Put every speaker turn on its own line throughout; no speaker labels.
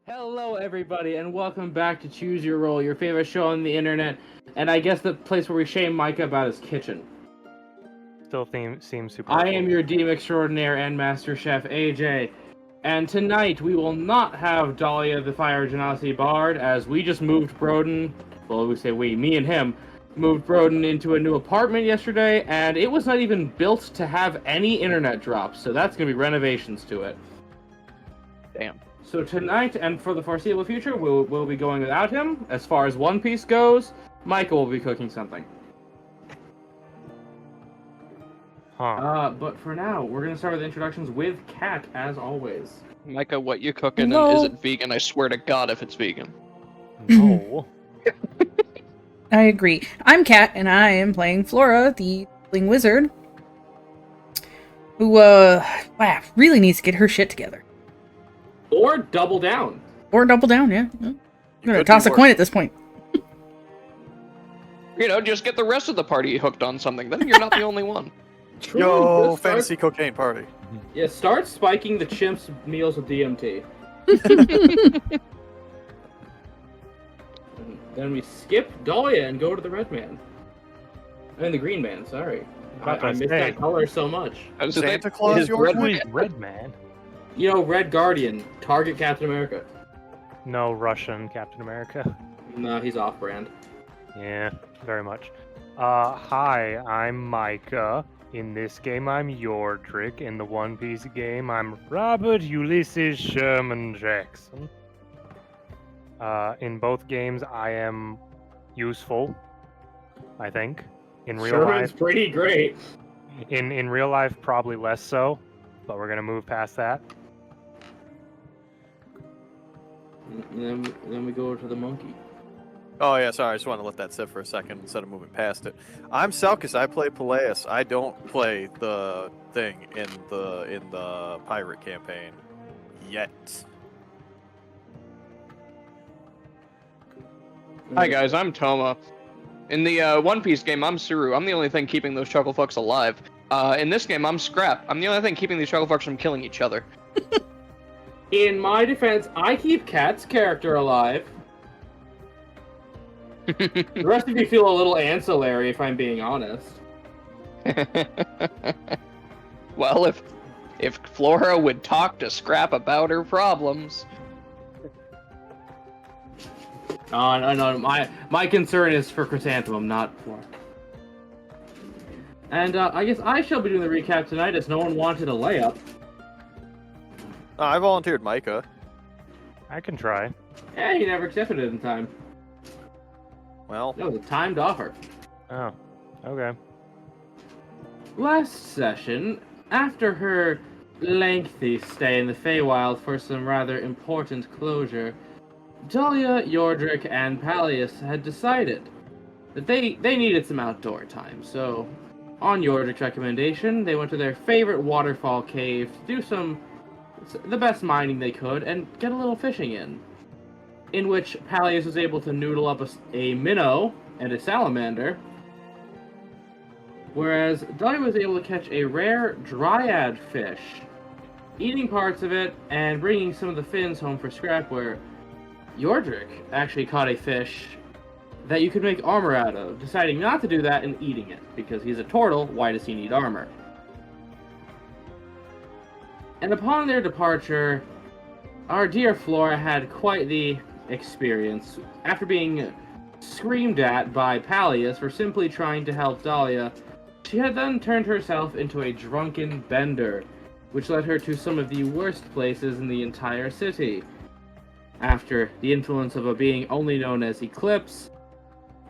Hello, everybody, and welcome back to Choose Your Roll, your favorite show on the internet, and I guess the place where we shame Micah about his kitchen.
Still seems super.
I am your DM extraordinaire and master chef, AJ, and tonight we will not have Dahlia the Fire Genasi Bard, as we just moved Broden, well, we say we, me and him, moved Broden into a new apartment yesterday, and it was not even built to have any internet drops, so that's going to be renovations to it.
Damn.
So tonight, and for the foreseeable future, we'll be going without him. As far as One Piece goes, Micah will be cooking something. But for now, we're going to start with introductions with Kat, as always.
Micah, what you cooking,
Hello.
and is it vegan? I swear to God if it's vegan.
No.
I agree. I'm Kat, and I am playing Flora, the Bling Wizard, who, really needs to get her shit together.
Or double down.
Or double down, yeah. I'm gonna toss a coin at this point.
You know, just get the rest of the party hooked on something. Then you're not the only one.
True,
Yo,
just start-
fantasy cocaine party.
Yeah, start spiking the chimps' meals with DMT. Then we skip Dahlia and go to the red man. I mean, the green man, sorry. I missed that color so much.
I was just
Santa
saying,
Claus,
his
yours?
red
Who is
man.
Red Man?
You know, Red Guardian, target Captain America.
No, Russian Captain America.
No, he's off-brand.
Yeah, very much. Hi, I'm Micah. In this game, I'm Yordrick. In the One Piece game, I'm Robert Ulysses Sherman Jackson. In both games, I am useful, I think. In real
Sherman's
life,
pretty great.
in real life, probably less so, but we're gonna move past that.
And then we go to the monkey.
Oh yeah, sorry, I just wanted to let that sit for a second instead of moving past it. I'm Selkus, I play Peleus. I don't play the thing in the pirate campaign yet.
Hi guys, I'm Toma. In the One Piece game, I'm Suru. I'm the only thing keeping those chucklefucks alive. In this game, I'm Scrap. I'm the only thing keeping these chucklefucks from killing each other.
In my defense, I keep Kat's character alive. The rest of you feel a little ancillary, if I'm being honest.
Well, if Flora would talk to Scrap about her problems.
No, my concern is for Chrysanthemum, not for... And I guess I shall be doing the recap tonight, as no one wanted a layup.
I volunteered Micah.
I can try.
Yeah, he never accepted it in time.
Well,
That was a timed offer.
Oh, okay.
Last session, after her lengthy stay in the Feywild for some rather important closure, Dahlia, Yordrick, and Peleus had decided that they needed some outdoor time, so on Yordrick's recommendation, they went to their favorite waterfall cave to do the best mining they could and get a little fishing in which Peleus was able to noodle up a minnow and a salamander, whereas Dahlia was able to catch a rare dryad fish, eating parts of it and bringing some of the fins home for scrap, where Yordrick actually caught a fish that you could make armor out of, deciding not to do that and eating it, because he's a turtle, why does he need armor? And upon their departure, our dear Flora had quite the experience. After being screamed at by Peleus for simply trying to help Dahlia, she had then turned herself into a drunken bender, which led her to some of the worst places in the entire city. After the influence of a being only known as Eclipse,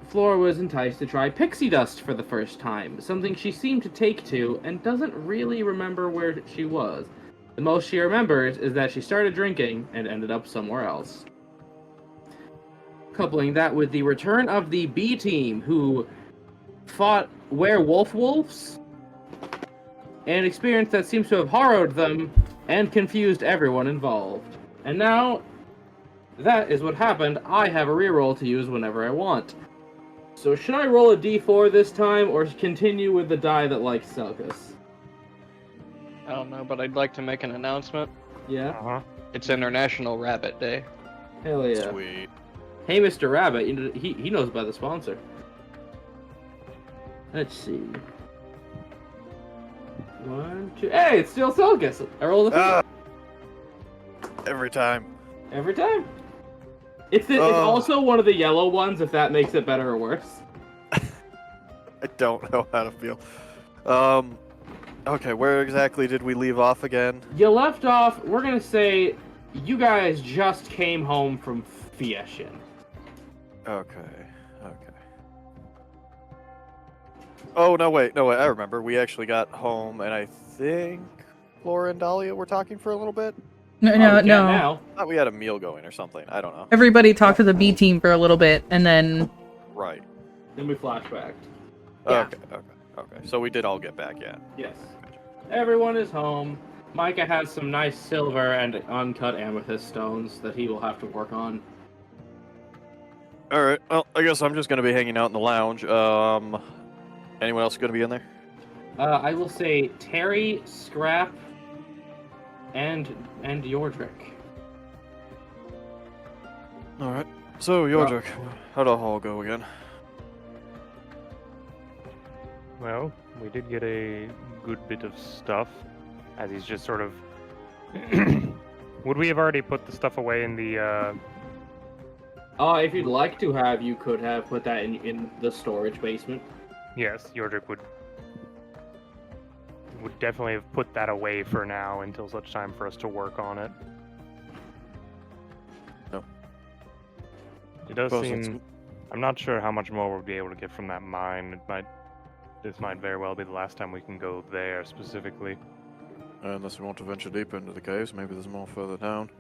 Flora was enticed to try pixie dust for the first time, something she seemed to take to and doesn't really remember where she was. The most she remembers is that she started drinking and ended up somewhere else. Coupling that with the return of the B team, who fought werewolf wolves, an experience that seems to have harrowed them and confused everyone involved. And now, that is what happened. I have a reroll to use whenever I want. So should I roll a d4 this time, or continue with the die that likes Selkus?
I don't know, but I'd like to make an announcement.
Yeah?
Uh-huh.
It's International Rabbit Day.
Hell yeah.
Sweet.
Hey, Mr. Rabbit, he knows about the sponsor. Let's see. 1, 2. Hey, it's still Selgus. I rolled a 3.
Every time.
Every time. It's also one of the yellow ones, if that makes it better or worse.
I don't know how to feel. Okay, where exactly did we leave off again?
You left off, we're gonna say, you guys just came home from Fieshin.
Okay. Oh, no, wait, I remember. We actually got home, and I think Laura and Dahlia were talking for a little bit.
No.
Now.
I thought we had a meal going or something. I don't know.
Everybody talked to the B team for a little bit, and then...
Right.
Then we flashbacked. Yeah.
Okay. So we did all get back, yeah.
Yes. Everyone is home. Micah has some nice silver and uncut amethyst stones that he will have to work on.
Alright, well, I guess I'm just going to be hanging out in the lounge. Anyone else going to be in there?
I will say Terry, Scrap, and Yordrick.
Alright. So, Yordrick, how'd it all go again?
Well, we did get a good bit of stuff, as he's just sort of... Would we have already put the stuff away in the,
If you'd like to have, you could have put that in the storage basement.
Yes, Yordrick would definitely have put that away for now until such time for us to work on it.
No.
It does seem... I'm not sure how much more we'll be able to get from that mine. This might very well be the last time we can go there specifically.
Unless we want to venture deeper into the caves, maybe there's more further down.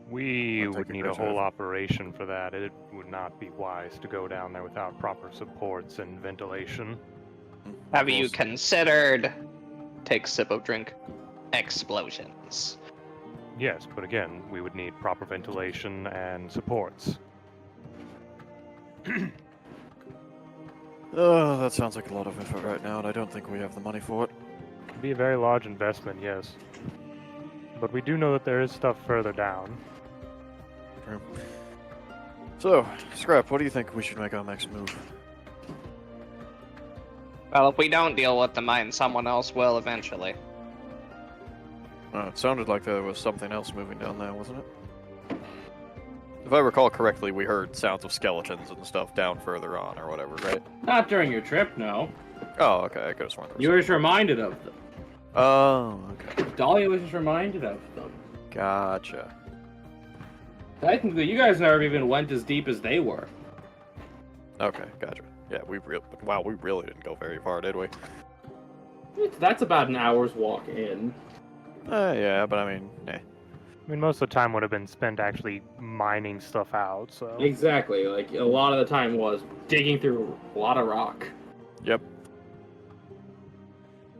We
I'll
would
take a
need a
great
whole
chance.
operation for that. It would not be wise to go down there without proper supports and ventilation.
Have you considered? Take a sip of drink. Explosions.
Yes, but again, we would need proper ventilation and supports.
Oh, that sounds like a lot of effort right now, and I don't think we have the money for it.
It'd be a very large investment, yes. But we do know that there is stuff further down.
True. So, Scrap, what do you think we should make our next move?
Well, if we don't deal with the mine, someone else will eventually.
It sounded like there was something else moving down there, wasn't it? If I recall correctly, we heard sounds of skeletons and stuff down further on, or whatever, right?
Not during your trip, no.
Oh, okay, I could have sworn there was
You were just reminded of them.
Oh, okay.
Dahlia was just reminded of them.
Gotcha.
Technically, you guys never even went as deep as they were.
Okay, gotcha. Yeah, we really didn't go very far, did we?
That's about an hour's walk in.
Yeah, but I mean, eh.
I mean, most of the time would have been spent actually mining stuff out, so...
Exactly, like, a lot of the time was digging through a lot of rock.
Yep.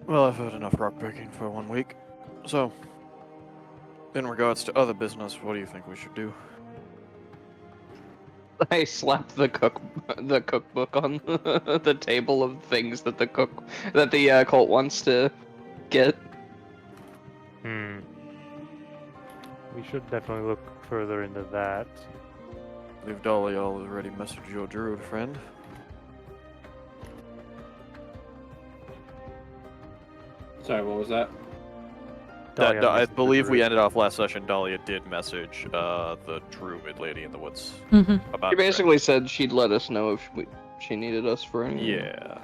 Well, I've had enough rock breaking for 1 week. So, in regards to other business, what do you think we should do?
I slapped the cookbook on the table of things that the cult wants to get.
We should definitely look further into that.
Leave Dahlia already messaged your druid friend.
Sorry, what was that?
Dahlia
I
messaged the
believe we
druid.
ended off last session. Dahlia did message the druid lady in the woods
Mm-hmm.
about
She basically said she'd let us know if she needed us for anything.
Yeah.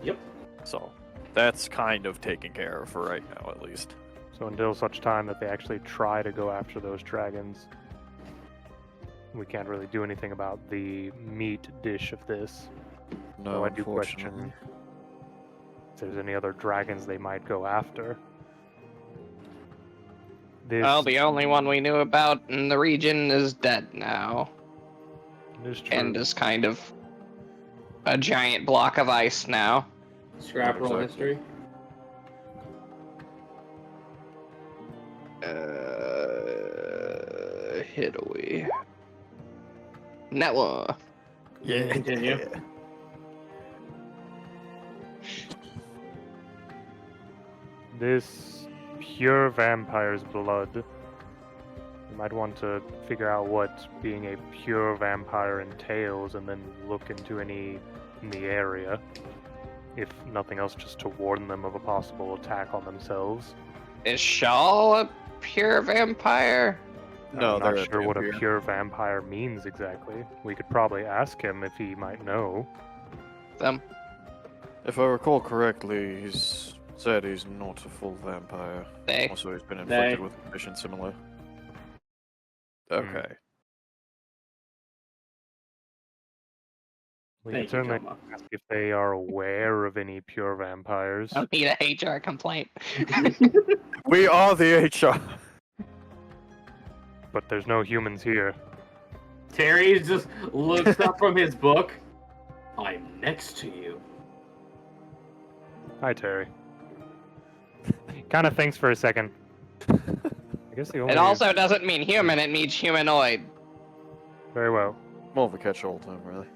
Yep.
So, that's kind of taken care of for right now, at least.
So until such time that they actually try to go after those dragons, we can't really do anything about the meat dish of this.
No,
So I do
unfortunately.
question if there's any other dragons they might go after. This
Well, the only one we knew about in the region is dead now,
is true.
and is kind of a giant block of ice now.
Scrap roll
Exactly.
history.
Hit away. Net one.
Yeah.
Continue.
This pure vampire's blood You might want to figure out what being a pure vampire entails and then look into any in the area. If nothing else, just to warn them of a possible attack on themselves.
Is Shaw a pure vampire?
No,
I'm
they're
not sure what a
pure.
pure vampire means exactly. We could probably ask him if he might know.
Them.
If I recall correctly, he's said he's not a full vampire.
They.
Also, he's been inflicted
They.
with a condition similar. Okay.
We
Thank
can
you,
certainly
Joma.
ask if they are aware of any pure vampires.
I need a HR complaint.
We are the HR.
But there's no humans here.
Terry just looks up from his book. I'm next to you.
Hi, Terry. Kind of thinks for a second. I guess the only...
It also doesn't mean human, it means humanoid.
Very well.
More of a catch-all term, really.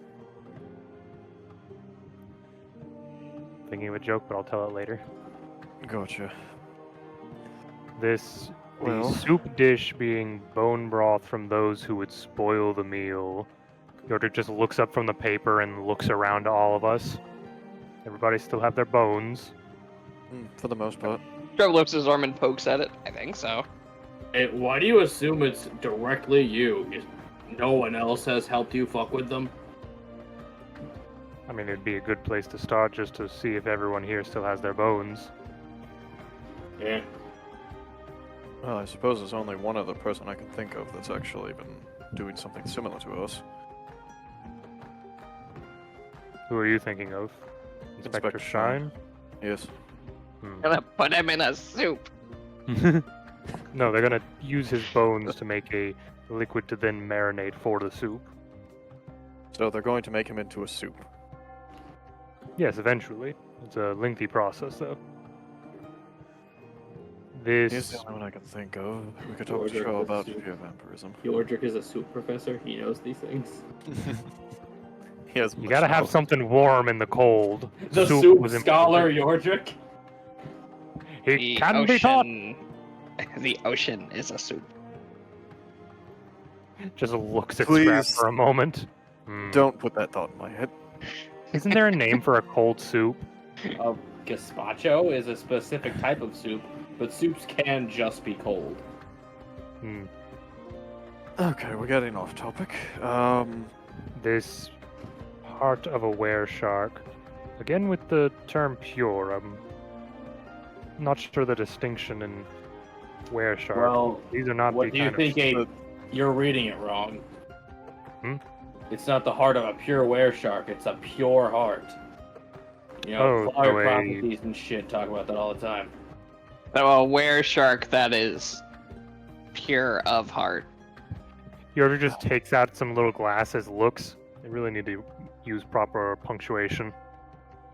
Thinking of a joke, but I'll tell it later.
Gotcha.
The
Well.
soup dish being bone broth from those who would spoil the meal. Yordle just looks up from the paper and looks around to all of us. Everybody still have their bones.
For the most part.
Joe lifts his arm and pokes at it. I think so.
Hey, why do you assume it's directly you? No one else has helped you fuck with them?
I mean, it'd be a good place to start just to see if everyone here still has their bones.
Yeah.
Well, I suppose there's only one other person I can think of that's actually been doing something similar to us.
Who are you thinking of? Inspector Shine?
Yes.
Gonna put him in a soup.
No, they're gonna use his bones to make a liquid to then marinate for the soup.
So they're going to make him into a soup.
Yes, eventually. It's a lengthy process, though.
He's
This...
the only one I can think of. We could talk to
Order
Shaw
the
about
soup.
pure vampirism.
Yordrick is a soup professor. He knows these things.
He has
You gotta have something warm in the cold.
The soup
was
scholar,
important.
Yordrick.
It can be taught.
The ocean is a soup.
Just looks at
Please.
Scrap for a moment.
Don't put that thought in my head.
Isn't there a name for a cold soup?
Gazpacho is a specific type of soup, but soups can just be cold.
Okay, we're getting off topic.
This heart of a were-shark. Again with the term pure, I'm not sure the distinction in were-shark.
Well,
These are not
what
the
do you
kind
think
of...
You're reading it wrong.
Hmm?
It's not the heart of a pure were-shark, it's a pure heart. You know,
Oh,
fire
so a-
prophecies and shit talk about that all the time.
So a were shark that is pure of heart.
Yoda just takes out some little glasses, looks. They really need to use proper punctuation.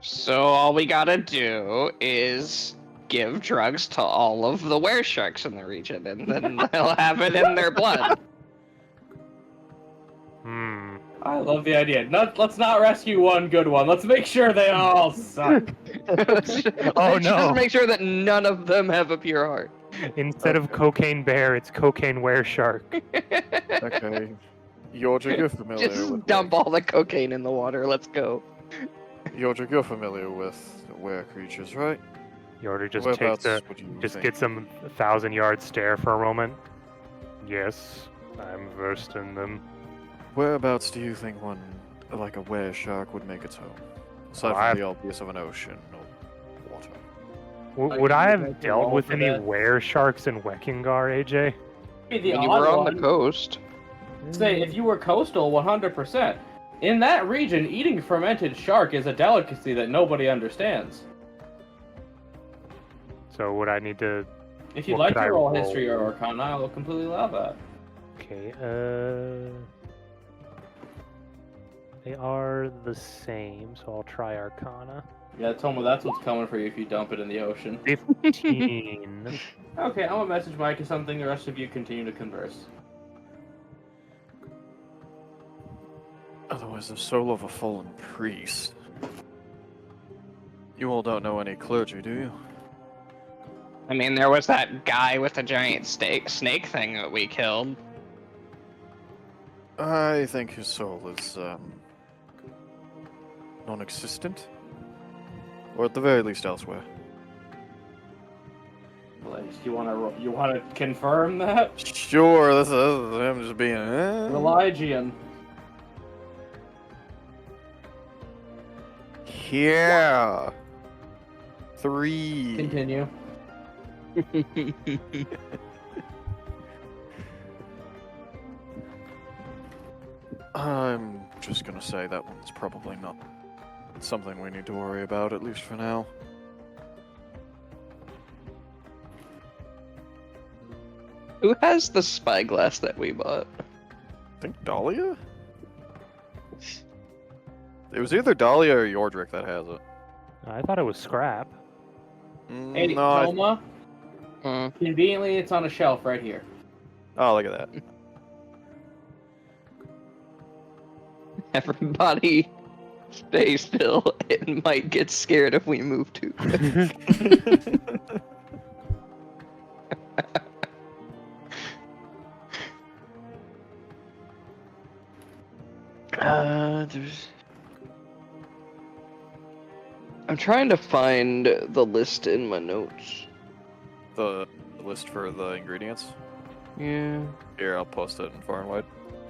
So all we gotta do is give drugs to all of the were sharks in the region, and then they'll have it in their blood.
I love the idea. Let's not rescue one good one. Let's make sure they all suck.
Oh,
Let's
no.
Just make sure that none of them have a pure heart.
Instead of cocaine bear, it's cocaine were-shark.
Okay. Yordrick, you're familiar
Just
with...
dump all the cocaine in the water. Let's go.
Yordrick, you're familiar with were creatures, right?
Yoda just
Whereabouts
takes a...
would you
Just
think?
gets them 1,000-yard stare for a moment. Yes, I'm versed in them.
Whereabouts do you think one, like a were shark, would make its home? Aside
Well,
from the obvious of an ocean or water.
Would I
you
have
like to
dealt
roll
with
for
any
that?
were-sharks in Weckingar, AJ?
The
When you
odd
were on
one,
the coast.
say if you were coastal, 100%. In that region, eating fermented shark is a delicacy that nobody understands.
So would I need to...
If you'd
What
like
could
to
I
roll
roll?
history or arcana, I will completely allow that.
Okay, They are the same, so I'll try Arcana.
Yeah, Toma, that's what's coming for you if you dump it in the ocean.
15.
Okay, I'm gonna message Mike or something. The rest of you continue to converse.
Otherwise, the soul of a fallen priest. You all don't know any clergy, do you?
I mean, there was that guy with the giant snake thing that we killed.
I think his soul is non-existent, or at the very least elsewhere.
You want to confirm that?
Sure, this is him just being.
Religion.
Yeah. 3.
Continue.
I'm just gonna say that one's probably not something we need to worry about, at least for now.
Who has the spyglass that we bought?
I think Dahlia? It was either Dahlia or Yordrick that has it.
I thought it was scrap.
Hey,
No, I-
Toma. Conveniently, it's on a shelf right here.
Oh, look at that.
Everybody, stay still. It might get scared if we move too quick. I'm trying to find the list in my notes.
The list for the ingredients.
Yeah.
Here, I'll post it in Far Wide.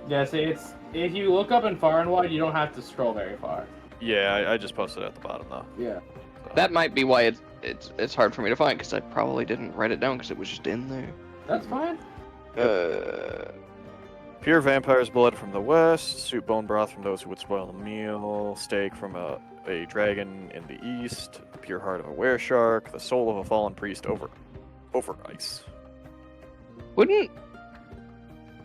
Yeah, see, it's if you look up in Far and Wide, you don't have to scroll very far.
Yeah, I just posted it at the bottom though.
Yeah.
So.
That might be why it's hard for me to find, because I probably didn't write it down because it was just in there.
That's fine.
Pure vampire's blood from the west, soup bone broth from those who would spoil the meal, steak from a dragon in the east, the pure heart of a wereshark, the soul of a fallen priest over ice.
Wouldn't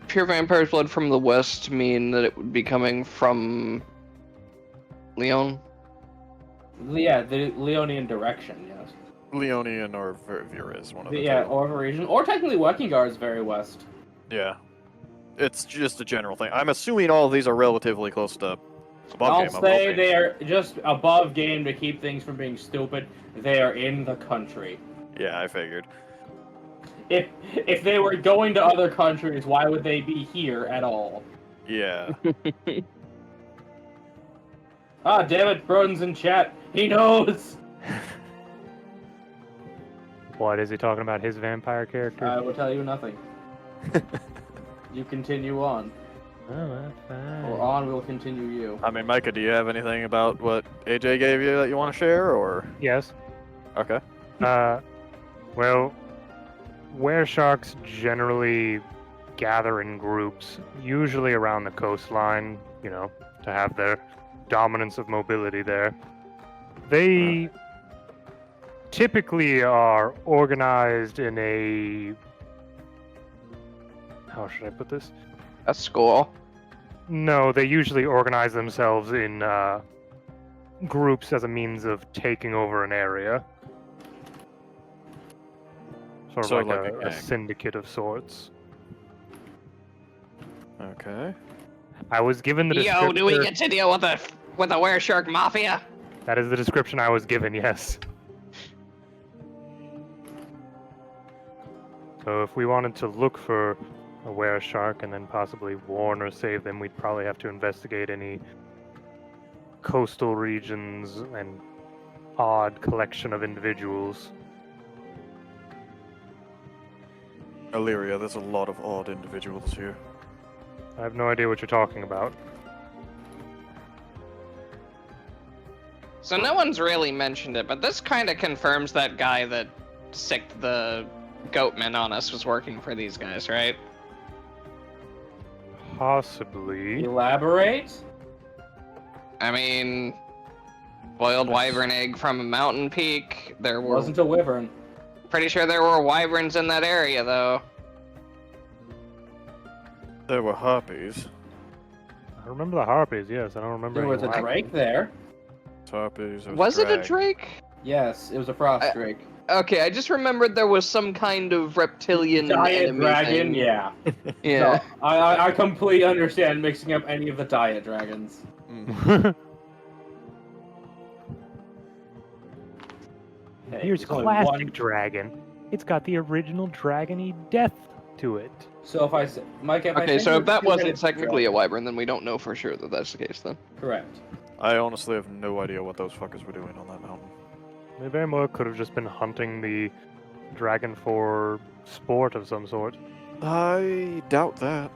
pure vampire's blood from the west mean that it would be coming from Leon?
Yeah, the Leonian direction, yes.
Leonian or Viriz, one of the
Yeah,
two.
or region. Or technically Wekingard is very west.
Yeah. It's just a general thing. I'm assuming all of these are relatively close to above
I'll
game. I'm
say
hoping.
they are just above game to keep things from being stupid. They are in the country.
Yeah, I figured.
If they were going to other countries, why would they be here at all?
Yeah.
Ah, damn it, Broden's in chat. He knows!
What is he talking about? His vampire character?
I will tell you nothing. You continue on.
Oh, that's fine.
Or on will continue you.
I mean, Micah, do you have anything about what AJ gave you that you want to share, or?
Yes.
Okay.
Well, weresharks generally gather in groups, usually around the coastline, you know, to have their dominance of mobility there. They typically are organized in a... How should I put this?
A school.
No, they usually organize themselves in groups as a means of taking over an area. Sort of
So
like,
like a
a
gang.
syndicate of sorts.
Okay.
I was given the
Yo,
description.
do we get to deal with the wereshark mafia?
That is the description I was given, yes. So if we wanted to look for a wereshark and then possibly warn or save them, we'd probably have to investigate any coastal regions and odd collection of individuals.
Illyria, there's a lot of odd individuals here.
I have no idea what you're talking about.
So no one's really mentioned it, but this kind of confirms that guy that sicked the goatman on us was working for these guys, right?
Possibly.
Elaborate?
I mean, boiled wyvern egg from a mountain peak. There were
Wasn't a wyvern.
pretty sure there were wyverns in that area, though.
There were harpies.
I remember the harpies, yes. I don't remember
There was a
any
drake there.
Harpies. there
Was it a
drag.
drake?
Yes, it was a frost drake.
Okay, I just remembered there was some kind of reptilian
Diet
enemy
dragon,
thing.
yeah.
Yeah.
No, I completely understand mixing up any of the diet dragons.
Mm.
Hey,
Here's
there's only
classic
one-
dragon. It's got the original dragony death to it.
So if I say, Mike, if I
Okay,
say
so
you're
if that wasn't
two-headed
technically a
dragon-
wyvern, then we don't know for sure that that's the case then.
Correct.
I honestly have no idea what those fuckers were doing on that mountain.
They very well could have just been hunting the dragon for sport of some sort.
I doubt that.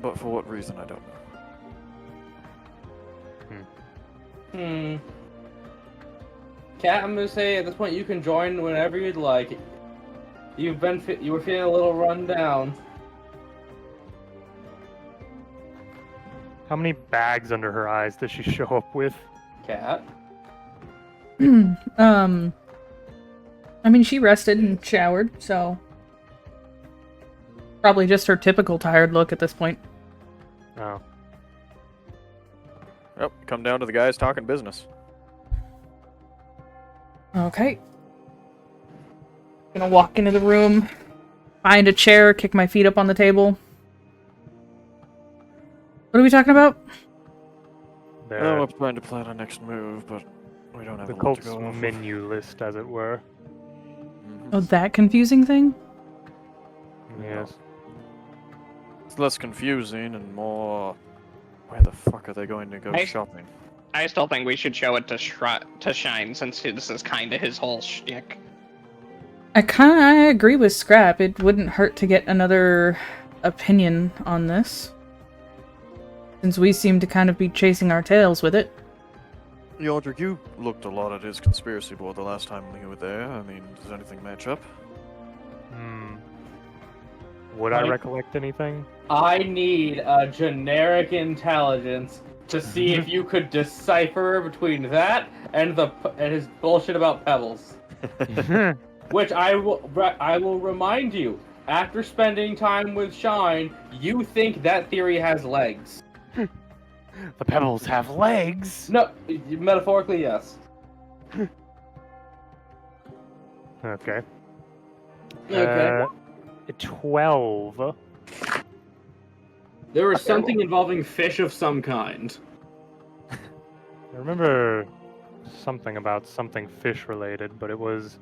But for what reason, I don't know.
Cat, I'm gonna say at this point you can join whenever you'd like. You were feeling a little run down.
How many bags under her eyes does she show up with?
Cat.
I mean, she rested and showered, so probably just her typical tired look at this point.
Oh.
Yep, come down to the guys talking business.
Okay. Gonna walk into the room, find a chair, kick my feet up on the table. What are we talking about?
We're trying to plan our next move, but we don't have
The
a lot to
cult's
go off of.
menu list, as it were.
Oh, that confusing thing?
Yes.
It's less confusing and more... Where the fuck are they going to go
Hey.
shopping?
I still think we should show it to Shine, since this is kind of his whole shtick.
I agree with Scrap. It wouldn't hurt to get another opinion on this, since we seem to kind of be chasing our tails with it.
Yaldrick, you looked a lot at his conspiracy board the last time we were there. I mean, does anything match up?
Would I
Right.
recollect anything?
I need a generic intelligence to see if you could decipher between that and his bullshit about pebbles. Which I will remind you, after spending time with Shine, you think that theory has legs.
The pebbles have legs!
No, metaphorically, yes.
Okay.
Okay.
12.
There was something involving fish of some kind.
I remember something about something fish related, but it was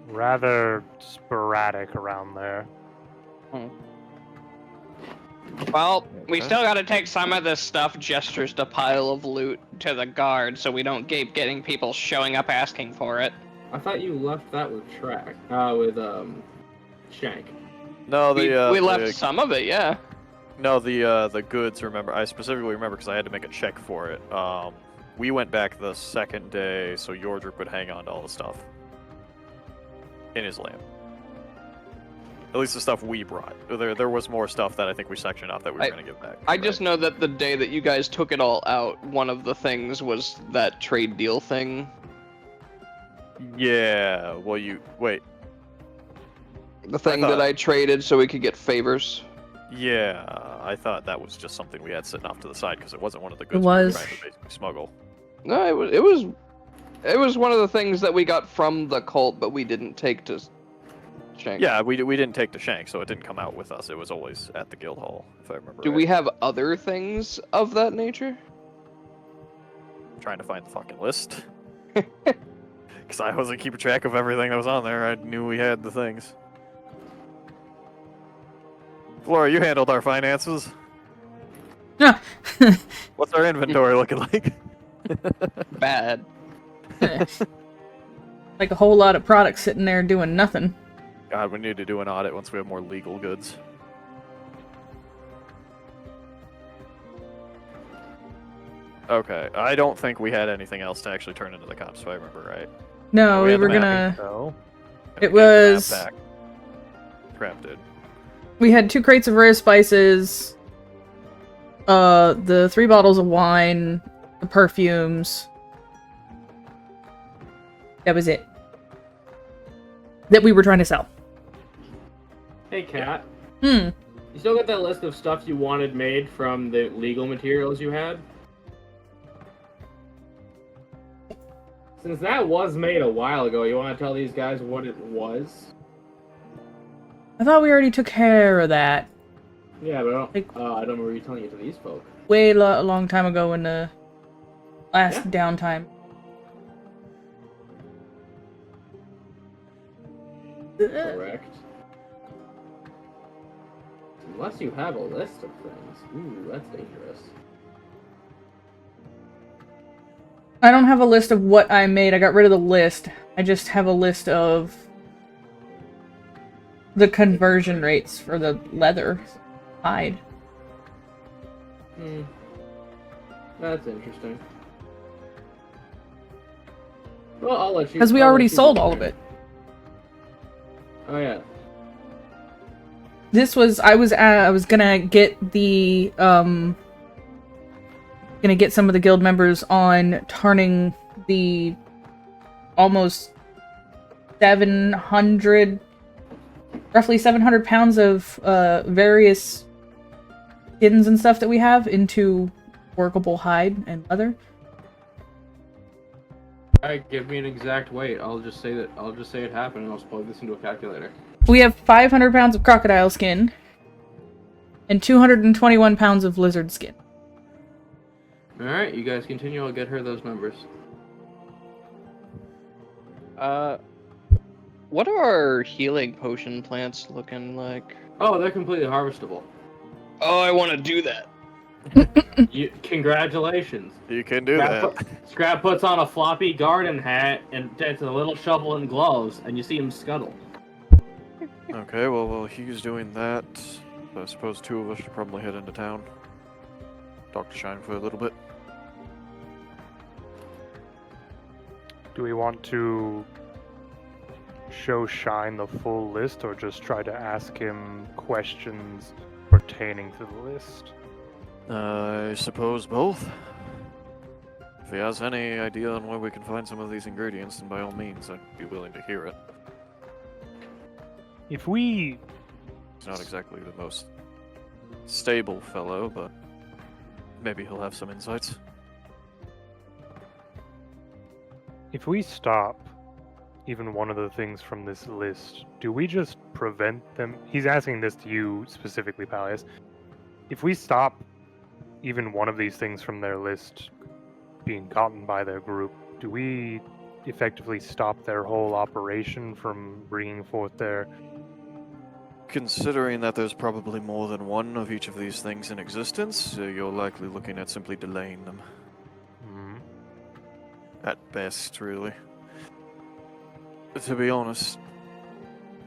rather sporadic around there.
Well, we
Okay.
still gotta take some of this stuff gestures to pile of loot to the guard so we don't keep getting people showing up asking for it.
I thought you left that with Shank.
No,
We left some of it, yeah.
No, the goods. Remember, I specifically remember because I had to make a check for it. We went back the second day, so Yordrick would hang on to all the stuff in his lamp. At least the stuff we brought. There was more stuff that I think we sectioned off that we were going to give back.
I just know that the day that you guys took it all out, one of the things was that trade deal thing.
Yeah. Well, wait.
The thing
thought-
that I traded so we could get favors.
Yeah, I thought that was just something we had sitting off to the side because it wasn't one of the goods we
was.
were trying to basically smuggle.
No, it was one of the things that we got from the cult, but we didn't take to Shank.
Yeah, we didn't take the shank, so it didn't come out with us. It was always at the guild hall, if I remember.
Do
right.
we have other things of that nature?
Trying to find the fucking list. Because I wasn't keeping track of everything that was on there. I knew we had the things. Flora, you handled our finances. What's our inventory looking like?
Bad.
Like a whole lot of products sitting there doing nothing.
God, we need to do an audit once we have more legal goods. Okay, I don't think we had anything else to actually turn into the cops, if I remember right.
No,
we
we
had
were
the
gonna.
So,
It
We gave the map
was-
back. Crap, dude.
We had 2 crates of rare spices, the 3 bottles of wine, the perfumes. That was it. That we were trying to sell.
Hey, Kat.
Hmm.
You still got that list of stuff you wanted made from the legal materials you had? Since that was made a while ago, you want to tell these guys what it was?
I thought we already took care of that
Yeah, but
Like-
I don't remember you telling it to these folk.
way a long time ago in the last
Yeah.
downtime.
Correct. Unless you have a list of things. Ooh, that's dangerous.
I don't have a list of what I made. I got rid of the list. I just have a list of the conversion rates for the leather hide.
Hmm. That's interesting. Well, I'll let you.
Because we
I'll let
already
you
sold
do
all
it.
of it.
Oh yeah.
This was I was gonna get the gonna get some of the guild members on turning the almost 700 roughly 700 pounds of various skins and stuff that we have into workable hide and leather.
Alright, give me an exact weight. I'll just say it happened and I'll just plug this into a calculator.
We have 500 pounds of crocodile skin and 221 pounds of lizard skin.
Alright, you guys continue, I'll get her those numbers.
What are our healing potion plants looking like?
Oh, they're completely harvestable.
Oh, I want to do that.
Congratulations.
You can do that.
Scrap puts on a floppy garden hat and takes a little shovel and gloves, and you see him scuttle.
Okay, well, while he's doing that, I suppose two of us should probably head into town. Talk to Shine for a little bit.
Do we want to show Shine the full list or just try to ask him questions pertaining to the list?
I suppose both. If he has any idea on where we can find some of these ingredients, then by all means, I'd be willing to hear it.
If we...
He's not exactly the most stable fellow, but maybe he'll have some insights.
If we stop even one of the things from this list, do we just prevent them? He's asking this to you specifically, Palias. If we stop even one of these things from their list being gotten by their group, do we effectively stop their whole operation from bringing forth their...
Considering that there's probably more than one of each of these things in existence, you're likely looking at simply delaying them.
Hmm.
At best, really. To be honest,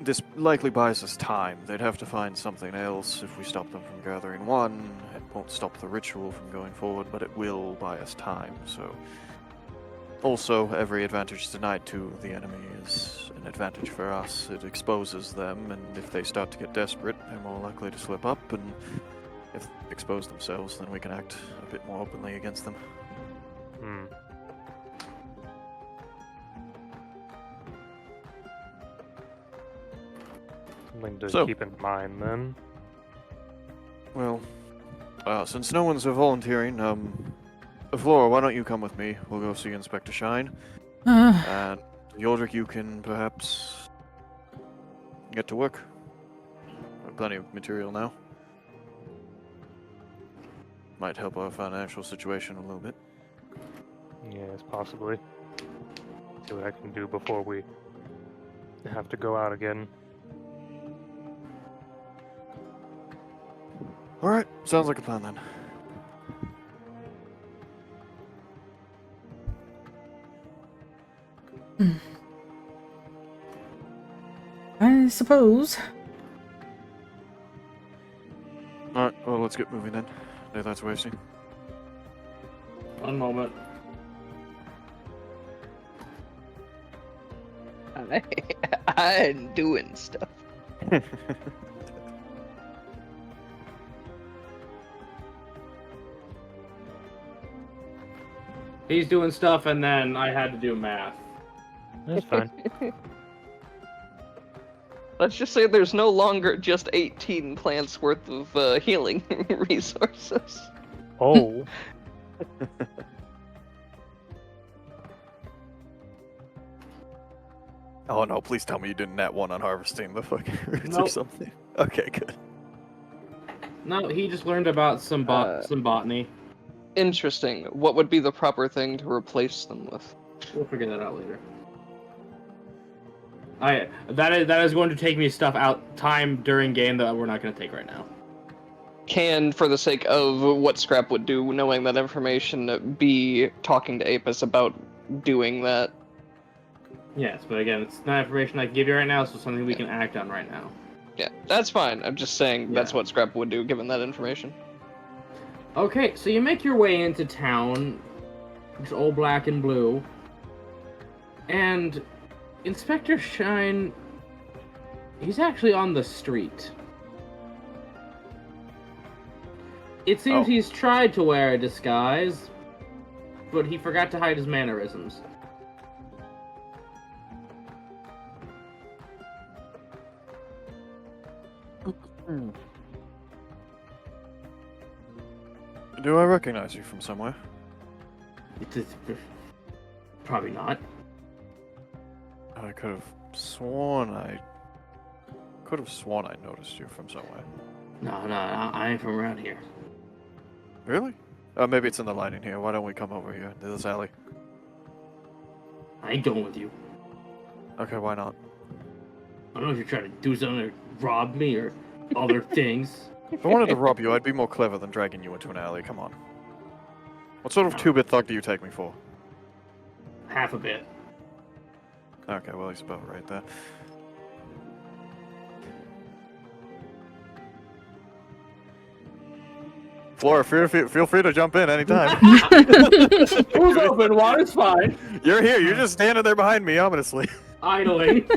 this likely buys us time. They'd have to find something else if we stop them from gathering one. It won't stop the ritual from going forward, but it will buy us time, so... Also, every advantage denied to the enemy is an advantage for us. It exposes them, and if they start to get desperate, they're more likely to slip up, and if they expose themselves, then we can act a bit more openly against them.
Hmm. Something to
So-
keep in mind, then.
Well, since no one's volunteering, Flora, why don't you come with me? We'll go see Inspector Shine. And Yordrick, you can perhaps get to work. We have plenty of material now. Might help our financial situation a little bit.
Yes, possibly. See what I can do before we have to go out again.
Alright, sounds like a plan then.
I suppose.
Alright, well, let's get moving then. No, that's wasting.
One moment.
I'm doing stuff.
He's doing stuff, and then I had to do math.
That's fine.
Let's just say there's no longer just 18 plants worth of healing resources.
Oh.
Oh no, please tell me you didn't nat one on harvesting the fucking roots or
Nope.
something. Okay, good.
No, he just learned about some botany.
Interesting. What would be the proper thing to replace them with?
We'll figure that out later. That is going to take me time during game that we're not going to take right now.
Can, for the sake of what Scrap would do, knowing that information, be talking to Apis about doing that?
Yes, but again, it's not information I can give you right now, so something we can act on right now.
Yeah, that's fine. I'm just saying that's what Scrap would do, given that information.
Okay, so you make your way into town, it's all black and blue, and Inspector Shine, he's actually on the street. It seems he's tried to wear a disguise, but he forgot to hide his mannerisms.
Do I recognize you from somewhere?
It's probably not.
I could have sworn I noticed you from somewhere.
No, I ain't from around here.
Really? Maybe it's in the lighting here. Why don't we come over here to this alley?
I ain't going with you.
Okay, why not?
I don't know if you're trying to do something to rob me or other things.
If I wanted to rob you, I'd be more clever than dragging you into an alley. Come on. What sort of two-bit thug do you take me for?
Half a bit.
Okay, well, he's about right there. Flora, feel free to jump in anytime.
Who's open? Water's fine.
You're here. You're just standing there behind me, ominously.
Idling.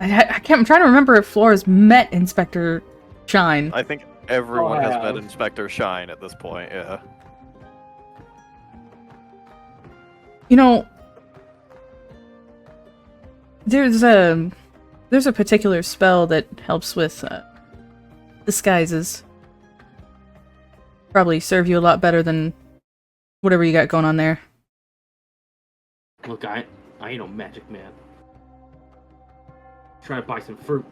I'm trying to remember if Flora's met Inspector Shine.
I think everyone has met
have.
Inspector Shine at this point, yeah.
You know, there's a particular spell that helps with disguises. Probably serve you a lot better than whatever you got going on there.
Look, I ain't no magic man. Trying to buy some fruit.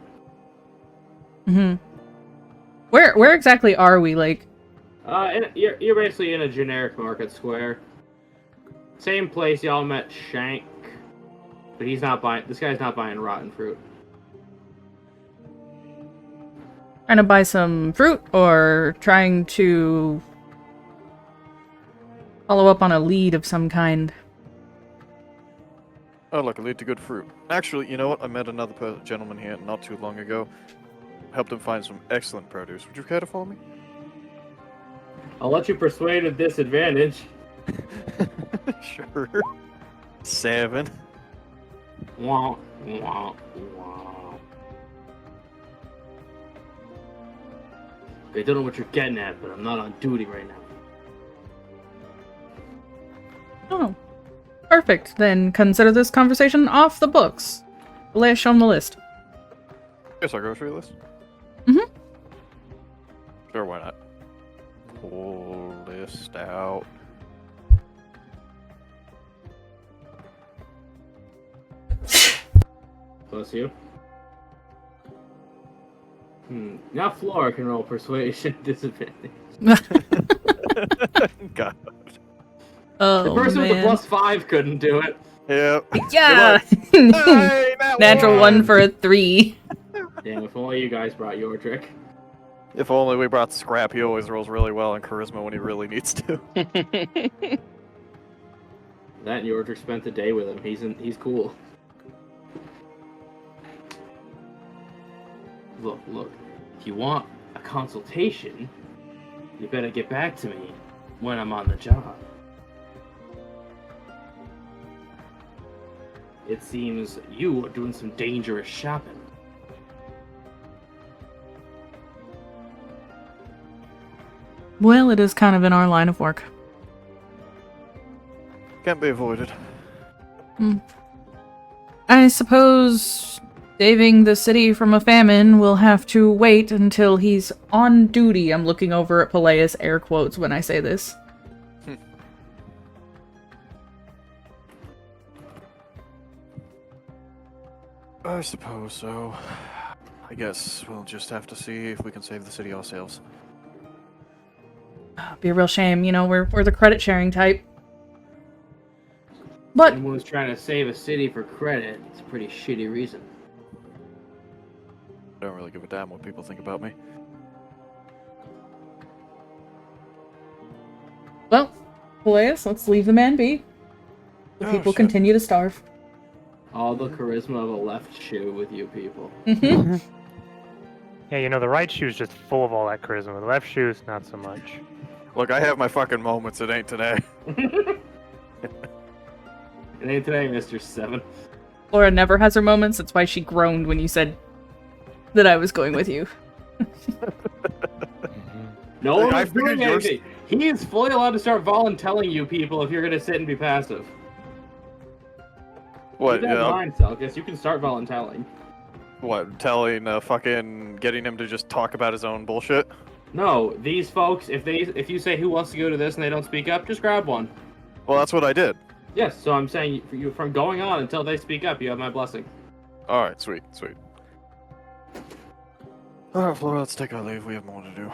Mm-hmm. Where exactly are we? Like,
You're basically in a generic market square. Same place y'all met Shank, but he's not buying. This guy's not buying rotten fruit.
trying to buy some fruit or trying to follow up on a lead of some kind.
Oh, look, it lead to good fruit. Actually, you know what? I met another gentleman here not too long ago. Helped him find some excellent produce. Would you care to follow me?
I'll let you persuade with disadvantage.
Sure. 7.
Wah, wah, wah. I don't know what you're getting at, but I'm not on duty right now.
Oh. Perfect. Then consider this conversation off the books. Let's show them the list.
Guess our grocery list?
Mhm.
Sure, why not? Pull list out.
Plus you. Now Flora can roll persuasion disadvantage.
God.
Oh,
The person with the
man.
+5 couldn't do it.
Yep.
Yeah!
Hey,
Natural 1 for a 3.
Damn, if only you guys brought your trick.
If only we brought Scrap. He always rolls really well in charisma when he really needs to.
That and Yordrick spent the day with him. He's cool. Look. If you want a consultation, you better get back to me when I'm on the job. It seems you are doing some dangerous shopping.
Well, it is kind of in our line of work.
Can't be avoided.
I suppose saving the city from a famine will have to wait until he's on duty. I'm looking over at Peleus, air quotes, when I say this.
I suppose so. I guess we'll just have to see if we can save the city ourselves.
Be a real shame, you know, we're the credit sharing type. But
Anyone's trying to save a city for credit. It's a pretty shitty reason.
I don't really give a damn what people think about me.
well, Peleus, let's leave the man be. The
Oh,
people
shit.
continue to starve.
All the charisma of a left shoe with you people.
Mm-hmm.
Yeah, you know, the right shoe's just full of all that charisma. The left shoe's not so much.
Look, I have my fucking moments. It ain't today.
It ain't today, Mr. 7.
Laura never has her moments. That's why she groaned when you said that I was going with you.
No
Like,
one
I
is doing
figured yours-
anything. He is fully allowed to start voluntelling you people if you're gonna sit and be passive.
What?
You don't
Yeah.
mind, Celcus. You can start voluntelling.
What? Telling fucking getting him to just talk about his own bullshit.
No, these folks, if you say who wants to go to this and they don't speak up, just grab one.
Well, that's what I did.
Yes, so I'm saying for you from going on until they speak up, you have my blessing.
All right, sweet. All right, Flora, let's take our leave. We have more to do.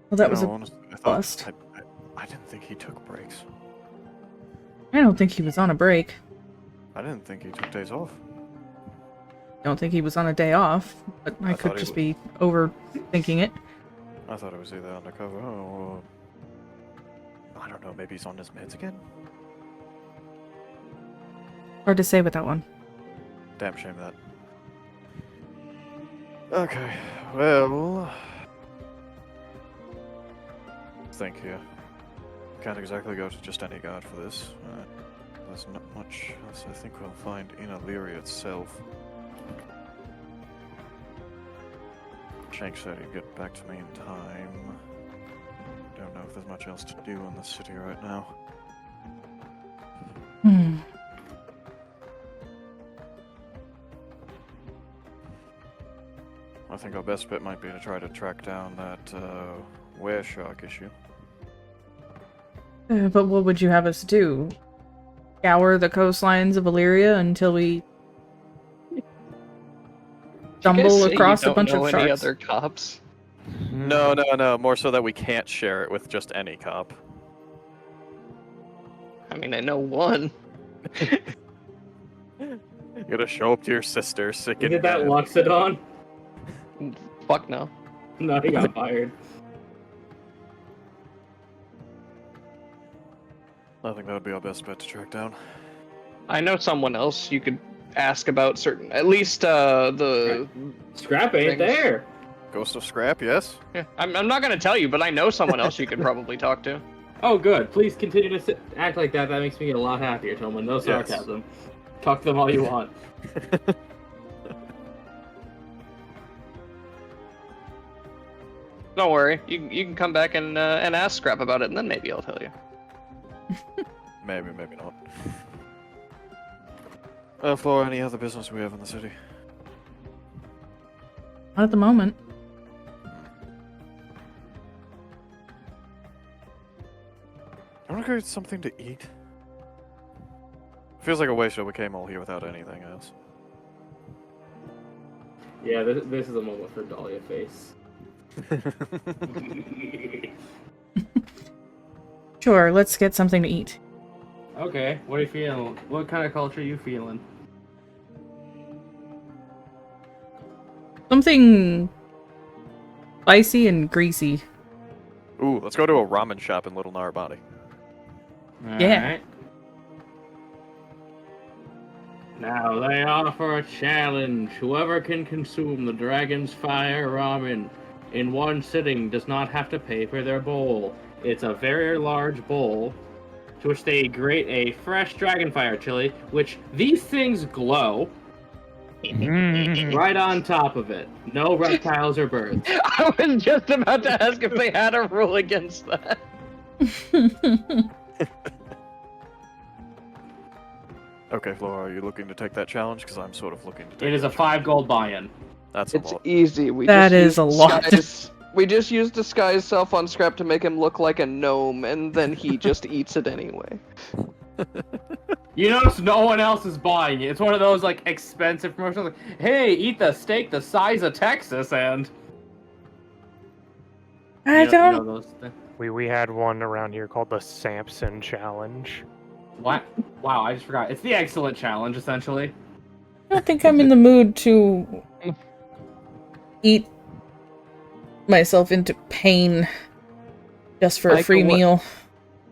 Well, that was a
honestly, I thought
bust.
I didn't think he took breaks.
I don't think he was on a break.
I didn't think he took days off.
Don't think he was on a day off, but I
I
could
thought he
just be overthinking it.
I thought it was either undercover or I don't know. Maybe he's on his meds again.
Hard to say with that one.
Damn shame that. Okay, well, think here. Can't exactly go to just any guard for this. There's not much else I think we'll find in Illyria itself. Shank said he'd get back to me in time. Don't know if there's much else to do in the city right now. I think our best bet might be to try to track down that were-shark issue.
But what would you have us do? Scour the coastlines of Illyria until we stumble across a bunch of
any
sharks?
other cops?
No. More so that we can't share it with just any cop.
I mean, I know one.
You gotta show up to your sister, sick in
Did that
bed.
Luxodon?
Fuck no.
No, he got fired.
I think that would be our best bet to track down.
I know someone else you could ask about certain, at least the.
Scrap ain't
Things.
there.
Ghost of Scrap, yes?
Yeah, I'm not gonna tell you, but I know someone else you could probably talk to.
Oh, good. Please continue to act like that. That makes me a lot happier, Tillman. No sarcasm. Talk to them all you want.
Don't worry, you can come back and ask Scrap about it, and then maybe I'll tell you.
Maybe not. Flora, any other business we have in the city?
Not at the moment.
I want to get something to eat. Feels like a waste that we came all here without anything else.
Yeah, this is a moment for Dahlia face.
Sure, let's get something to eat.
Okay, what are you feeling? What kind of culture are you feeling?
Something spicy and greasy.
Ooh, let's go to a ramen shop in Little Narabani.
Yeah.
Alright. Now they offer a challenge. Whoever can consume the dragon's fire ramen in one sitting does not have to pay for their bowl. It's a very large bowl to which they grate a fresh dragonfire chili, which these things glow right on top of it. No reptiles or birds.
I was just about to ask if they had a rule against that.
Okay, Flora, are you looking to take that challenge? Because I'm sort of looking to take
It is a 5 gold buy-in.
That's a
It's
lot.
easy.
That is a lot.
We just use disguise self on Scrap to make him look like a gnome, and then he just eats it anyway.
You notice no one else is buying it. It's one of those like expensive promotions. Like, hey, eat the steak the size of Texas, and
I
You know
don't.
those things.
We had one around here called the Samson Challenge.
What? Wow, I just forgot. It's the excellent challenge, essentially.
I don't think I'm in the mood to eat myself into pain just for a
Michael,
free meal.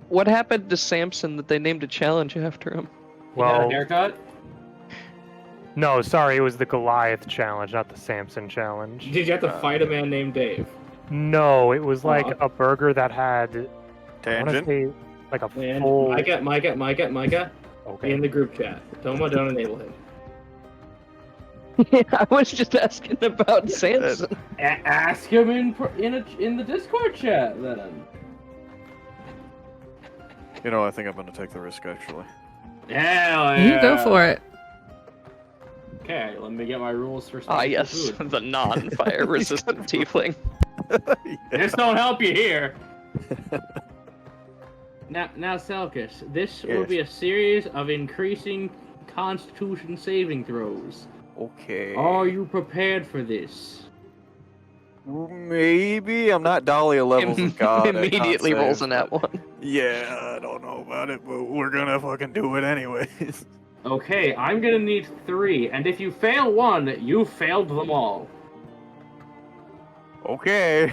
What happened to Samson that they named a challenge after him?
You got a
Well,
haircut?
no, sorry, it was the Goliath Challenge, not the Samson Challenge.
Did you have to fight a man named Dave?
No, it was like
Aw.
a burger that had, I want to
Tangent.
say, like a
And
full...
Micah,
Okay.
in the group chat. Toma, don't enable him.
I was just asking about Samson.
Ask him in the Discord chat then.
You know, I think I'm gonna take the risk actually.
Hell
You go for it.
Okay, let me get my rules for
Ah,
spicy
yes,
food.
the non-fire resistant tiefling.
This don't help you here. Now, Selkis, this will
Yes.
be a series of increasing Constitution saving throws.
Okay.
Are you prepared for this?
Maybe I'm not Dahlia levels of God. at
Immediately
con
rolls
saves,
in that
but-
one.
Yeah, I don't know about it, but we're gonna fucking do it anyways.
Okay, I'm gonna need 3, and if you fail one, you failed them all.
Okay.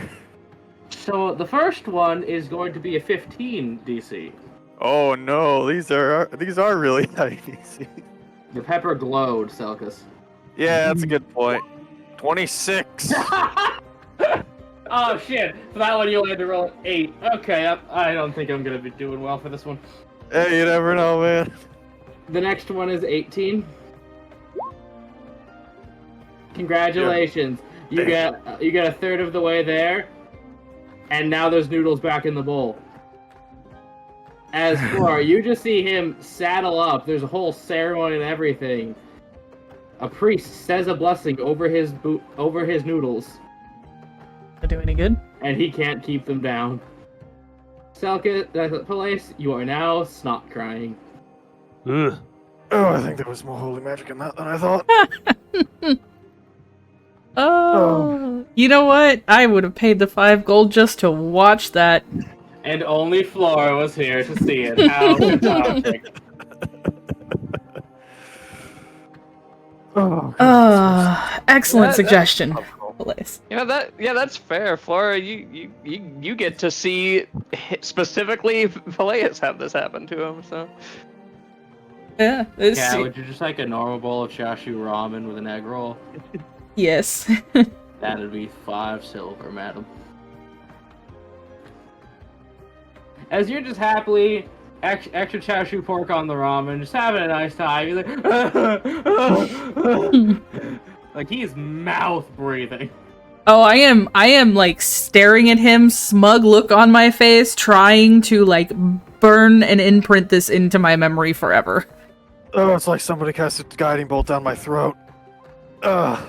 So the first one is going to be a 15 DC.
Oh no, these are really high DC.
The pepper glowed, Selkis.
Yeah, that's a good point. 26.
Oh shit! For that one, you only had to roll an 8. Okay, I don't think I'm gonna be doing well for this one.
Hey, you never know, man.
The next one is 18. Congratulations! You get a third of the way there, and now there's noodles back in the bowl. As for you, just see him saddle up. There's a whole ceremony and everything. A priest says a blessing over his noodles,
Not do any good.
and he can't keep them down. Selkis, Palais, you are now snot crying.
Ugh.
Oh, I think there was more holy magic in that than I thought.
Oh, you know what? I would have paid the 5 gold just to watch that.
And only Flora was here to see it. How fantastic.
Oh,
Excellent
That-
suggestion, Blaze.
That's fair, Flora. You get to see specifically Peleus have this happen to him. So
Yeah,
Yeah, would you just like a normal bowl of chashu ramen with an egg roll?
yes.
That'd be 5 silver, madam. As you're just happily extra chashu pork on the ramen, just having a nice time. You're like, like he's mouth breathing.
Oh, I am like staring at him, smug look on my face, trying to like burn and imprint this into my memory forever.
Oh, it's like somebody cast a guiding bolt down my throat. Ugh.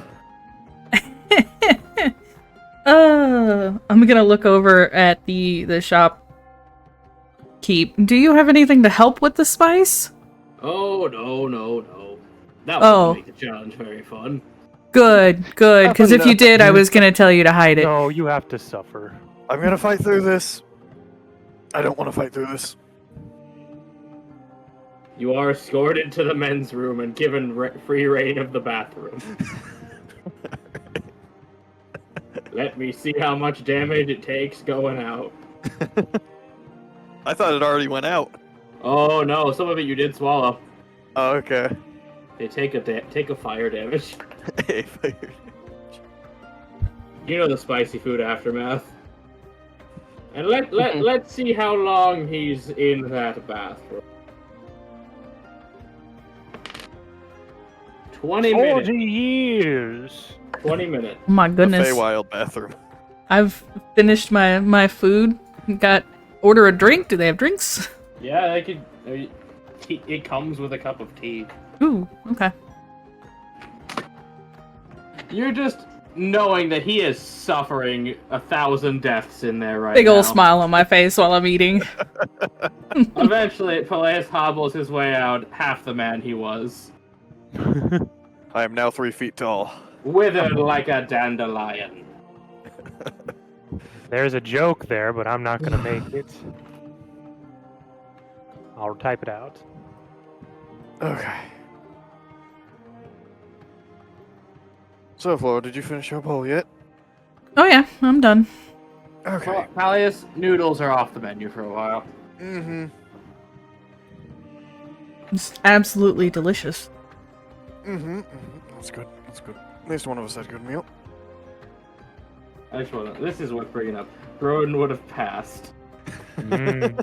I'm gonna look over at the shop keep. Do you have anything to help with the spice?
Oh, no. That
Oh.
wouldn't make the challenge very fun.
Good, because if you did, I was gonna tell you to hide it.
No, you have to suffer.
I'm gonna fight through this. I don't want to fight through this.
You are escorted to the men's room and given free reign of the bathroom. Let me see how much damage it takes going out.
I thought it already went out.
Oh no, some of it you did swallow.
Oh, okay.
They take a fire damage.
Hey, fire.
You know the spicy food aftermath. And let's see how long he's in that bathroom. 20 minutes.
40 years!
20 minutes.
Oh my
The
goodness.
Feywild bathroom.
I've finished my food. Got order a drink. Do they have drinks?
Yeah, they could. It comes with a cup of tea.
Ooh, okay.
You're just knowing that he is suffering 1,000 deaths in there right
Big
now.
old smile on my face while I'm eating.
Eventually, Peleus hobbles his way out, half the man he was.
I am now 3 feet tall.
Withered like a dandelion.
There's a joke there, but I'm not gonna make it. I'll type it out.
Okay. So, Flo, did you finish your bowl yet?
Oh yeah, I'm done.
Okay.
Well, Pallius, noodles are off the menu for a while.
Mm-hmm.
It's absolutely delicious.
Mm-hmm. That's good. That's good. At least one of us had a good meal.
I just want to, this is worth bringing up. Broden would have passed.
Mm.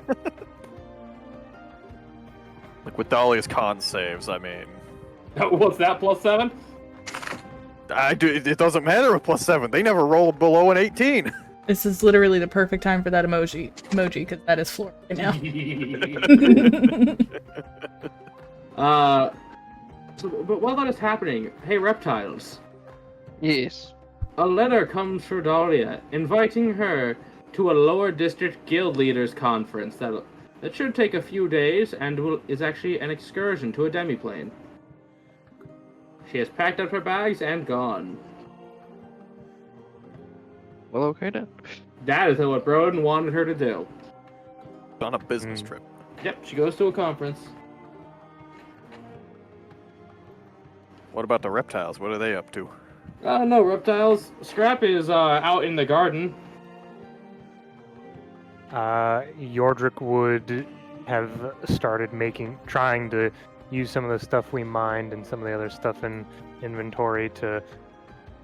Like with Dahlia's con saves, I mean,
What's that, +7?
it doesn't matter with +7. They never roll below an 18.
This is literally the perfect time for that emoji, because that is Flora right now.
But while that is happening, hey reptiles,
Yes.
a letter comes for Dahlia, inviting her to a lower district guild leaders conference that should take a few days and is actually an excursion to a demiplane. She has packed up her bags and gone.
Well, okay then.
That is what Broden wanted her to do.
On a business trip.
Yep, she goes to a conference.
What about the reptiles? What are they up to?
No, reptiles. Scrap is out in the garden.
Yordrick would have started trying to use some of the stuff we mined and some of the other stuff in inventory to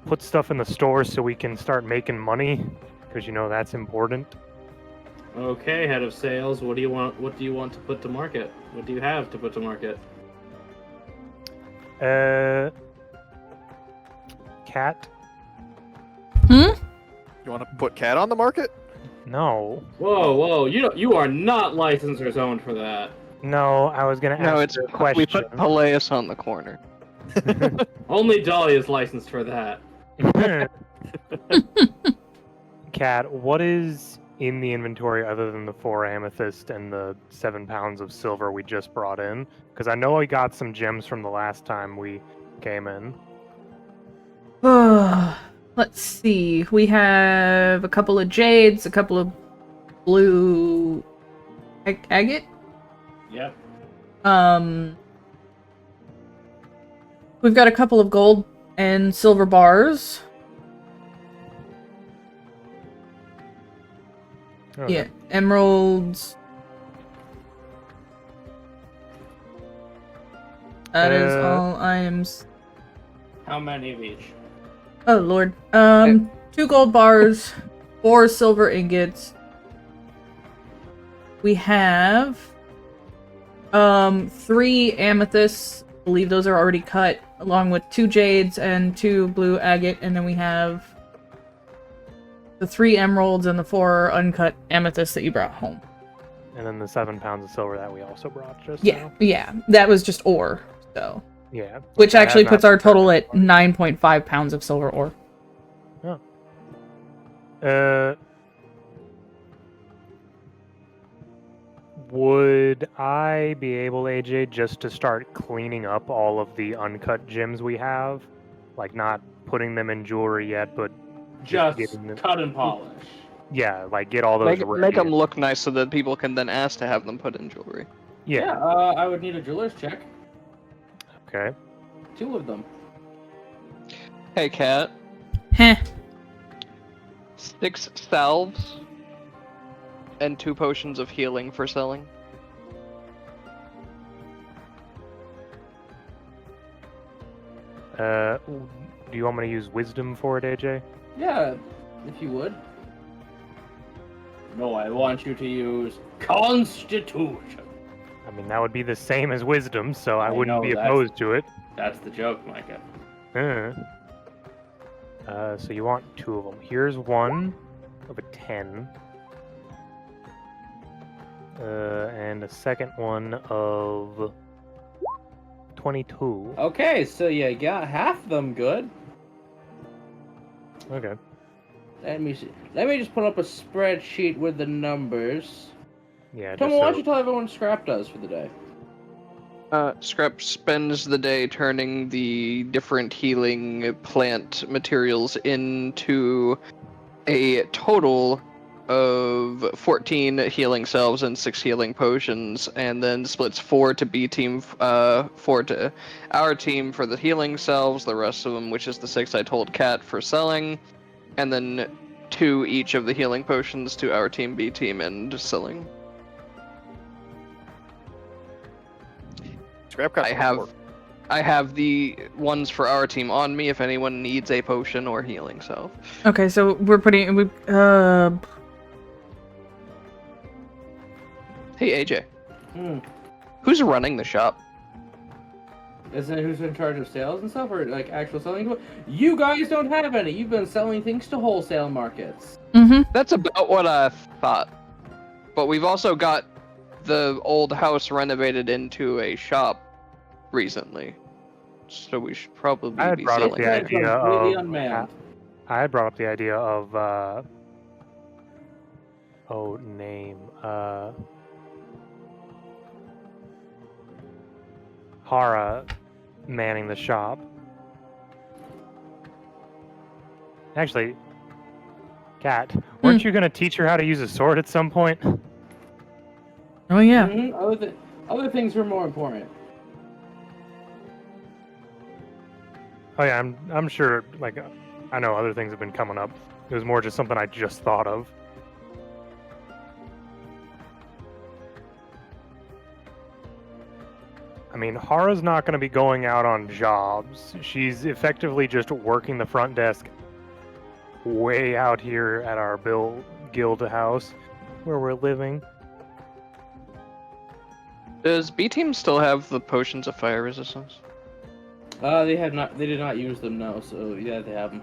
put stuff in the store so we can start making money, because that's important.
Okay, head of sales, what do you want to put to market? What do you have to put to market?
Cat?
You want to put cat on the market?
No.
Whoa, you are not licensed or zoned for that.
No, I was gonna
No,
ask
it's
you a question.
we put Peleus on the corner.
Only Dahlia is licensed for that.
Cat, what is in the inventory other than the 4 amethyst and the 7 pounds of silver we just brought in? Because I know we got some gems from the last time we came in.
Let's see. We have a couple of jades, a couple of blue agate.
Yep.
We've got a couple of gold and silver bars.
Okay.
Yeah, emeralds. That is all I am.
How many of each?
Oh lord. 2 gold bars, 4 silver ingots. We have 3 amethysts. I believe those are already cut, along with 2 jades and 2 blue agate, and then we have the 3 emeralds and the 4 uncut amethysts that you brought home.
And then the 7 pounds of silver that we also brought just
Yeah,
now.
yeah. That was just ore, so.
Yeah.
Which
that
actually
has
puts
not
our
been
total
covered.
at 9.5 pounds of silver ore.
Would I be able, AJ, just to start cleaning up all of the uncut gems we have? Like, not putting them in jewelry yet, but
Just
getting them...
cut and polish.
Yeah, like, get all those
Make
ready.
them look nice so that people can then ask to have them put in jewelry.
Yeah.
I would need a jeweler's check.
Okay.
2 of them.
Hey, Cat.
Heh.
6 salves and 2 potions of healing for selling.
Do you want me to use wisdom for it, AJ?
Yeah, if you would. No, I want you to use Constitution.
I mean, that would be the same as wisdom, so I wouldn't
know,
be
that's-
opposed to it.
That's the joke, Micah.
So you want 2 of them. Here's one of a 10. And a second one of 22.
Okay, so you got half of them good.
Okay.
Let me see. Let me just put up a spreadsheet with the numbers.
Yeah,
Tom,
just
why
so...
don't you tell everyone what Scrap does for the day?
Scrap spends the day turning the different healing plant materials into a total of 14 healing salves and 6 healing potions, and then splits 4 to B team, 4 to our team for the healing salves, the rest of them, which is the 6 I told Kat, for selling, and then 2 each of the healing potions to our team, B team, and selling.
Scrap got
I have the ones for our team on me if anyone needs a potion or healing salve.
Okay, so we're putting
Hey AJ,
Hmm.
who's running the shop?
Isn't it who's in charge of sales and stuff, or like actual selling? You guys don't have any. You've been selling things to wholesale markets.
That's about what I thought. But we've also got the old house renovated into a shop recently, so we should probably
I had
be
brought up
selling.
the
It's
idea
completely
of
unmanned.
I had brought up the idea of Hara manning the shop. Actually, Kat, weren't you gonna teach her how to use a sword at some point?
Oh yeah.
Mm-hmm. Other things were more important.
Oh yeah, I'm sure. Like, I know other things have been coming up. It was more just something I just thought of. I mean, Hara's not going to be going out on jobs. She's effectively just working the front desk way out here at our guild house where we're living.
Does B team still have the potions of fire resistance?
They have not. They did not use them, no. So yeah, they have them.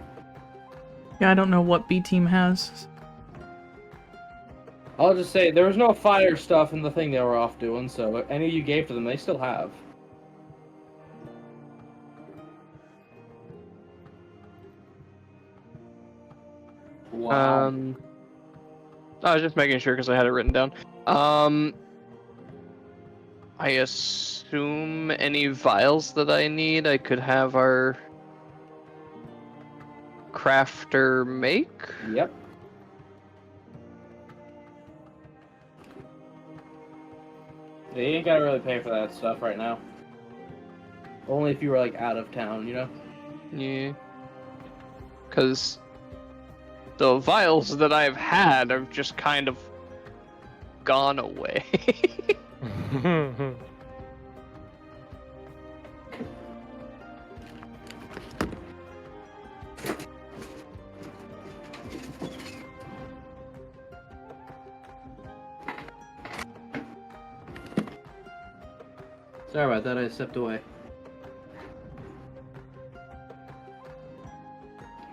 Yeah, I don't know what B team has.
I'll just say there was no fire stuff in the thing they were off doing. So any you gave to them, they still have. Wow.
I was just making sure because I had it written down. I assume any vials that I need, I could have our crafter make.
Yep. Yeah, you ain't gotta really pay for that stuff right now. Only if you were like out of town, you know.
Yeah. Because the vials that I've had have just kind of gone away.
Sorry about that. I stepped away.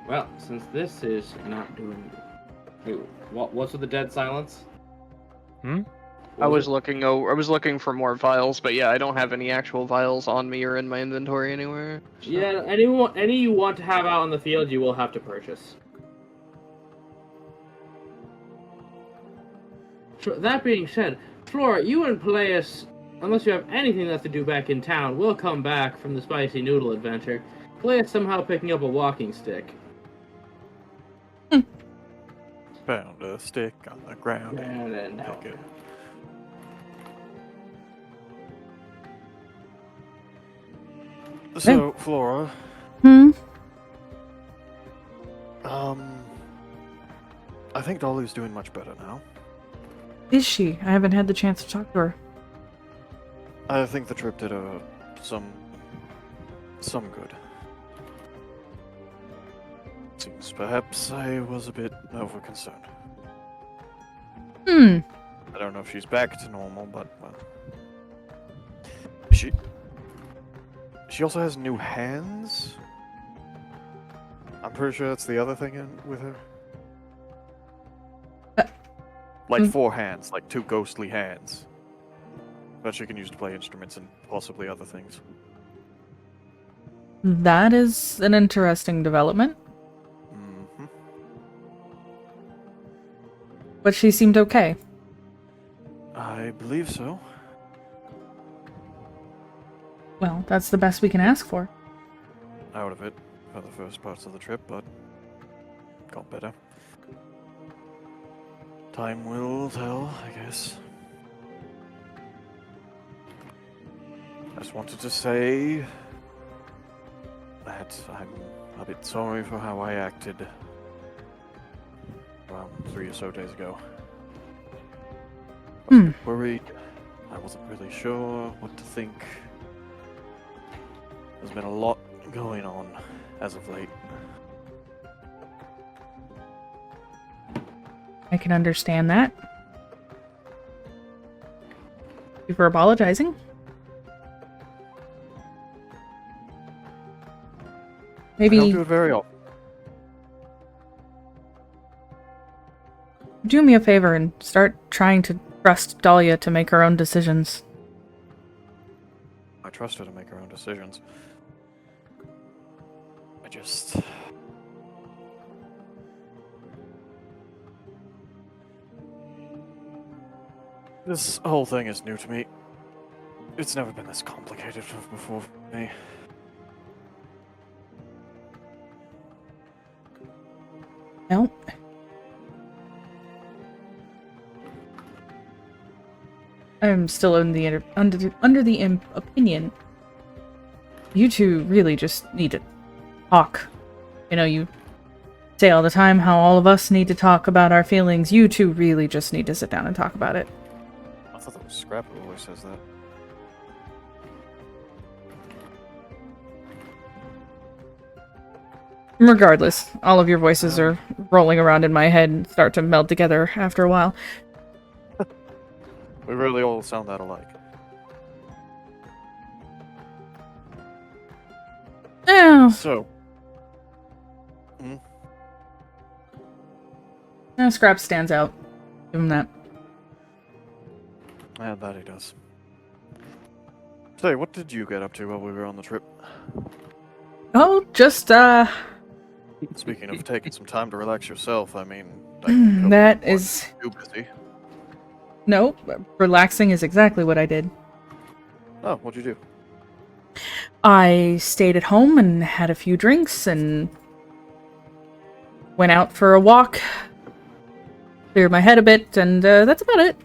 Well, since this is not doing. Wait, what's with the dead silence?
I was looking for more vials, but yeah, I don't have any actual vials on me or in my inventory anywhere. So.
Yeah, any you want to have out on the field, you will have to purchase. So, that being said, Flora, you and Peleus, unless you have anything left to do back in town, will come back from the spicy noodle adventure. Peleus somehow picking up a walking stick.
Found a stick on the ground.
And
Pick it. So, Flora, I think Dahlia's doing much better now.
Is she? I haven't had the chance to talk to her.
I think the trip did her some good. Seems perhaps I was a bit over-concerned. I don't know if she's back to normal, but, well... She also has new hands? I'm pretty sure that's the other thing with her. Like 4 hands, like 2 ghostly hands. That she can use to play instruments and possibly other things.
That is an interesting development.
Mm-hmm.
But she seemed okay.
I believe so.
Well, that's the best we can ask for.
Out of it for the first parts of the trip, but got better. Time will tell, I guess. I just wanted to say that I'm a bit sorry for how I acted around 3 or so days ago. I was a bit worried. I wasn't really sure what to think. There's been a lot going on as of late.
I can understand that. Thank you for apologizing.
I don't
Maybe
do it very often.
do me a favor and start trying to trust Dahlia to make her own decisions.
I trust her to make her own decisions. I just... This whole thing is new to me. It's never been this complicated before for me.
No. I'm still under the opinion you two really just need to talk. You know, you say all the time how all of us need to talk about our feelings. You two really just need to sit down and talk about it.
I thought that was Scrap who always says that.
Regardless, all of your voices are rolling around in my head and start to meld together after a while.
We really all sound that alike.
Oh,
So,
Scrap stands out. Give him that.
yeah, that he does. Say, what did you get up to while we were on the trip?
Oh, just,
Speaking of taking some time to relax yourself, I mean... I
that
hope you
is...
weren't too busy.
No, relaxing is exactly what I did.
Oh, what'd you do?
I stayed at home and had a few drinks and went out for a walk, cleared my head a bit, and that's about it.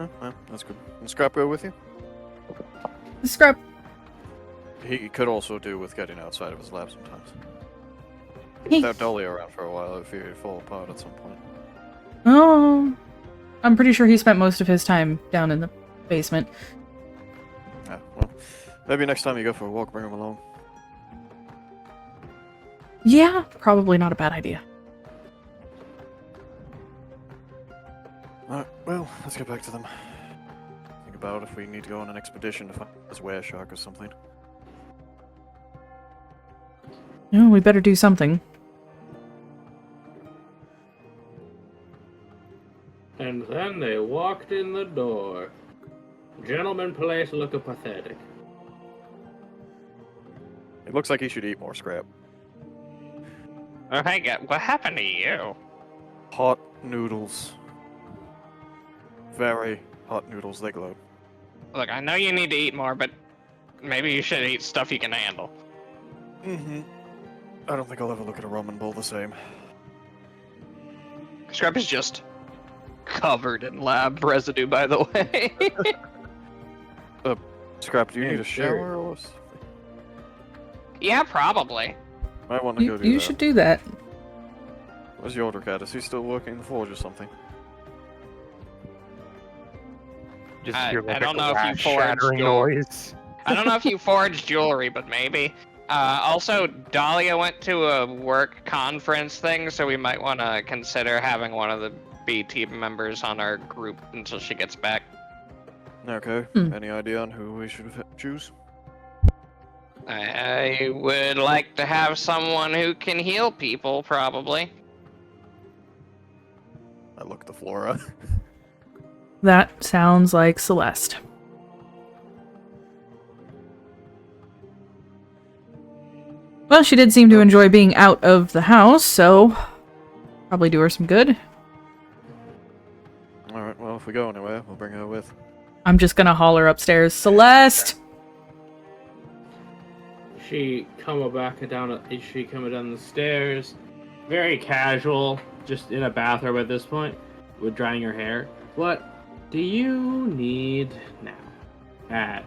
Oh, well, that's good. And Scrap go with you?
Scrap.
He could also do with getting outside of his lab sometimes.
He-
Without Dahlia around for a while, if he'd fall apart at some point.
Oh, I'm pretty sure he spent most of his time down in the basement.
Yeah, well, maybe next time you go for a walk, bring him along.
Yeah, probably not a bad idea.
Alright, well, let's get back to them. Think about if we need to go on an expedition to find this were shark or something.
No, we better do something.
And then they walked in the door. Gentleman place looking pathetic.
It looks like he should eat more Scrap.
Oh, hey, what happened to you?
Hot noodles. Very hot noodles, they glowed.
Look, I know you need to eat more, but maybe you should eat stuff you can handle.
Mm-hmm. I don't think I'll ever look at a ramen bowl the same.
Scrap is just covered in lab residue, by the way.
Scrap, do you
Hey,
need a shower or something?
Yeah, probably.
Might want to go do
You
that.
should do that.
Where's your older cat? Is he still working in the forge or something?
Just
I
hear like
don't
a
know if you
glass
forged
shattering
your-
noise.
I don't know if you forged jewelry, but maybe. Also, Dahlia went to a work conference thing, so we might want to consider having one of the B team members on our group until she gets back.
Okay.
Hmm.
Any idea on who we should choose?
I would like to have someone who can heal people, probably.
I look to Flora.
That sounds like Celeste. Well, she did seem to enjoy being out of the house, so probably do her some good.
Alright, well, if we go anywhere, we'll bring her with.
I'm just gonna holler upstairs, Celeste!
She coming down the stairs, very casual, just in a bathrobe at this point, with drying her hair. What do you need now?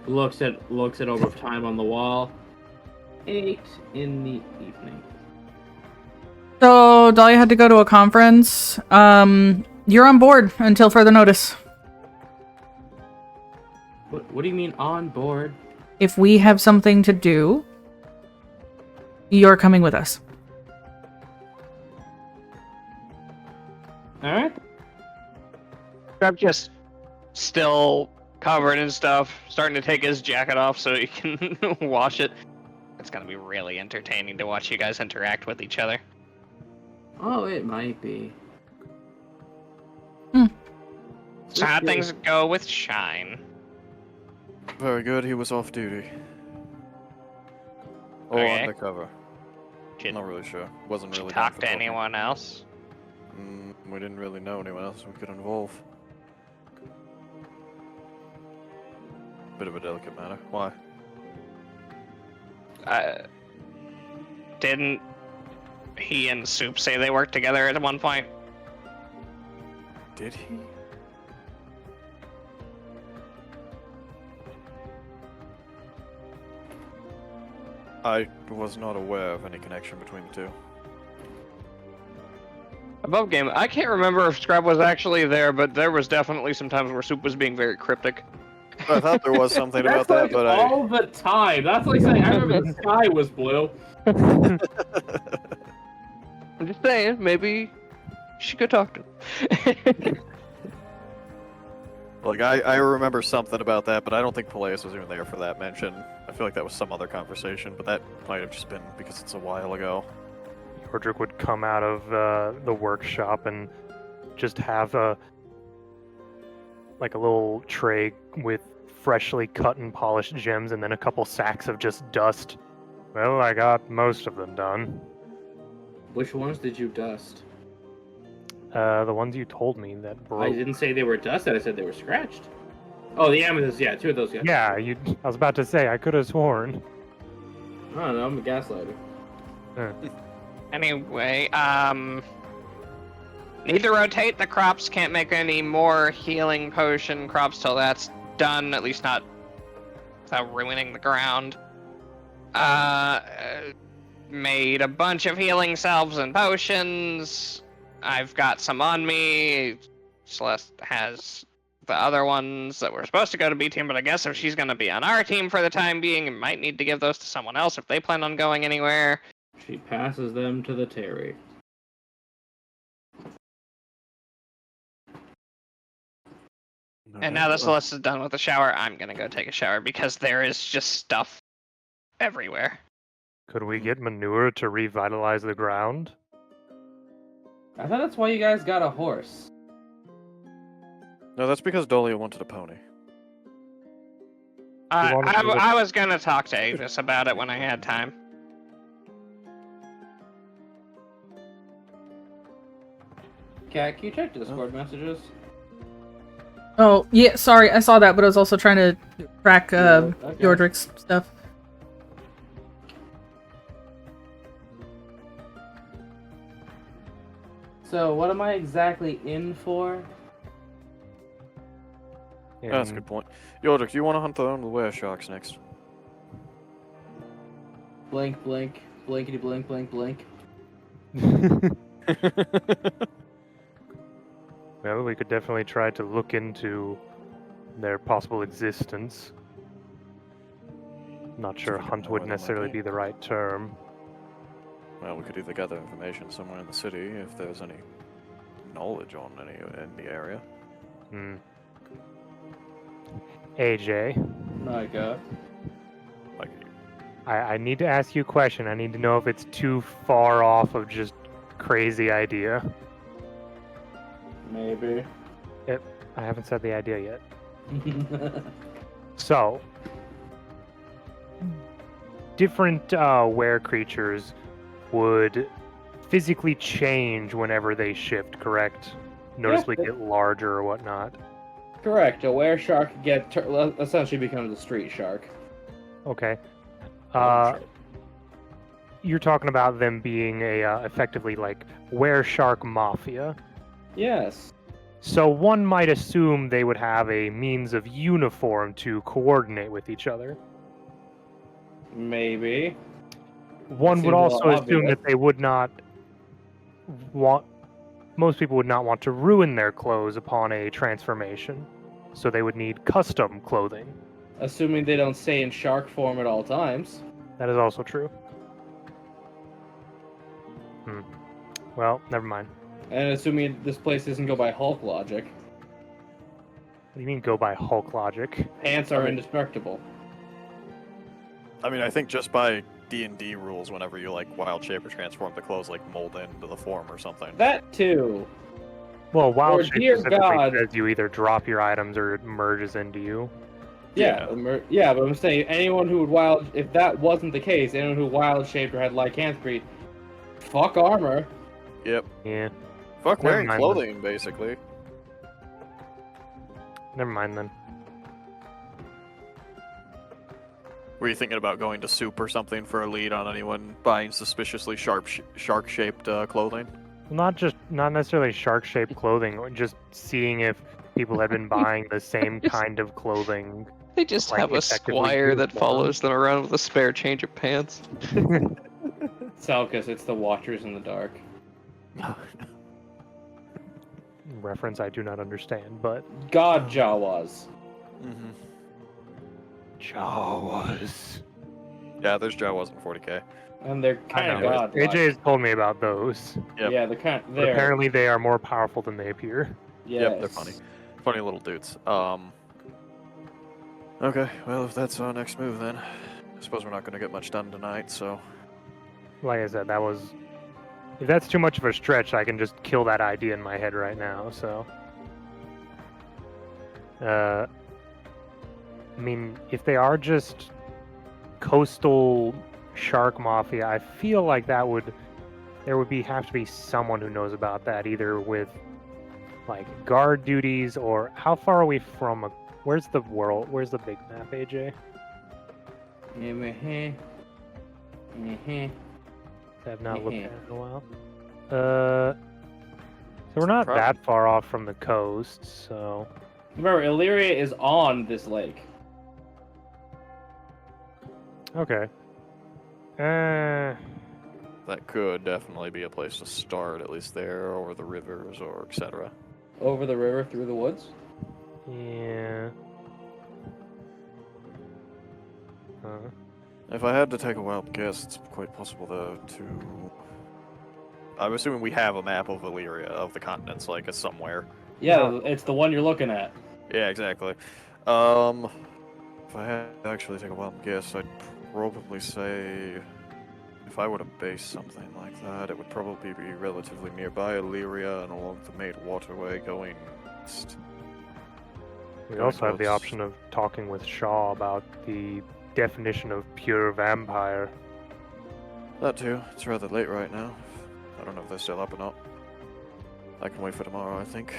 Looks at over time on the wall. 8 in the evening.
So Dahlia had to go to a conference. You're on board until further notice.
What do you mean on board?
If we have something to do, you're coming with us.
All right.
I'm just still covered in stuff, starting to take his jacket off so he can wash it. It's gonna be really entertaining to watch you guys interact with each other.
Oh, it might be.
So how'd things go with Shine?
Very good. He was off duty. Or
Okay.
undercover.
Did,
Not really sure. Wasn't
did you
really.
talk
down for
to
talking.
anyone else?
We didn't really know anyone else we could involve. Bit of a delicate matter. Why?
Didn't he and Soup say they worked together at one point?
Did he? I was not aware of any connection between the two.
Above game, I can't remember if Scrub was actually there, but there was definitely some times where Soup was being very cryptic.
I thought there was something about
That's
that,
like
but
all the time. That's like saying, I remember the sky was blue.
I'm just saying, maybe she could talk to him.
Like, I remember something about that, but I don't think Peleus was even there for that mention. I feel like that was some other conversation, but that might have just been because it's a while ago.
Yordrick would come out of the workshop and just have a little tray with freshly cut and polished gems and then a couple sacks of just dust. Well, I got most of them done.
Which ones did you dust?
The ones you told me that broke.
I didn't say they were dusted. I said they were scratched. Oh, the amethyst. Yeah, 2 of those. Yeah.
Yeah, I was about to say, I could have sworn.
I don't know. I'm a gaslighter.
Anyway, need to rotate the crops. Can't make any more healing potion crops till that's done. At least not without ruining the ground. Made a bunch of healing salves and potions. I've got some on me. Celeste has the other ones that were supposed to go to B team, but I guess if she's going to be on our team for the time being, it might need to give those to someone else if they plan on going anywhere.
She passes them to the Terry.
And now that Celeste is done with the shower, I'm going to go take a shower because there is just stuff everywhere.
Could we get manure to revitalize the ground?
I thought that's why you guys got a horse.
No, that's because Dahlia wanted a pony.
I was going to talk to Avis about it when I had time.
Cat, can you check Discord messages?
Oh, yeah, sorry, I saw that, but I was also trying to track
Okay.
Yordrick's stuff.
So, what am I exactly in for?
That's a good point. Yordrick, do you want to hunt the were sharks next?
Blink, blink, blinkety blink, blink, blink.
Well, we could definitely try to look into their possible existence. Not sure
we don't
hunt
know
would
where they might
necessarily
be.
be the right term.
Well, we could either gather information somewhere in the city if there's any knowledge on any in the area.
AJ,
My god.
Like,
I need to ask you a question. I need to know if it's too far off of just crazy idea.
Maybe.
I haven't said the idea yet. So, different were creatures would physically change whenever they shift, correct? Noticeably get larger or whatnot.
Correct. A were shark essentially becomes a street shark.
Okay.
Water
you're talking about them being a effectively like were-shark mafia.
Yes.
So one might assume they would have a means of uniform to coordinate with each other.
Maybe.
One
Seems
would
a
also
little
assume
obvious.
that they would not want. Most people would not want to ruin their clothes upon a transformation, so they would need custom clothing.
Assuming they don't stay in shark form at all times.
That is also true. Well, never mind.
And assuming this place doesn't go by Hulk logic.
What do you mean go by Hulk logic?
Pants are indestructible.
I mean, I think just by D&D rules, whenever you like wild shape or transform, the clothes like mold into the form or something.
That too.
Well, wild
Or,
shape
dear
specifically
God.
says you either drop your items or it merges into you.
Yeah, yeah, but I'm saying anyone who would if that wasn't the case, anyone who wild shaped or had lycanthropy, fuck armor.
Yep.
Yeah.
Fuck
Never
wearing
mind
clothing, basically.
Never mind then.
Were you thinking about going to soup or something for a lead on anyone buying suspiciously shark-shaped clothing?
Not necessarily shark-shaped clothing, or just seeing if people had been buying the same kind of clothing.
They just
Like,
have a
effectively
squire that
uniform.
follows them around with a spare change of pants.
Salkus, it's the Watchers in the Dark.
Reference I do not understand, but
God Jawas.
Mm-hmm.
Jawas.
Yeah, there's Jawas in 40k.
And they're
I
kind of
know.
god.
AJ has told me about those.
Yep.
Yeah, they're kind
But apparently they are more powerful than they appear.
Yep, they're funny. Funny little dudes. Okay, well, if that's our next move, then I suppose we're not going to get much done tonight, so...
Like I said, if that's too much of a stretch, I can just kill that idea in my head right now, so... I mean, if they are just coastal shark mafia, I feel like there would have to be someone who knows about that, either with like guard duties or how far are we from where's the big map, AJ? I have not looked at it in a while. So we're not that far off from the coast, so
Remember, Illyria is on this lake.
okay.
That could definitely be a place to start, at least there, or the rivers, or etc.
Over the river, through the woods?
Yeah.
If I had to take a wild guess, it's quite possible to... I'm assuming we have a map of Illyria, of the continents, like, it's somewhere.
Yeah, it's the one you're looking at.
Yeah, exactly. If I had to actually take a wild guess, I'd probably say... If I were to base something like that, it would probably be relatively nearby Illyria and along the main waterway going east.
We also have the option of talking with Shaw about the definition of pure vampire.
That too. It's rather late right now. I don't know if they're still up or not. I can wait for tomorrow, I think.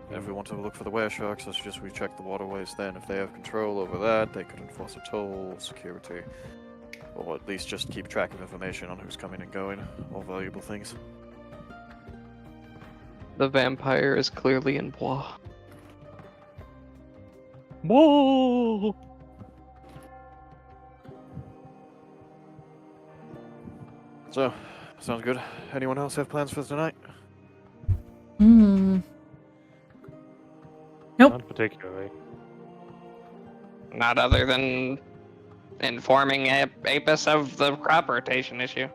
And if we want to look for the were-sharks, I suggest we check the waterways then. If they have control over that, they could enforce a toll, security, or at least just keep track of information on who's coming and going, all valuable things.
The vampire is clearly in Bois.
Whoa!
So, sounds good. Anyone else have plans for tonight?
Nope.
Not particularly.
Not other than informing Apis of the crop rotation issue.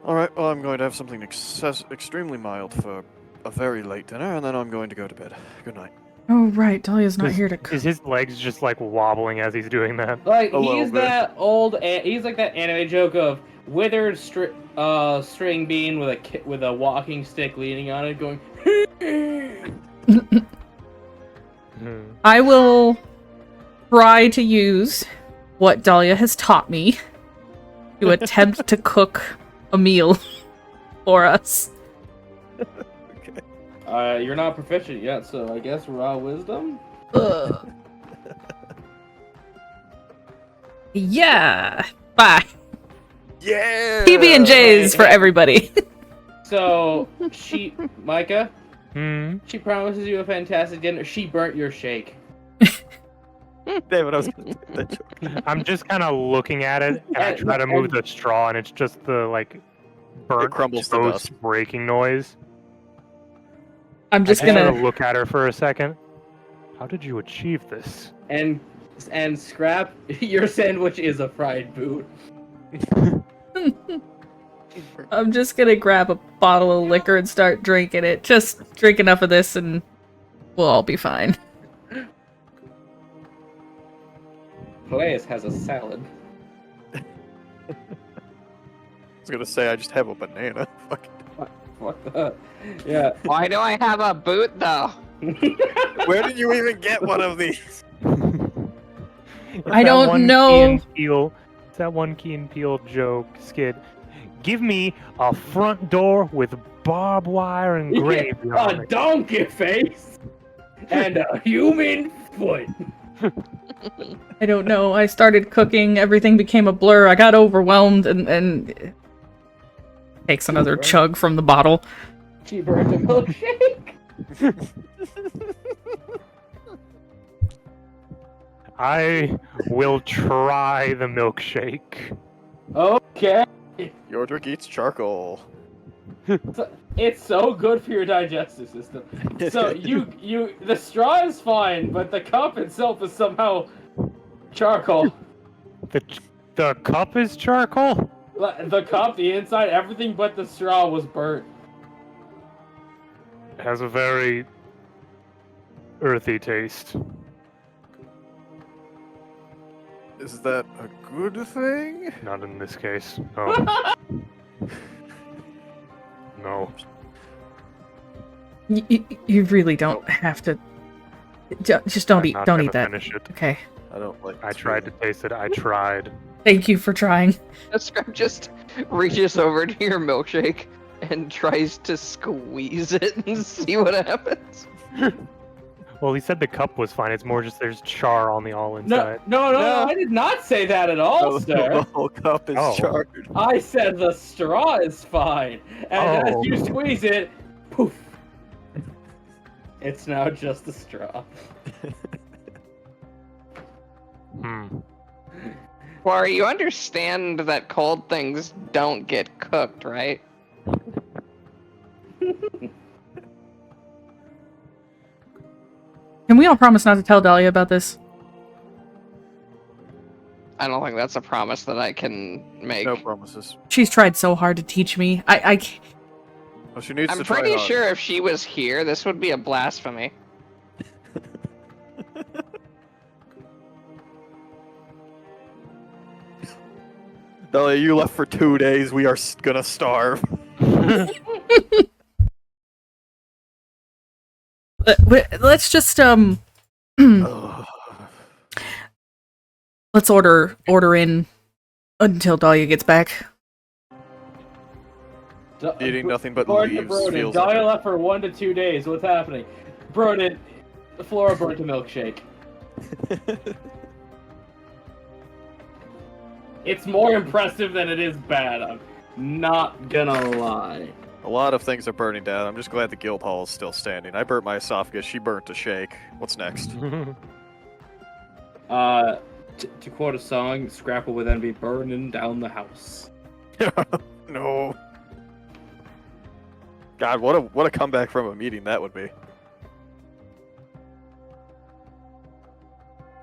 Alright, well, I'm going to have something extremely mild for a very late dinner, and then I'm going to go to bed. Good night.
Oh, right. Dahlia's not here to cook.
Is his legs just like wobbling as he's doing that?
Like,
A little
he's
bit.
that he's like that anime joke of withered string bean with a walking stick leaning on it going...
I will try to use what Dahlia has taught me to attempt to cook a meal for us.
You're not proficient yet, so I guess raw wisdom?
Ugh. Yeah. Bye.
Yeah.
PB&Js for everybody.
So, Micah,
Hmm.
she promises you a fantastic dinner. She burnt your shake.
David, I was gonna take that joke.
I'm just kind of looking at it, and I try to move the straw, and it's just the like burnt
crumbles to
toast
dust.
breaking noise.
I'm just
I just
gonna.
sort of look at her for a second. How did you achieve this?
And Scrap, your sandwich is a fried boot.
I'm just gonna grab a bottle of liquor and start drinking it. Just drink enough of this, and we'll all be fine.
Peleus has a salad.
I was gonna say I just have a banana. Fuck.
What the? Yeah.
Why do I have a boot though?
Where did you even get one of these?
I don't know.
It's that one Key and Peele joke skit. Give me a front door with barbed wire engraved on
A
it.
donkey face and a human foot.
I don't know. I started cooking. Everything became a blur. I got overwhelmed and takes another chug from the bottle.
She burnt a milkshake.
I will try the milkshake.
Okay.
Your drink eats charcoal.
It's so good for your digestive system. So the straw is fine, but the cup itself is somehow charcoal.
The cup is charcoal?
The cup, the inside, everything but the straw was burnt.
It has a very earthy taste.
Is that a good thing?
Not in this case. No. No.
You really don't have to. Just don't
I'm
eat.
not
Don't
gonna
eat that.
finish it.
Okay.
I don't like.
I tried to taste it. I tried.
Thank you for trying.
Scrap just reaches over to your milkshake and tries to squeeze it and see what happens.
Well, he said the cup was fine. It's more just there's char on the all inside.
No, I did not say that at all,
The
sir.
whole cup is
Oh.
charred.
I said the straw is fine, and as you
Oh.
squeeze it, poof. It's now just the straw.
Quarry, you understand that cold things don't get cooked, right?
Can we all promise not to tell Dahlia about this?
I don't think that's a promise that I can make.
No promises.
She's tried so hard to teach me. I can't.
Well, she needs
I'm
to try
pretty
hard.
sure if she was here, this would be a blasphemy.
Dahlia, you left for 2 days. We are gonna starve.
Let's just
Ugh.
let's order in until Dahlia gets back.
Eating nothing but
Gordon
leaves
Broden,
feels
Dahlia
like
left for 1 to 2 days. What's happening? Broden, Flora burnt a milkshake. It's more impressive than it is bad. I'm not gonna lie.
a lot of things are burning down. I'm just glad the guild hall is still standing. I burnt my esophagus. She burnt a shake. What's next?
To quote a song, Scrapple would then be burning down the house.
No. God, what a comeback from a meeting that would be.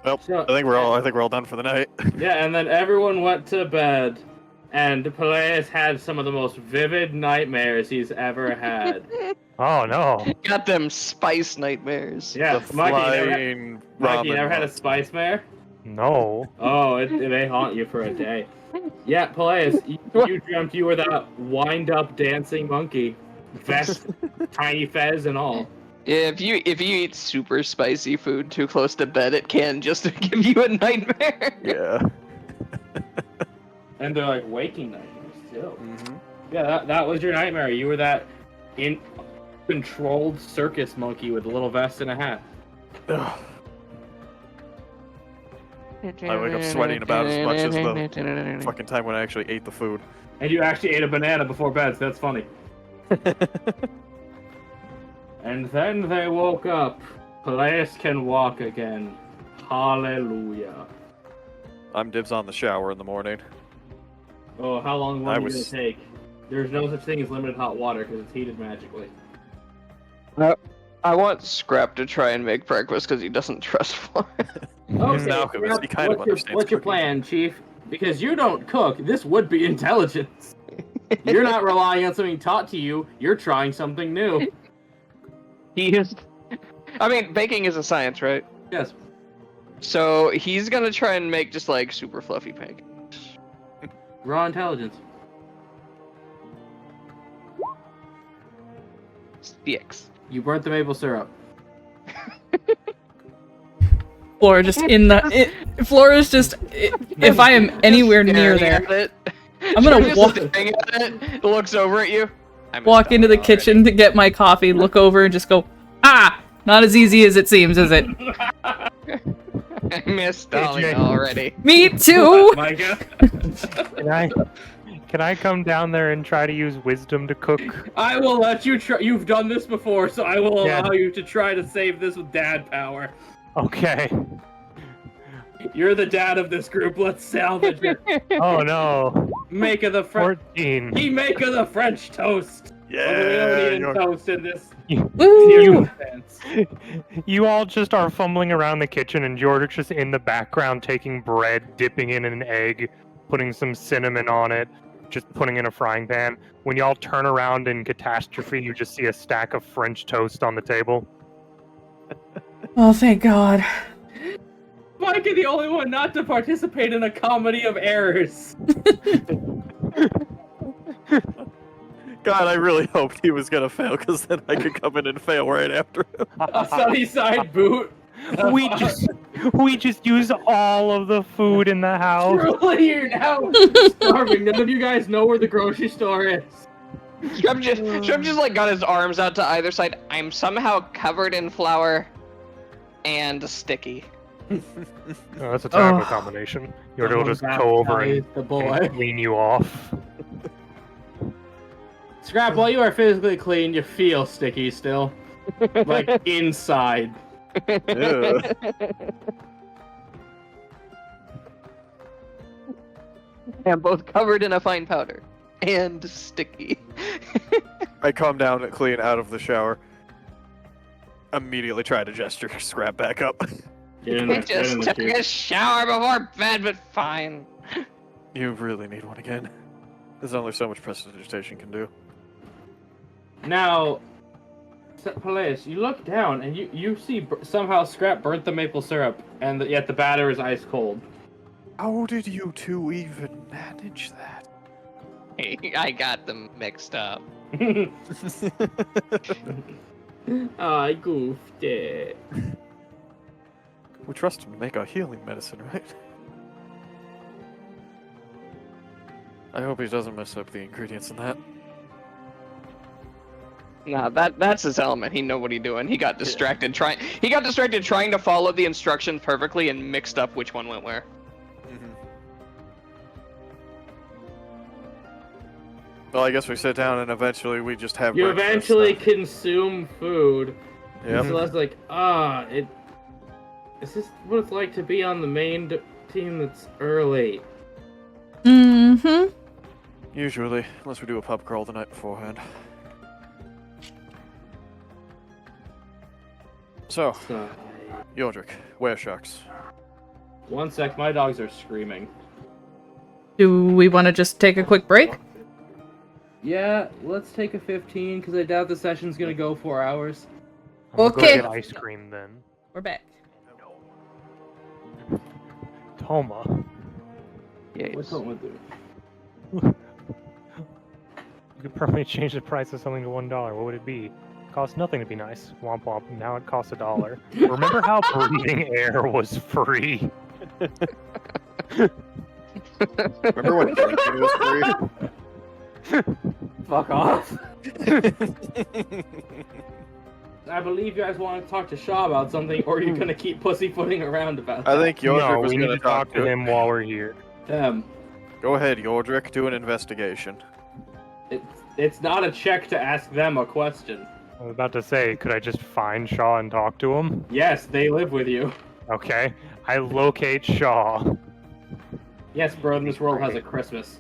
Well,
So-
I think we're all done for the night.
Yeah, and then everyone went to bed, and Peleus had some of the most vivid nightmares he's ever had.
Oh no.
Got them spice nightmares.
Yeah,
The
Mikey,
flying
Mikey, you
ramen
never had a
monster.
spice mare?
No.
Oh, it may haunt you for a day. Yeah, Peleus, you dreamt you were that wind-up dancing monkey. Vest, tiny fez, and all.
If you eat super spicy food too close to bed, it can just give you a nightmare.
Yeah.
And they're like waking nightmares, too.
Mm-hmm.
Yeah, that was your nightmare. You were that controlled circus monkey with a little vest and a hat.
I wake up sweating about as much as the fucking time when I actually ate the food.
And you actually ate a banana before bed, so that's funny. And then they woke up. Peleus can walk again. Hallelujah.
I'm dibs on the shower in the morning.
Oh, how long
I
was it
was-
gonna take? There's no such thing as limited hot water because it's heated magically.
I want Scrap to try and make breakfast because he doesn't trust Flora.
Okay,
Now, 'cause he kind of understands
what's your
cooking.
plan, Chief? Because you don't cook, this would be intelligence. You're not relying on something taught to you, you're trying something new.
He is. I mean, baking is a science, right?
Yes.
So he's gonna try and make just like super fluffy pancakes.
Raw intelligence.
6.
You burnt the maple syrup.
Flora just in the. Flora's just. If I am anywhere near there, I'm gonna walk
Looks over at you.
walk into the kitchen to get my coffee, look over, and just go, ah! Not as easy as it seems, is it?
I missed Dahlia already.
Me too!
Micah?
Can I come down there and try to use wisdom to cook?
I will let you try. You've done this before, so I will
Yeah.
allow you to try to save this with dad power.
Okay.
You're the dad of this group. Let's salvage it.
Oh no.
Make of the French.
14.
He make of the French toast.
Yeah,
Although we don't eat
you're-
toast in this.
Woo!
You all just are fumbling around the kitchen, and George just in the background taking bread, dipping in an egg, putting some cinnamon on it, just putting in a frying pan. When y'all turn around in catastrophe, you just see a stack of French toast on the table.
Oh, thank God.
Micah, the only one not to participate in a comedy of errors.
God, I really hoped he was gonna fail, because then I could come in and fail right after him.
A sunny side boot.
we just use all of the food in the house.
Truly, you're now starving. None of you guys know where the grocery store is.
Shub just like got his arms out to either side. I'm somehow covered in flour and sticky.
Oh, that's a terrible
Ugh.
combination. You'll just go over and
the boy.
clean you off.
Scrap, while you are physically clean, you feel sticky still. Like inside.
Ew.
And both covered in a fine powder and sticky.
I come down and clean out of the shower. Immediately try to gesture Scrap back up.
Get in
I
there, get in
just
there,
took
Chief.
a shower before bed, but fine.
You really need one again. There's only so much prestidigitation can do.
Now, Peleus, you look down and you see somehow Scrap burnt the maple syrup, and yet the batter is ice cold.
How did you two even manage that?
I got them mixed up.
I goofed it.
We trust him to make our healing medicine, right? I hope he doesn't mess up the ingredients in that.
Nah, that's his element. He know what he doing. He got distracted trying to follow the instructions perfectly and mixed up which one went where.
Well, I guess we sit down and eventually we just have
You
breakfast.
eventually consume food.
Yep.
So that's like, is this what it's like to be on the main team that's early?
Mm-hmm.
Usually, unless we do a pub crawl the night beforehand. So,
So,
Yodrick, were sharks.
1 sec, my dogs are screaming.
Do we want to just take a quick break?
Yeah, let's take a 15, because I doubt the session's gonna go 4 hours.
I'm gonna
Okay.
go get ice cream then.
We're back.
Toma.
What's up with it?
You could probably change the price of something to $1. What would it be? Costs nothing to be nice. Womp womp. Now it costs $1. Remember how breathing air was free?
Remember when drinking was free?
Fuck off. I believe you guys want to talk to Shaw about something, or you're gonna keep pussyfooting around about
I
that.
think Yordrick
No,
was
we
going
need to talk to
it.
him while we're here.
Go ahead, Yordrick, do an investigation.
It's not a check to ask them a question.
I was about to say, could I just find Shaw and talk to him?
Yes, they live with you.
Okay. I locate Shaw.
Yes, bro, this world has a Christmas.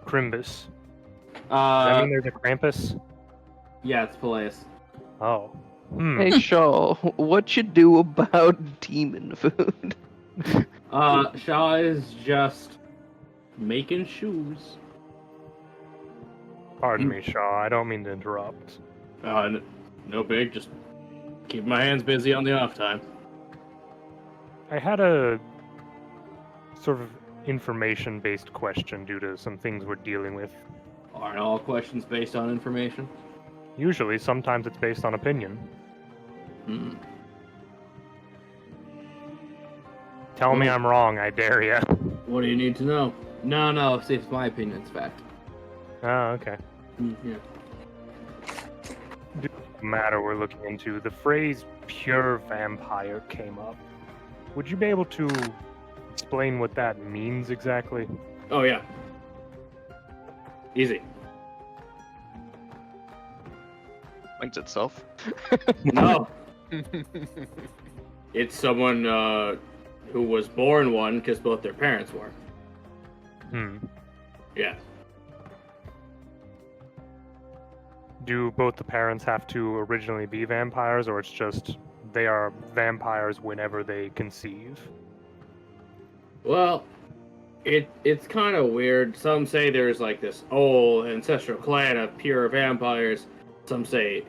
Crimbus. Does that mean
Uh,
there's a Krampus?
yeah, it's Peleus.
Oh.
Hey Shaw, what you do about demon food?
Shaw is just making shoes.
Pardon me, Shaw. I don't mean to interrupt.
No big, just keep my hands busy on the off time.
I had a sort of information-based question due to some things we're dealing with.
Aren't all questions based on information?
Usually, sometimes it's based on opinion.
Hmm.
Tell me I'm wrong, I dare ya.
What do you need to know? No, see, it's my opinion, it's fact.
Oh, okay.
Yeah.
Matter we're looking into, the phrase pure vampire came up. Would you be able to explain what that means exactly?
Oh, yeah. Easy.
Points itself.
No. It's someone who was born one because both their parents were. Yeah.
Do both the parents have to originally be vampires, or it's just they are vampires whenever they conceive?
Well, it's kind of weird. Some say there's like this old ancestral clan of pure vampires. Some say,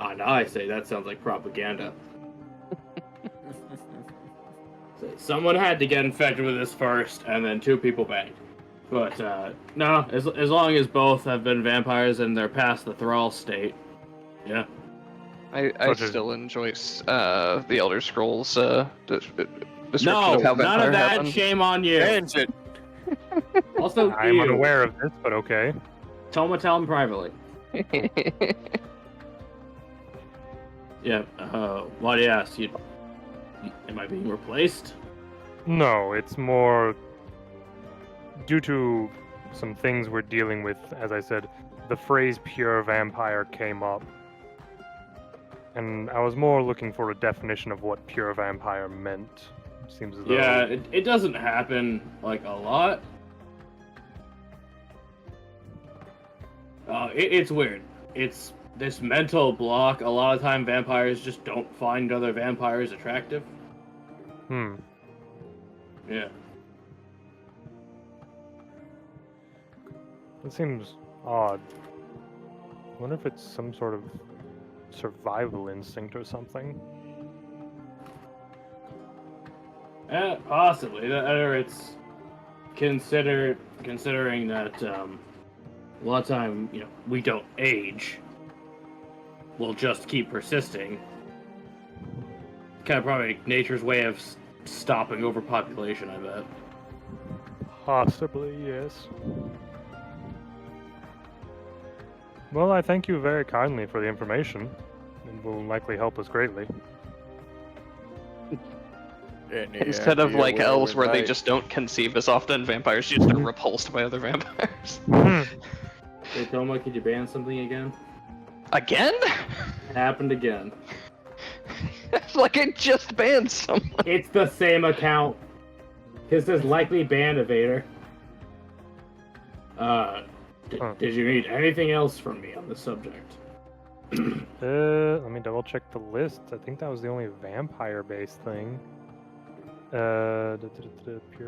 and I say that sounds like propaganda. So someone had to get infected with this first, and then 2 people banged. But no, as long as both have been vampires and they're past the thrall state, yeah.
I still enjoy the Elder Scrolls description
No,
of how
none
vampire
of that.
happened.
Shame on you.
Tangent.
Also,
I'm
you.
unaware of this, but okay.
Toma, tell him privately. Yeah. Why do you ask? Am I being replaced?
No, it's more due to some things we're dealing with. As I said, the phrase pure vampire came up. And I was more looking for a definition of what pure vampire meant. Seems as though...
Yeah, it doesn't happen, like, a lot. It's weird. It's this mental block. A lot of time vampires just don't find other vampires attractive. Yeah.
It seems odd. I wonder if it's some sort of survival instinct or something.
Possibly. Or it's considering that a lot of time, we don't age. We'll just keep persisting. Kind of probably nature's way of stopping overpopulation, I bet.
Possibly, yes. Well, I thank you very kindly for the information. It will likely help us greatly.
Instead of like elves where they just don't conceive as often, vampires just are repulsed by other vampires.
Hey, Toma, could you ban something again?
Again?
It happened again.
It's like I just banned someone.
It's the same account. His says likely ban evader. Did you need anything else from me on the subject?
Let me double check the list. I think that was the only vampire-based thing. Pure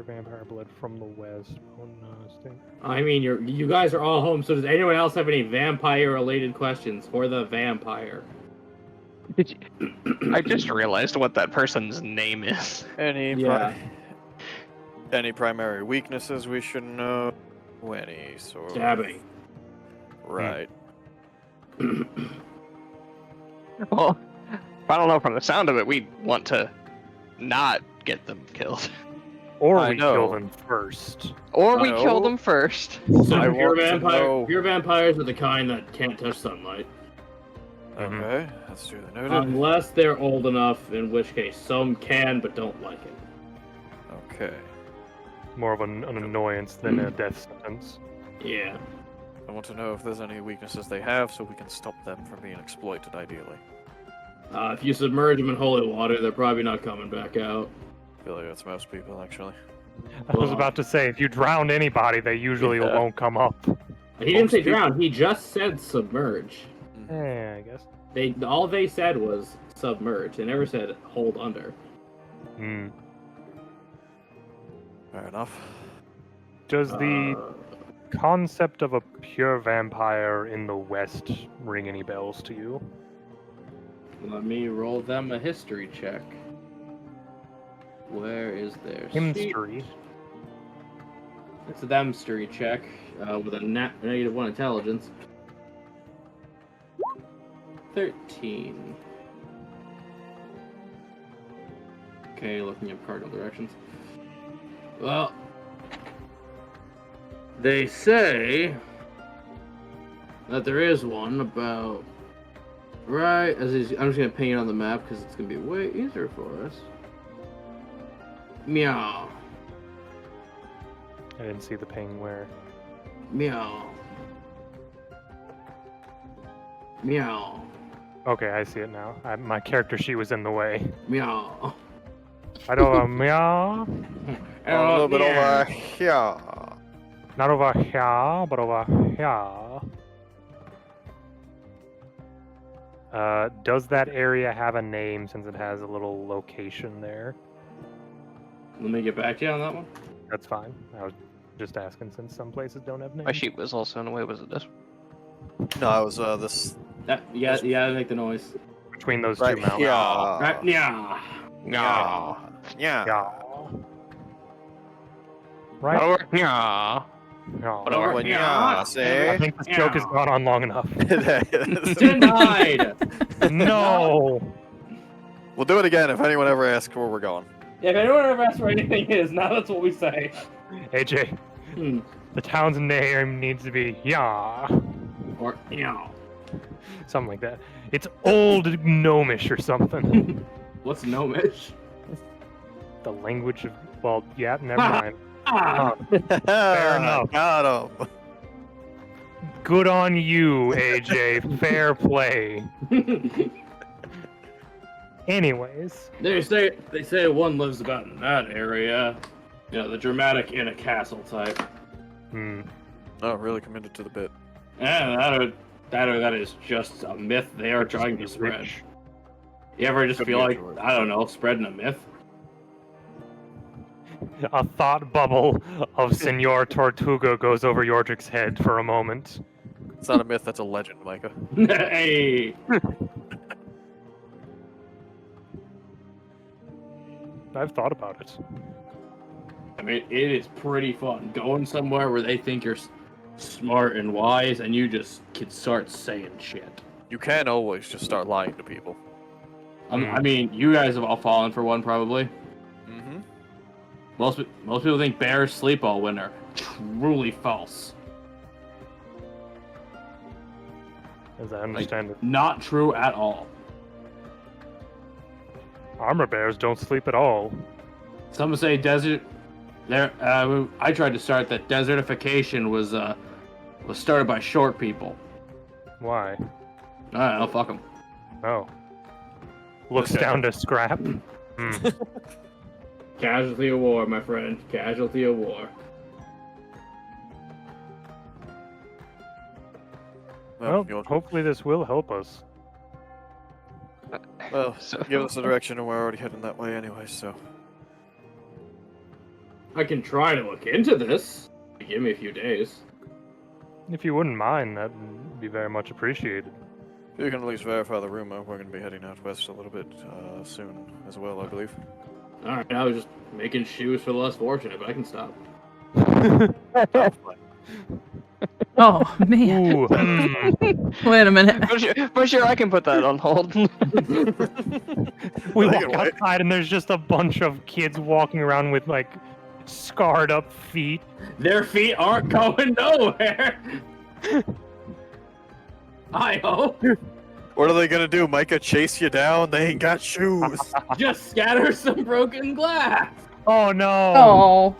vampire blood from the west. Oh no,
I mean, you guys are all home, so does anyone else have any vampire-related questions for the vampire?
I just realized what that person's name is.
Any primary weaknesses we should know? Any sort
Stabbing.
Right.
Well, I don't know, from the sound of it, we want to not get them killed.
Or
I
we
know.
kill them first.
Or we
No.
kill them first.
So
I
pure
want to know-
vampires are the kind that can't touch sunlight.
Okay, that's duly noted.
Unless they're old enough, in which case some can but don't like it.
Okay.
More of an annoyance than a death sentence.
Yeah.
I want to know if there's any weaknesses they have so we can stop them from being exploited, ideally.
If you submerge them in holy water, they're probably not coming back out.
I feel like that's most people, actually.
I was about to say, if you drown anybody, they usually won't come up.
He didn't say drown, he just said submerge.
Yeah, I guess.
All they said was submerge. They never said hold under.
Hmm.
Fair enough.
Does the concept of a pure vampire in the West ring any bells to you?
Let me roll them a history check. Where is their
History.
It's a themstory check with a -1 intelligence. 13. Okay, looking up cardinal directions. Well, they say that there is one about right as he's, I'm just gonna ping it on the map because it's gonna be way easier for us. Meow.
I didn't see the ping where.
Meow. Meow.
Okay, I see it now. My character sheet was in the way.
Meow.
I don't meow.
A little bit over here.
Not over here, but over here. Does that area have a name since it has a little location there?
Let me get back to you on that one.
That's fine. I was just asking since some places don't have names.
My sheet was also in a way. Was it this?
No, it was this.
You gotta make the noise.
Between those
Right
two mountains.
here.
Right, yeah.
Yeah. Yeah.
Yeah. Right?
Over here.
Yeah.
Over
When
here.
yeah,
I
see?
think this joke has gone on long enough.
Denied.
No!
We'll do it again if anyone ever asks where we're going.
If anyone ever asks where anything is, now that's what we say.
AJ, the town's name needs to be Yeah.
Or meow.
Something like that. It's Old Gnomish or something.
What's gnomish?
The language of. Well, yeah, never mind.
Ah.
Fair enough.
Got him.
Good on you, AJ. Fair play. Anyways.
They say one lives about in that area. You know, the dramatic in a castle type.
Oh, really committed to the bit.
And that is just a myth they are trying to spread. You ever just feel like, I don't know, spreading a myth?
A thought bubble of Senor Tortuga goes over Yordrick's head for a moment.
It's not a myth, that's a legend, Micah.
Hey!
I've thought about it.
I mean, it is pretty fun going somewhere where they think you're smart and wise, and you just can start saying shit.
You can always just start lying to people.
I mean, you guys have all fallen for one, probably.
Mm-hmm.
Most people think bears sleep all winter. Truly false.
As I understand it.
Not true at all.
Armor bears don't sleep at all.
Some say desert. There, I tried to start that desertification was started by short people.
Why?
I don't know, fuck them.
Oh. Looks
Okay.
down to scrap.
Casualty of war, my friend. Casualty of war.
Well,
Well,
hopefully this will help us.
give us a direction, and we're already heading that way anyway, so.
I can try to look into this. Give me a few days.
If you wouldn't mind, that would be very much appreciated.
You can at least verify the rumor. We're going to be heading out west a little bit soon as well, I believe.
Alright, I was just making shoes for the less fortunate, but I can stop.
Oh, man.
Ooh,
Wait a minute.
For sure, I can put that on hold.
We
Take it
walk
away.
outside and there's just a bunch of kids walking around with like scarred up feet.
Their feet aren't going nowhere! I hope.
What are they gonna do? Micah chase you down? They ain't got shoes.
Just scatter some broken glass.
Oh no!
Oh.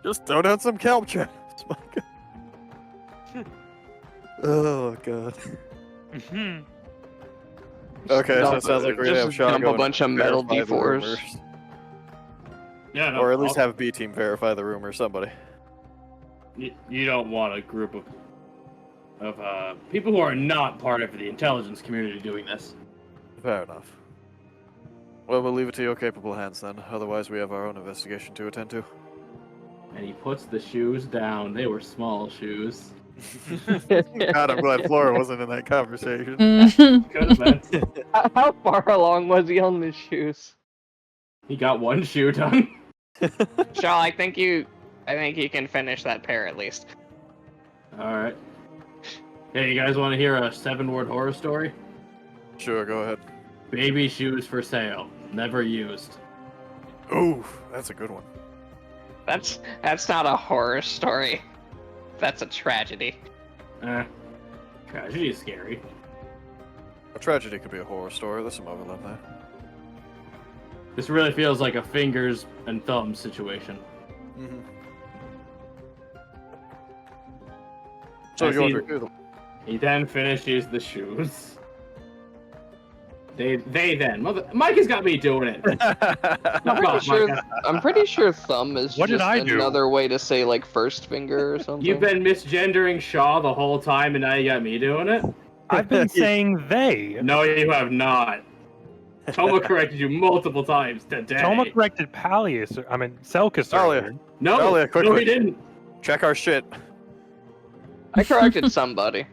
Just throw down some kelp traps, Micah. Oh god.
Mhm.
Okay, so
Dump-
it sounds like we're gonna have
just dump
shotgun.
a bunch of metal
verify the
D4s.
rumors.
Yeah, no,
Or at least
I'll-
have B team verify the rumor. Somebody.
You don't want a group of people who are not part of the intelligence community doing this.
Fair enough. Well, we'll leave it to your capable hands then. Otherwise, we have our own investigation to attend to.
And he puts the shoes down. They were small shoes.
God, I'm glad Flora wasn't in that conversation.
Mhm.
Could have been.
How far along was he on the shoes?
He got one shoe done.
Shaw, I think you can finish that pair at least.
All right. Hey, you guys want to hear a 7-word horror story?
Sure, go ahead.
Baby shoes for sale, never used.
Ooh, that's a good one.
That's not a horror story. That's a tragedy.
Tragedy is scary.
A tragedy could be a horror story. There's some overlap there.
This really feels like a fingers and thumbs situation.
Mm-hmm. So
I
you
see-
want to do
He then finishes the shoes. They then. Mike has got me doing it.
them?
Fuck off, Micah.
I'm pretty sure thumb is
What did
just
I do?
another way to say like first finger or something.
You've been misgendering Shaw the whole time, and now you got me doing it?
I've been saying they.
No, you have not. Toma corrected you multiple times today.
Toma corrected Selkus
Dahlia.
earlier.
No,
Dahlia,
no,
quickly.
he didn't.
Check our shit.
I corrected somebody.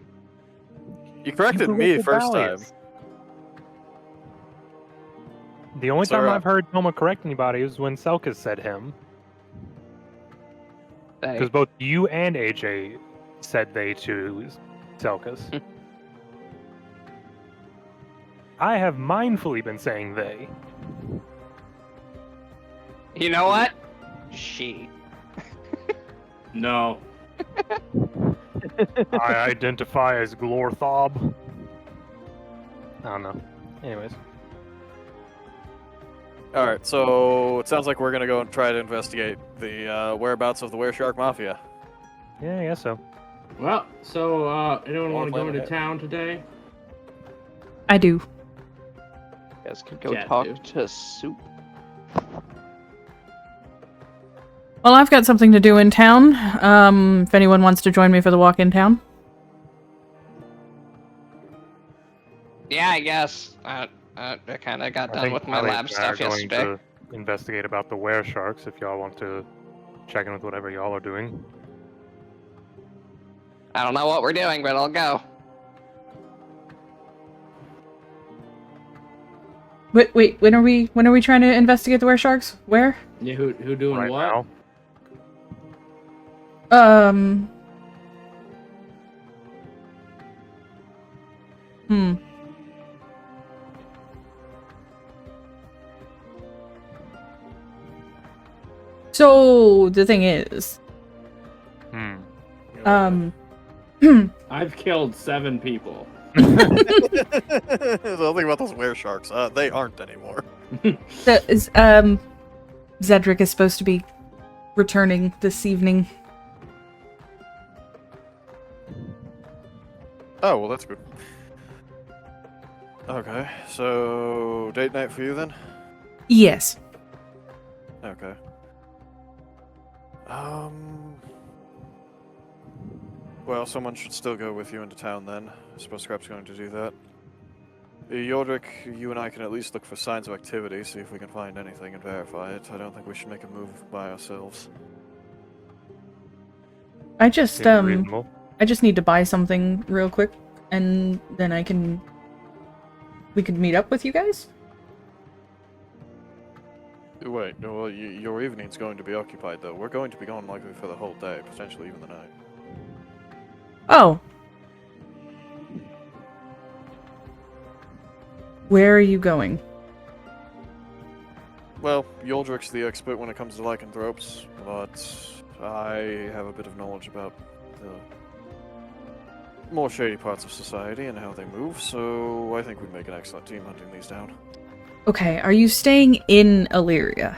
You corrected
You
me
corrected
first time.
Dahlia's. The only
So,
time I've heard Toma correct anybody was when Selkus said him.
They.
Because both you and AJ said they to Selkus. I have mindfully been saying they.
You know what? She.
No.
I identify as Glorthob. I don't know. Anyways.
Alright, so it sounds like we're gonna go and try to investigate the whereabouts of the Wereshark Mafia.
Yeah, I guess so.
Well, so, anyone want to go
plan
into
ahead.
town today?
I do.
You guys could go
Yeah,
talk
dude.
to Soup.
Well, I've got something to do in town. If anyone wants to join me for the walk in town.
Yeah, I guess. I kind of got
I
done
think
with my
Alex
lab
and I
stuff
are going
yesterday.
to investigate about the Weresharks if y'all want to check in with whatever y'all are doing.
I don't know what we're doing, but I'll go.
Wait, when are we trying to investigate the Weresharks? Where?
Yeah, who doing
right
what?
now.
Hmm. So the thing is,
Hmm.
I've killed 7 people.
The only thing about those Weresharks, they aren't anymore.
Zedric is supposed to be returning this evening.
Oh, well, that's good. Okay, so date night for you then?
Yes.
Okay. Well, someone should still go with you into town then. I suppose Scrap's going to do that. Yordrick, you and I can at least look for signs of activity, see if we can find anything and verify it. I don't think we should make a move by ourselves.
I just
Seems reasonable.
I just need to buy something real quick, and then we could meet up with you guys.
Wait, no, well, your evening's going to be occupied though. We're going to be gone likely for the whole day, potentially even the night.
Oh. Where are you going?
Well, Yordrick's the expert when it comes to lycanthropes, but I have a bit of knowledge about the more shady parts of society and how they move, so I think we'd make an excellent team hunting these down.
Okay, are you staying in Illyria?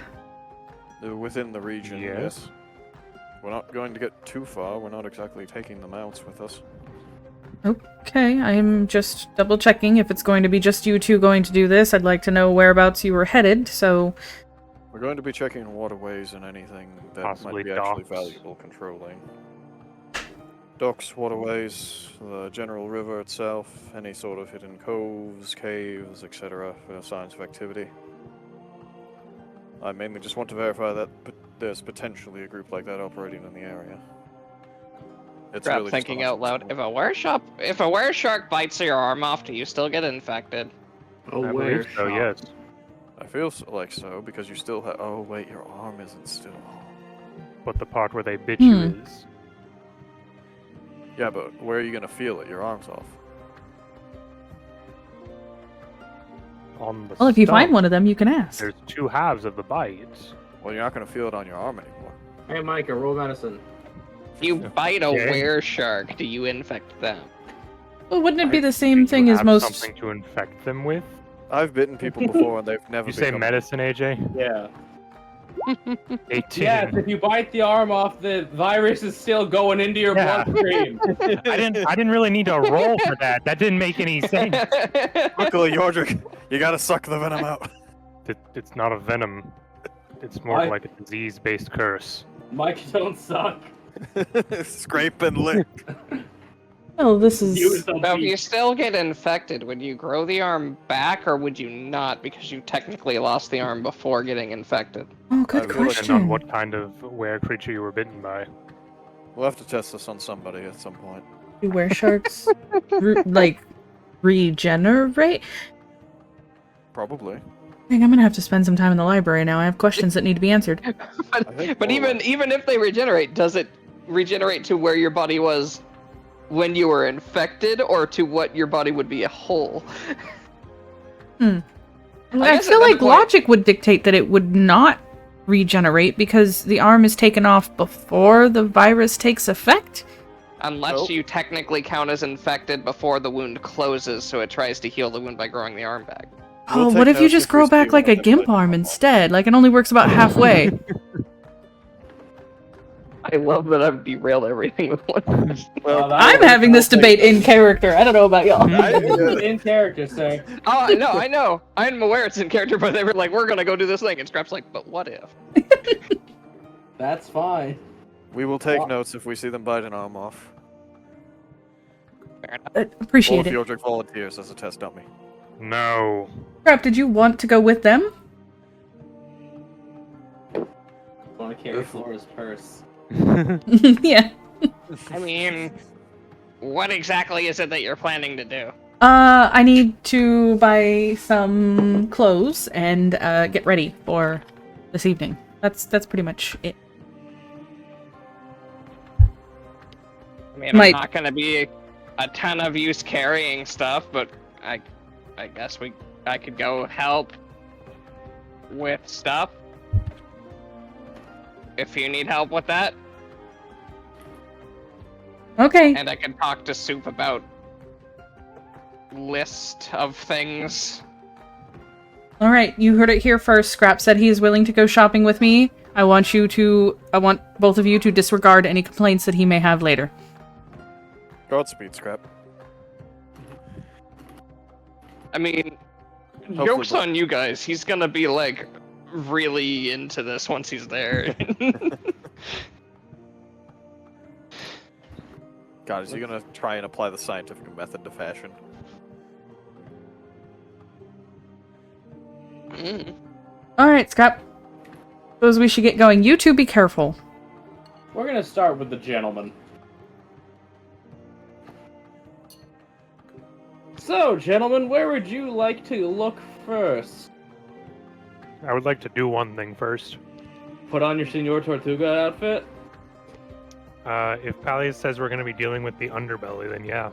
They're within the region,
Yes.
yes. We're not going to get too far. We're not exactly taking the mounts with us.
Okay, I'm just double checking if it's going to be just you two going to do this. I'd like to know whereabouts you were headed, so...
We're going to be checking waterways and anything that
Possibly
might be actually
docks.
valuable controlling. Docks, waterways, the general river itself, any sort of hidden coves, caves, etc. for signs of activity. I mainly just want to verify that there's potentially a group like that operating in the area. It's
Crap,
really just
thinking
a
out loud. If a were shark bites your arm off, do you still get infected?
Oh,
I
where?
believe so, yes.
I feel like so, because you still have... Oh, wait, your arm isn't still...
But the part where they bit you is.
Yeah, but where are you going to feel it? Your arm's off.
On the
Well, if you find
stump.
one of them, you can ask.
There's two halves of the bite.
Well, you're not going to feel it on your arm anymore.
Hey, Micah, roll medicine.
You bite a
Okay.
were shark, do you infect them?
Well, wouldn't it be
I
the same
think
thing
you
as
have
most...
something to infect them with.
I've bitten people before and they've never
You say
become...
medicine, AJ?
Yeah.
18.
Yes, if you bite the arm off, the virus is still going into your
Yeah.
bloodstream.
I didn't really need to roll for that. That didn't make any sense.
Luckily, Yordrick, you gotta suck the venom out.
It's not a venom. It's more
I-
like a disease-based curse.
Mike, don't suck.
Scrape and lick.
Oh, this is...
Use the
Now, if you
beak.
still get infected, would you grow the arm back, or would you not, because you technically lost the arm before getting infected?
Oh,
I
good
feel like
Depending on
question.
what kind of were creature you were bitten by.
We'll have to test this on somebody at some point.
Do were sharks, regenerate?
Probably.
I think I'm gonna have to spend some time in the library now. I have questions that need to be answered.
I think
But
forward.
even if they regenerate, does it regenerate to where your body was when you were infected, or to what your body would be a whole?
I
guess
feel
at that
like
point-
logic would dictate that it would not regenerate because the arm is taken off before the virus takes effect.
Unless
Nope.
you technically count as infected before the wound closes, so it tries to heal the wound by growing the arm back.
We'll
Oh,
take
what if you
notes
just
if we
grow
see
back like a
one that
gimp
might
arm
come up.
instead? Like it only works about halfway.
I love that I've derailed everything with one question.
Well,
I'm having this debate in character. I don't know about y'all.
In character, sir.
Oh, no, I know. I'm aware it's in character, but they were like, we're gonna go do this thing. And Scrap's like, but what if?
That's fine.
We will take
Well-
notes if we see them bite an arm off.
Fair enough.
Or
Appreciate
if
it.
Yordrick volunteers as a test dummy.
No.
Crap, did you want to go with them?
Want to carry Flora's purse.
Yeah.
I mean, what exactly is it that you're planning to do?
I need to buy some clothes and get ready for this evening. That's pretty much it.
I mean,
Might-
I'm not gonna be a ton of use carrying stuff, but I guess I could go help with stuff. If you need help with that,
Okay.
and I can talk to Soup about list of things.
All right, you heard it here first. Scrap said he is willing to go shopping with me. I want both of you to disregard any complaints that he may have later.
Godspeed, Scrap.
I mean,
Hopefully
joke's
we'll-
on you guys. He's gonna be like really into this once he's there.
God, is he gonna try and apply the scientific method to fashion?
Mm.
All right, Scrap. Suppose we should get going. You two be careful.
We're gonna start with the gentleman. So, gentlemen, where would you like to look first?
I would like to do one thing first.
Put on your Senor Tortuga outfit?
If Palias says we're going to be dealing with the underbelly, then yeah.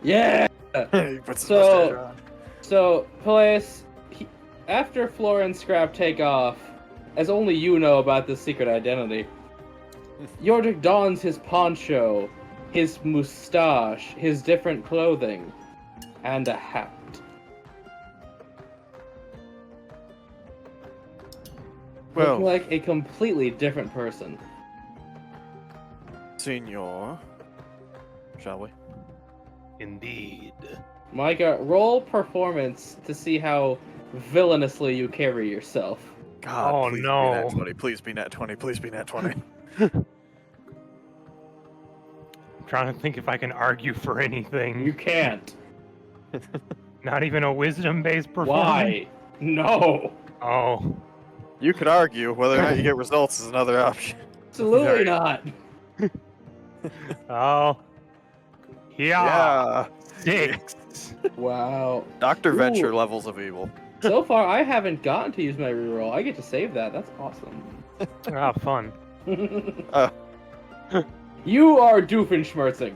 Yeah!
He puts his
So-
mustache on.
So, Peleus, after Flora and Scrap take off, as only you know about this secret identity, Yordrick dons his poncho, his mustache, his different clothing, and a hat.
Well,
Looking like a completely different person.
Senor, shall we?
Indeed.
Micah, roll performance to see how villainously you carry yourself.
God,
Oh,
please
no.
be nat 20. Please be nat 20. Please be nat 20.
I'm trying to think if I can argue for anything.
You can't.
Not even a wisdom-based performance?
Why? No.
Oh.
You could argue whether or not you get results is another option.
Absolutely
Sorry.
not.
Oh. Yeah. 6.
Wow.
Dr.
Ooh.
Venture levels of evil.
So far, I haven't gotten to use my reroll. I get to save that. That's awesome.
Ah, fun.
You are Doofenshmirtzing.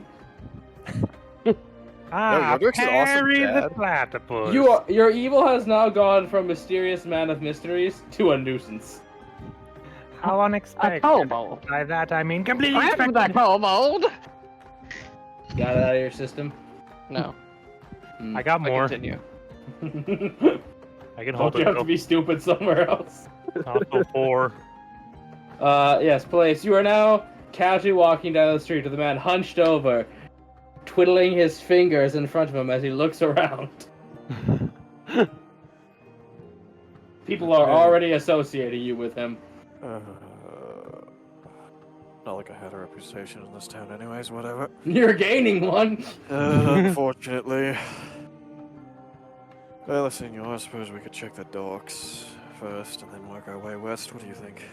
Ah,
Yodric's an awesome
Perry the
dad.
platypus.
Your evil has now gone from mysterious man of mysteries to a nuisance.
How
A
unexpected.
kobold.
By that I mean completely
I'm the
unexpected.
kobold.
Got it out of your system?
No,
Hmm.
I got
I
more.
continue.
I can hold
Don't you
it
have to
up.
be stupid somewhere else?
Also 4.
Yes, place. You are now casually walking down the street with a man hunched over, twiddling his fingers in front of him as he looks around. People are already associating you with him.
Not like I had a reputation in this town anyways, whatever.
You're gaining one.
Unfortunately. Well, senor, I suppose we could check the docks first and then work our way west. What do you think?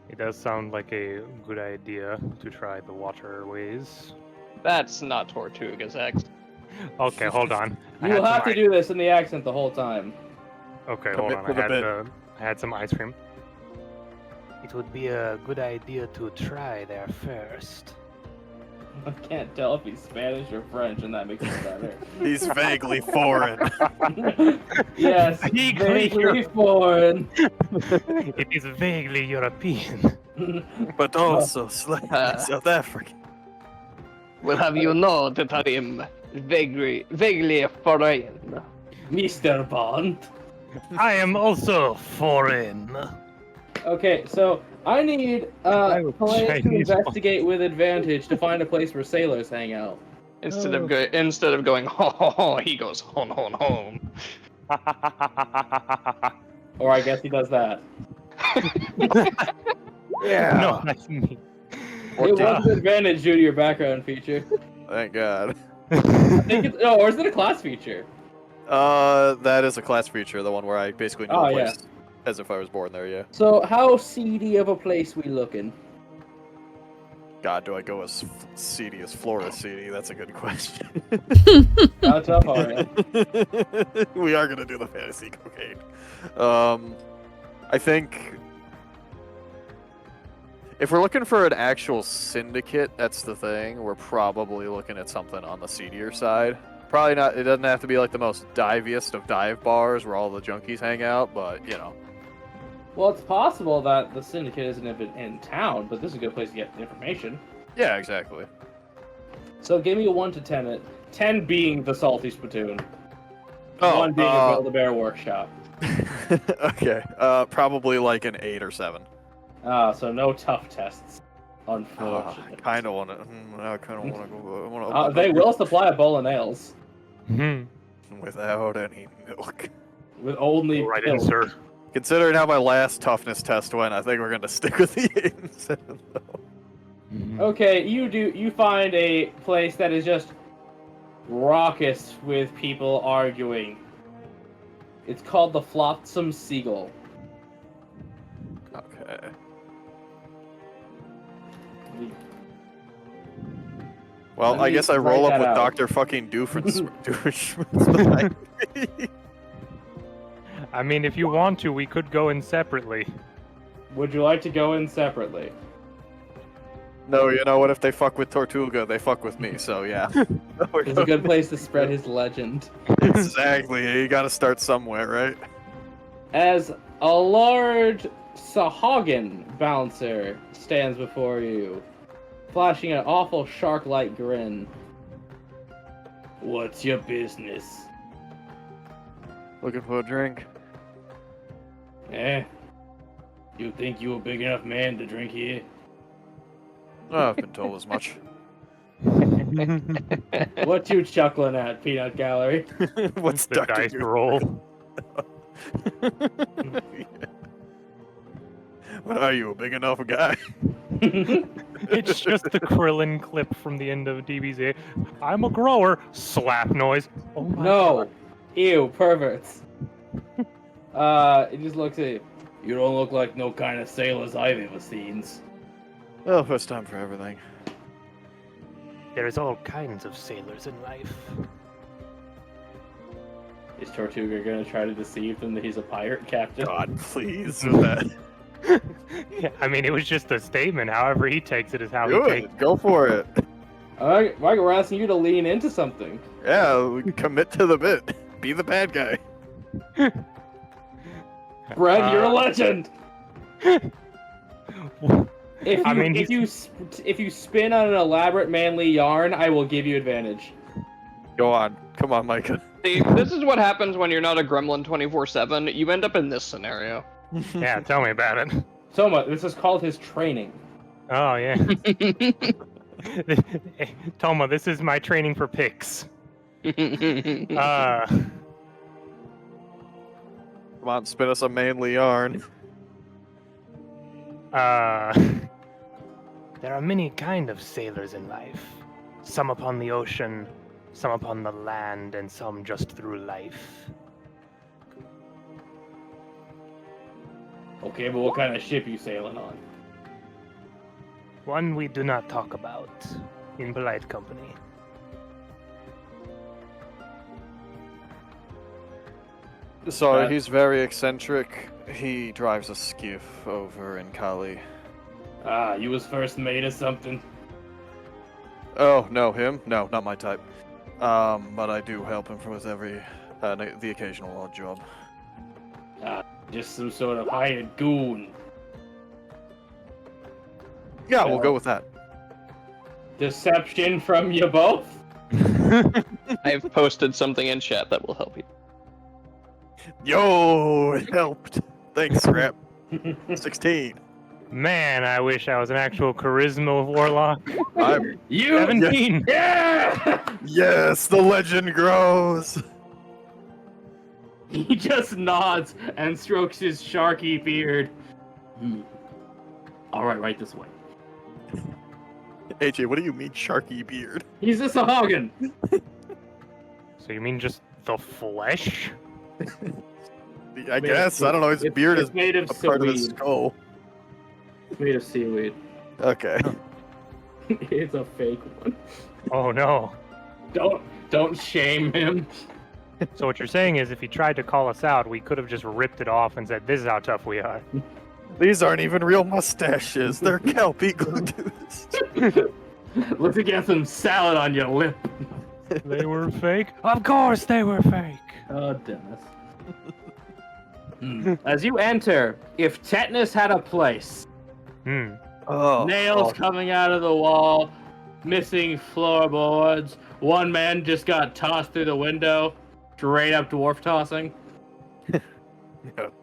It does sound like a good idea to try the waterways.
That's not Tortuga's ex.
Okay, hold on. I
You'll
had
have
some
to do this in the accent the whole time.
Okay, hold
Commit
on.
to the bit.
I had some ice cream. It would be a good idea to try there first.
I can't tell if he's Spanish or French, and that makes it better.
He's vaguely foreign.
Yes,
Vaguely
vaguely foreign.
It is vaguely European.
But also slightly South African.
Will have you know that I am vaguely foreign.
Mr. Bond.
I am also foreign.
Okay, so I need
I was
Clay to
Chinese
investigate with advantage to find a place where sailors hang out.
Instead of going ho ho ho, he goes home home home.
Or I guess he does that.
Yeah.
No, that's me.
It was an advantage due to your background feature.
Thank God.
I think it's, or is it a class feature?
That is a class feature, the one where I basically knew
Oh,
the place as if I was born there, yeah.
So how seedy of a place we looking?
God, do I go as seedy as Florida seedy? That's a good question.
How tough are you?
We are gonna do the fantasy cocaine. I think if we're looking for an actual syndicate, that's the thing. We're probably looking at something on the seedier side. Probably not. It doesn't have to be like the most diviest of dive bars where all the junkies hang out, but you know.
Well, it's possible that the syndicate isn't even in town, but this is a good place to get information.
Yeah, exactly.
So give me a 1 to 10. 10 being the salty spittoon.
Oh,
1 being a Build-A-Bear workshop.
okay. Probably like an 8 or 7.
So no tough tests,
I
unfortunately.
kind of want to. I kind of want to go. I wanna
They will supply a bowl of nails
without any milk.
with only
Right in,
pills.
sir.
Considering how my last toughness test went, I think we're gonna stick with the 8 and 7 though.
Okay, you find a place that is just raucous with people arguing. It's called the Flotsam Seagull.
Okay. Well,
Let
I
me
guess I
write
roll up
that
with
out.
Dr. fucking Doofenshmirtz.
I mean, if you want to, we could go in separately.
Would you like to go in separately?
No, you know what? If they fuck with Tortuga, they fuck with me. So yeah.
It's a good place to spread his legend.
Exactly. You gotta start somewhere, right?
As a large Sahagin bouncer stands before you, flashing an awful shark-like grin. What's your business?
Looking for a drink.
You think you a big enough man to drink here?
Oh, I've been told as much.
What you chuckling at, Peanut Gallery?
What's
the
Dr.
dice
Goose?
roll?
What are you, a big enough guy?
It's just the Krillin clip from the end of DBZ. I'm a grower. Slap noise. Oh my
No.
God.
Ew, perverts. It just looks at you. You don't look like no kind of sailors I've ever seen.
Well, first time for everything.
There's all kinds of sailors in life.
Is Tortuga gonna try to deceive them that he's a pirate captain?
God, please. With that.
Yeah, I mean, it was just a statement. However he takes it is how he
Do
takes
it. Go for it.
Alright, Michael, we're asking you to lean into something.
Yeah, commit to the bit. Be the bad guy.
Brad, you're a legend! If you spin on an elaborate manly yarn, I will give you advantage.
Go on. Come on, Micah.
See, this is what happens when you're not a gremlin 24/7. You end up in this scenario.
Yeah, tell me about it.
Soma, this is called his training.
Oh, yeah. Toma, this is my training for picks.
Come on, spin us a manly yarn.
There are many kind of sailors in life. Some upon the ocean, some upon the land, and some just through life.
Okay, but what kind of ship you sailing on?
One we do not talk about in polite company.
So he's very eccentric. He drives a skiff over in Kali.
Ah, you was first mate of something.
Oh, no, him? No, not my type. But I do help him with every, the occasional odd job.
Just some sort of hired goon.
Yeah, we'll go with that.
Deception from you both?
I've posted something in chat that will help you.
Yo, it helped. Thanks, Scrap. 16.
Man, I wish I was an actual charisma warlock.
I'm...
You!
17!
Yeah!
Yes, the legend grows.
He just nods and strokes his sharky beard. Alright, right this way.
AJ, what do you mean, sharky beard?
He's a Sahagin!
So you mean just the flesh?
I guess. I don't know. His beard is
made of
a part of his
seaweed.
skull.
It's made of seaweed.
Okay.
It's a fake one.
Oh no.
Don't shame him.
So what you're saying is if he tried to call us out, we could have just ripped it off and said, this is how tough we are.
These aren't even real mustaches. They're kelpie glues.
Looks like you have some salad on your lip.
They were fake? Of course they were fake.
Oh, Dennis. As you enter, if tetanus had a place,
Oh,
nails coming out of the wall, missing floorboards, one man just got tossed through the window, straight up dwarf tossing.
Yeah,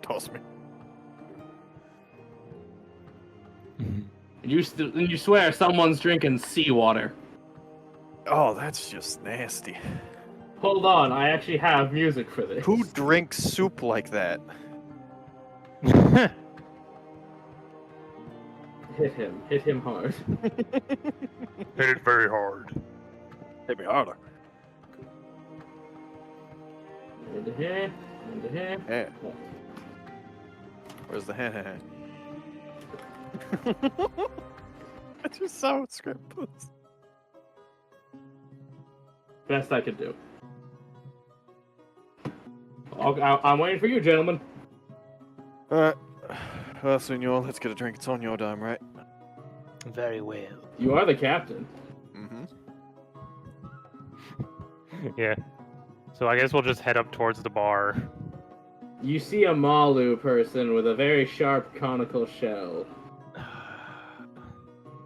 toss me.
And you swear someone's drinking seawater.
Oh, that's just nasty.
Hold on, I actually have music for this.
Who drinks soup like that?
Hit him hard.
Hit it very hard.
Hit me harder.
Into here.
Yeah. Where's the hand? That's just so script.
Best I could do. I'm waiting for you, gentlemen.
Alright. Well, senor, let's get a drink. It's on your dime, right?
Very well.
You are the captain.
Mm-hmm.
Yeah. So I guess we'll just head up towards the bar.
You see a Malu person with a very sharp conical shell.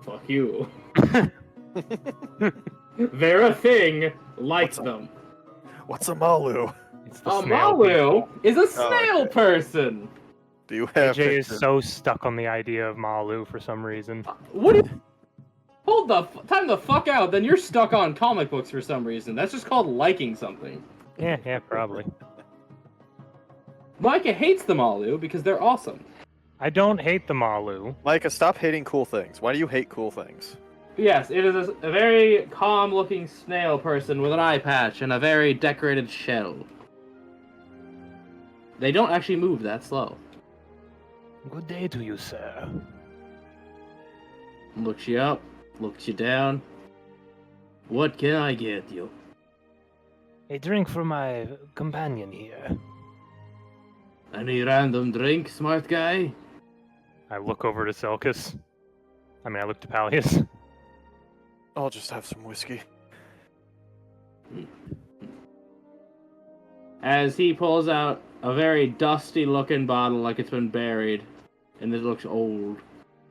Fuck you. They're a thing like
What's a-
them.
What's a Malu?
It's the
A
snail
Malu
people.
is a snail
okay.
person.
Do you have
AJ is
pictures?
so stuck on the idea of Malu for some reason.
What? Hold the time the fuck out. Then you're stuck on comic books for some reason. That's just called liking something.
Yeah, probably.
Micah hates the Malu because they're awesome.
I don't hate the Malu.
Micah, stop hating cool things. Why do you hate cool things?
Yes, it is a very calm-looking snail person with an eye patch and a very decorated shell. They don't actually move that slow.
Good day to you, sir.
Looks you up, looks you down. What can I get you?
A drink for my companion here.
Any random drink, smart guy?
I look over to Selkis. I look to Pallius.
I'll just have some whiskey.
As he pulls out a very dusty-looking bottle like it's been buried, and it looks old.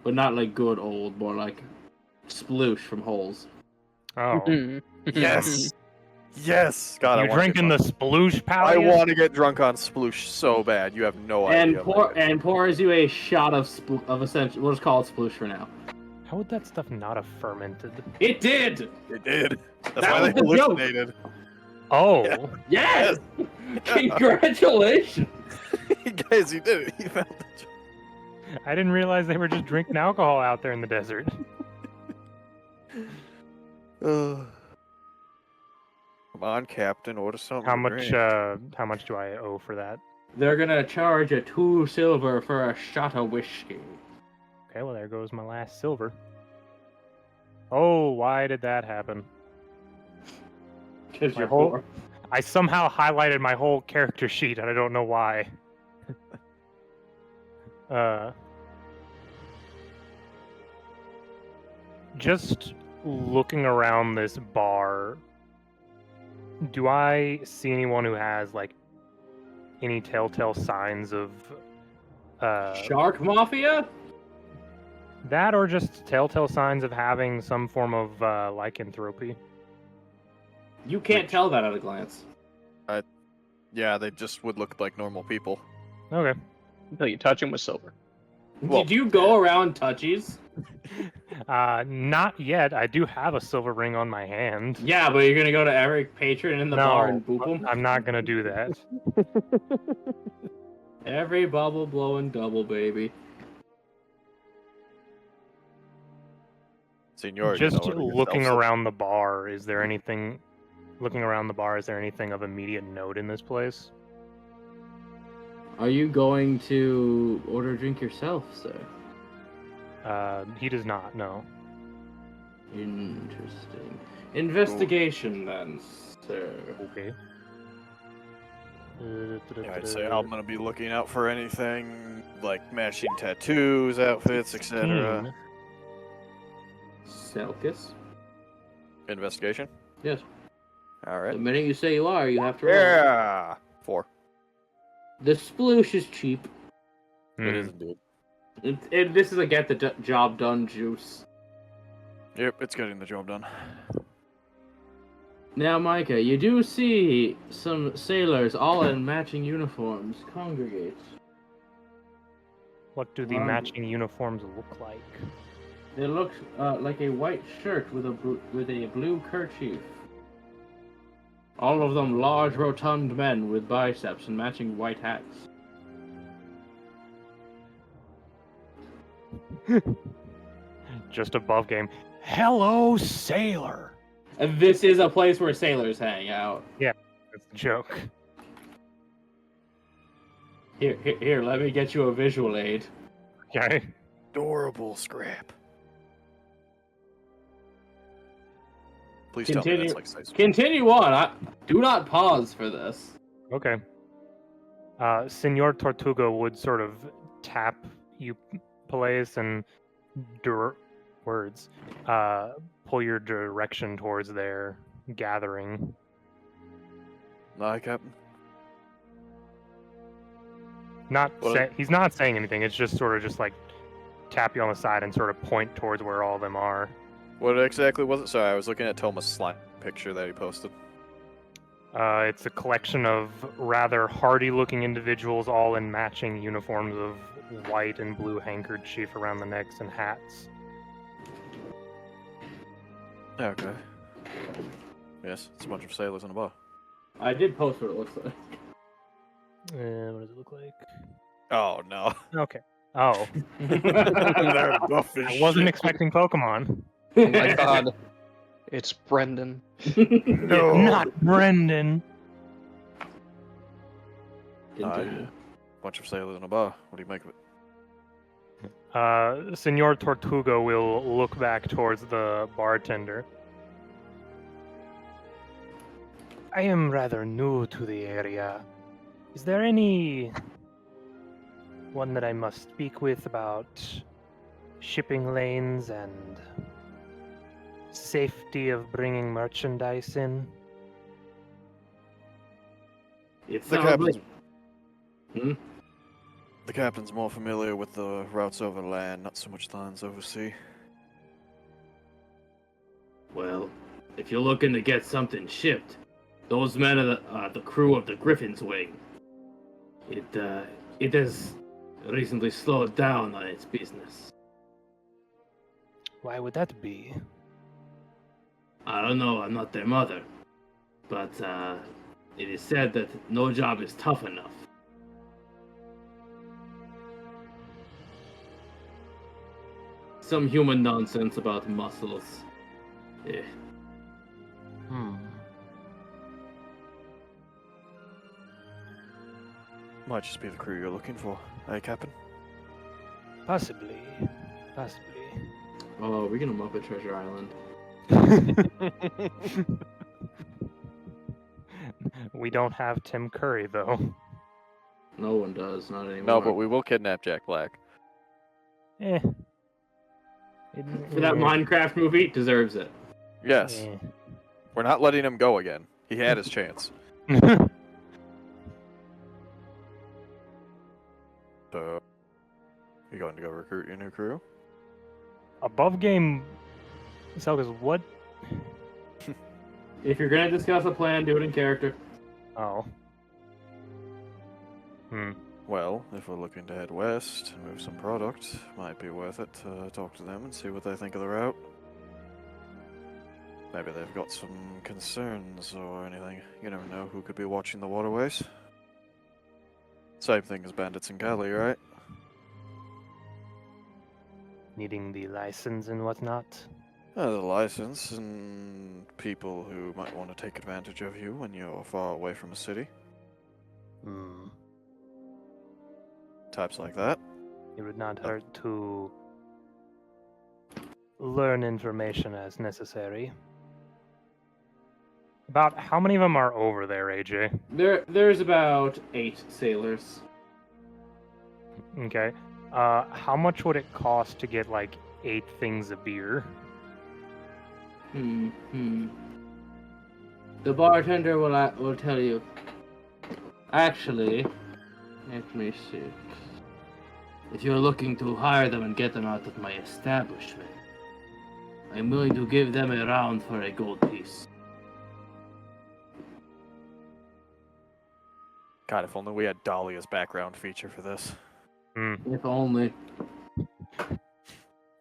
But not like good old, more like sploosh from holes.
Oh.
Yes! Yes! God,
You drinking the sploosh,
I
Pallius?
want to get drunk on sploosh so bad. You have no
And
idea.
pours you a shot of essential. We'll just call it sploosh for now.
How would that stuff not have fermented?
It did.
It did. That's
That
why
was
they
the joke.
hallucinated.
Oh.
Yeah.
Yes. Congratulations.
Guys, you did it. You found the joke.
I didn't realize they were just drinking alcohol out there in the desert.
Come on, Captain. Order something.
How
to
much?
drink.
How much do I owe for that?
They're gonna charge you 2 silver for a shot of whiskey.
Okay, well there goes my last silver. Oh, why did that happen?
Because
My
you're
whole-
poor.
I somehow highlighted my whole character sheet, and I don't know why. Just looking around this bar, do I see anyone who has like any telltale signs of
Shark Mafia?
that, or just telltale signs of having some form of lycanthropy?
You can't tell that at a glance.
Yeah, they just would look like normal people.
Okay.
Until you touch him with silver.
Well-
Did you go around touchies?
Not yet. I do have a silver ring on my hand.
Yeah, but you're gonna go to every patron in the bar and boop them?
I'm not gonna do that.
Every bubble blowing double, baby.
Senior,
Just looking around the bar, is there anything? Looking around the bar, is there anything of immediate note in this place?
Are you going to order a drink yourself, sir?
He does not. No.
Interesting. Investigation, then, sir.
Okay.
Yeah, I'd say I'm gonna be looking out for anything like matching tattoos, outfits, etc.
Selkis?
Investigation.
Yes.
All
The
right.
minute you say you are, you have to roll.
Yeah. 4.
The sploosh is cheap.
Hmm.
It is indeed.
This is a get the job done juice.
Yep, it's getting the job done.
Now, Micah, you do see some sailors all in matching uniforms congregate.
What do the matching uniforms look like?
They look like a white shirt with a blue kerchief. All of them large, rotund men with biceps and matching white hats.
Just above game. Hello, sailor.
And this is a place where sailors hang out.
That's the joke.
Here, let me get you a visual aid.
Okay.
Adorable scrap. Please tell me
Continue.
that's like size.
Continue on. Do not pause for this.
Okay. Senor Tortuga would sort of tap you, Palais, and pull your direction towards their gathering.
Aye, Captain.
He's not saying anything. It's just sort of just like tap you on the side and sort of point towards where all of them are.
What exactly was it? Sorry, I was looking at Thomas' slime picture that he posted.
It's a collection of rather hardy-looking individuals, all in matching uniforms of white and blue handkerchief around the necks and hats.
Okay. Yes, it's a bunch of sailors in a bar.
I did post what it looks like.
What does it look like?
Oh no.
Okay. Oh,
They're buff as
I wasn't
shit.
expecting Pokemon.
Oh my god. It's Brendan.
No.
Not Brendan.
Continue.
Bunch of sailors in a bar. What do you make of it?
Senor Tortuga will look back towards the bartender. I am rather new to the area. Is there any one that I must speak with about shipping lanes and safety of bringing merchandise in?
It
The
sounds
captain's,
like...
the captain's more familiar with the routes over land, not so much the lands over sea.
Well, if you're looking to get something shipped, those men are the crew of the Griffin's Wing. It has recently slowed down on its business.
Why would that be?
I don't know, I'm not their mother, but it is said that no job is tough enough. Some human nonsense about muscles. Eh.
Might just be the crew you're looking for, eh, Captain?
Possibly.
Oh, we're gonna Muppet Treasure Island.
We don't have Tim Curry, though.
No one does, not anymore.
No, but we will kidnap Jack Black.
Eh.
For that Minecraft movie, deserves it.
Yes. We're not letting him go again. He had his chance. So, you going to go recruit your new crew?
Above game. Selgus, what?
If you're gonna discuss a plan, do it in character.
Oh.
Well, if we're looking to head west, move some product, might be worth it to talk to them and see what they think of the route. Maybe they've got some concerns or anything. You never know who could be watching the waterways. Same thing as bandits in Cali, right?
Needing the license and whatnot.
The license and people who might want to take advantage of you when you're far away from a city. Types like that.
It would not hurt to learn information as necessary. About how many of them are over there, AJ?
There's about 8 sailors.
Okay. How much would it cost to get like 8 things of beer?
The bartender will tell you. Actually, let me see. If you're looking to hire them and get them out of my establishment, I'm willing to give them a round for a gold piece.
God, if only we had Dahlia's background feature for this.
If only.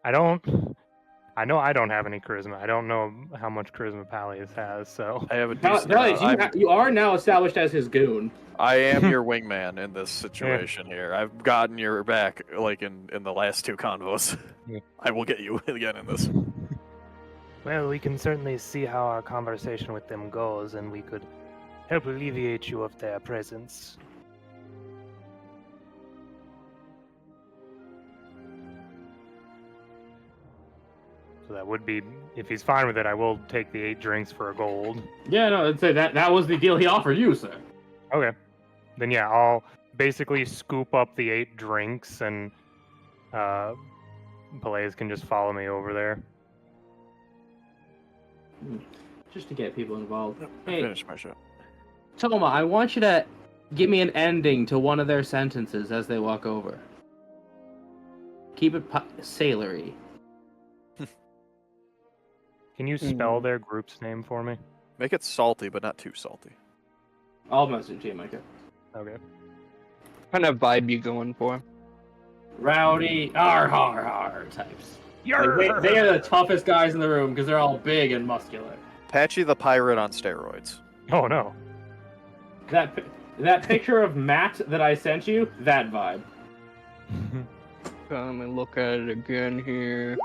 I know I don't have any charisma. I don't know how much charisma Palius has, so...
I have a decent
Dahlia, you are now established as his goon.
I am your wingman in this situation here. I've gotten your back, like, in the last 2 convos.
Yeah.
I will get you again in this.
Well, we can certainly see how our conversation with them goes, and we could help alleviate you of their presence. So that would be, if he's fine with it, I will take the 8 drinks for a gold.
Yeah, no, I'd say that was the deal he offered you, sir.
Okay. Then yeah, I'll basically scoop up the 8 drinks, and Peleus can just follow me over there.
Just to get people involved. Hey,
Finish my shot.
Toma, I want you to give me an ending to one of their sentences as they walk over. Keep it sailory.
Can you spell their group's name for me?
Make it salty, but not too salty.
I'll message to you, Micah.
Okay.
What kind of vibe you going for?
Rowdy, har types. Like, they are the toughest guys in the room because they're all big and muscular.
Patchy the pirate on steroids.
Oh no.
That picture of Matt that I sent you, that vibe.
Let me look at it again here.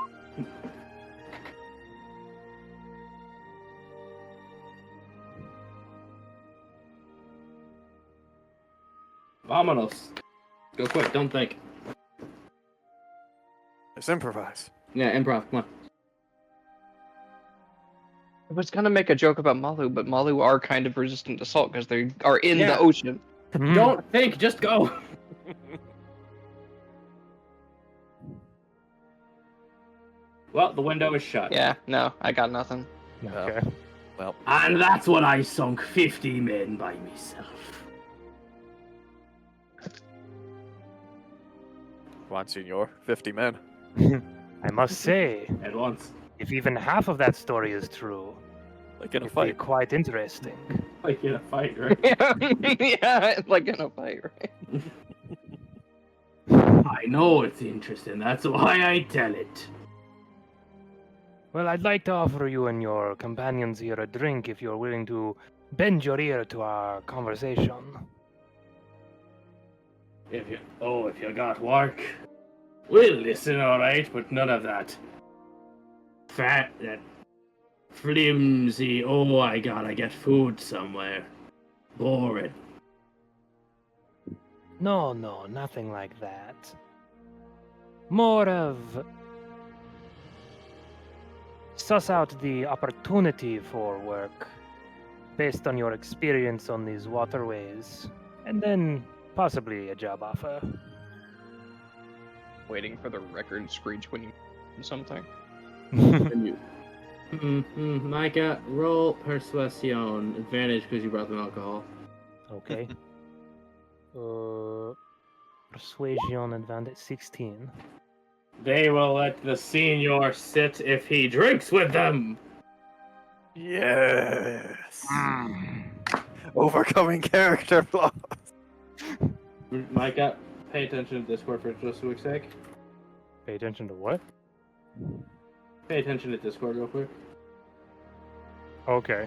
Vamonos. Go quick, don't think.
Let's improvise.
Yeah, improv, come on.
I was gonna make a joke about Malu, but Malu are kind of resistant to salt because they are in the ocean.
Don't think, just go. Well, the window is shut.
Yeah, no, I got nothing.
Okay.
Well,
And that's when I sunk 50 men by myself.
come on, senor. 50 men.
I must say,
At once.
if even half of that story is true,
Like in a
it'd be
fight.
quite interesting.
Like in a fight, right?
Yeah, like in a fight, right?
I know it's interesting, that's why I tell it.
Well, I'd like to offer you and your companions here a drink if you're willing to bend your ear to our conversation.
If you got work, we'll listen, alright, but none of that that flimsy, oh, I gotta get food somewhere. Boring.
No, nothing like that. More of suss out the opportunity for work based on your experience on these waterways, and then possibly a job offer.
Waiting for the record screech when you do something.
Micah, roll persuasion. Advantage because you brought them alcohol.
Okay. Persuasion advantage 16.
They will let the senior sit if he drinks with them.
Yes. Overcoming character flaws.
Micah, pay attention to Discord for just a quick sec.
Pay attention to what?
Pay attention to Discord real quick.
Okay.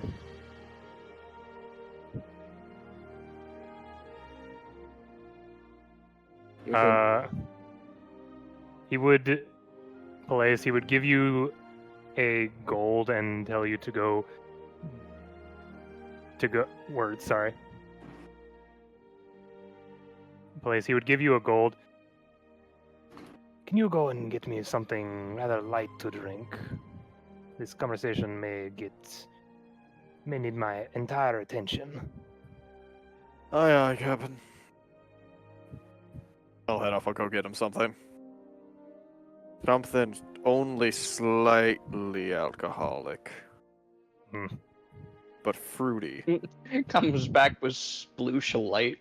He would, Palais, he would give you a gold and tell you to go, sorry. Palais, he would give you a gold. Can you go and get me something rather light to drink? This conversation may need my entire attention.
Aye, aye, Captain. I'll head off. I'll go get him something. Something only slightly alcoholic.
Hmm.
But fruity.
Comes back with sploosh light.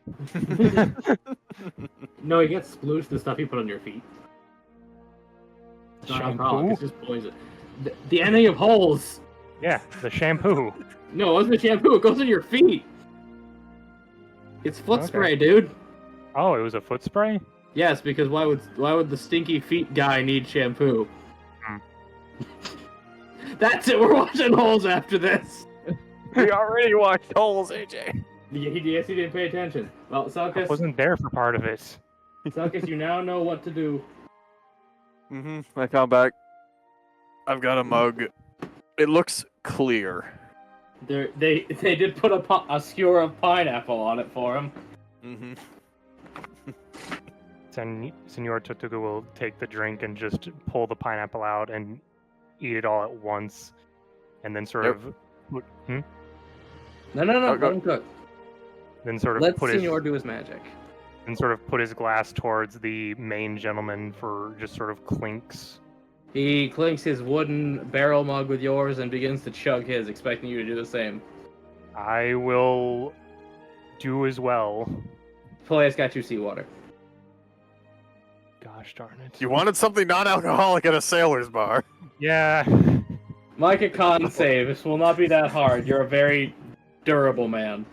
No, you get sploosh the stuff you put on your feet. It's not alcoholic,
Shampoo?
it's just poison. The ending of holes.
Yeah, the shampoo.
No, it wasn't the shampoo. It goes on your feet. It's foot
Okay.
spray, dude.
Oh, it was a foot spray?
Yes, because why would the stinky feet guy need shampoo?
Hmm.
That's it. We're watching holes after this.
We already watched holes, AJ.
Yes, he didn't pay attention. Well,
I
Salkus,
wasn't there for part of it.
you now know what to do.
I come back. I've got a mug. It looks clear.
They did put a skewer of pineapple on it for him.
Senor Tortuga will take the drink and just pull the pineapple out and eat it all at once, and then sort
Yep.
of,
No,
Oh, go-
let him cook.
then sort of
Let
put his,
Senor do his magic.
and sort of put his glass towards the main gentleman for just sort of clinks.
He clinks his wooden barrel mug with yours and begins to chug his, expecting you to do the same.
I will do as well.
Peleus got you seawater.
Gosh darn it.
You wanted something non-alcoholic at a sailor's bar.
Yeah.
Mike, a con save. This will not be that hard. You're a very durable man.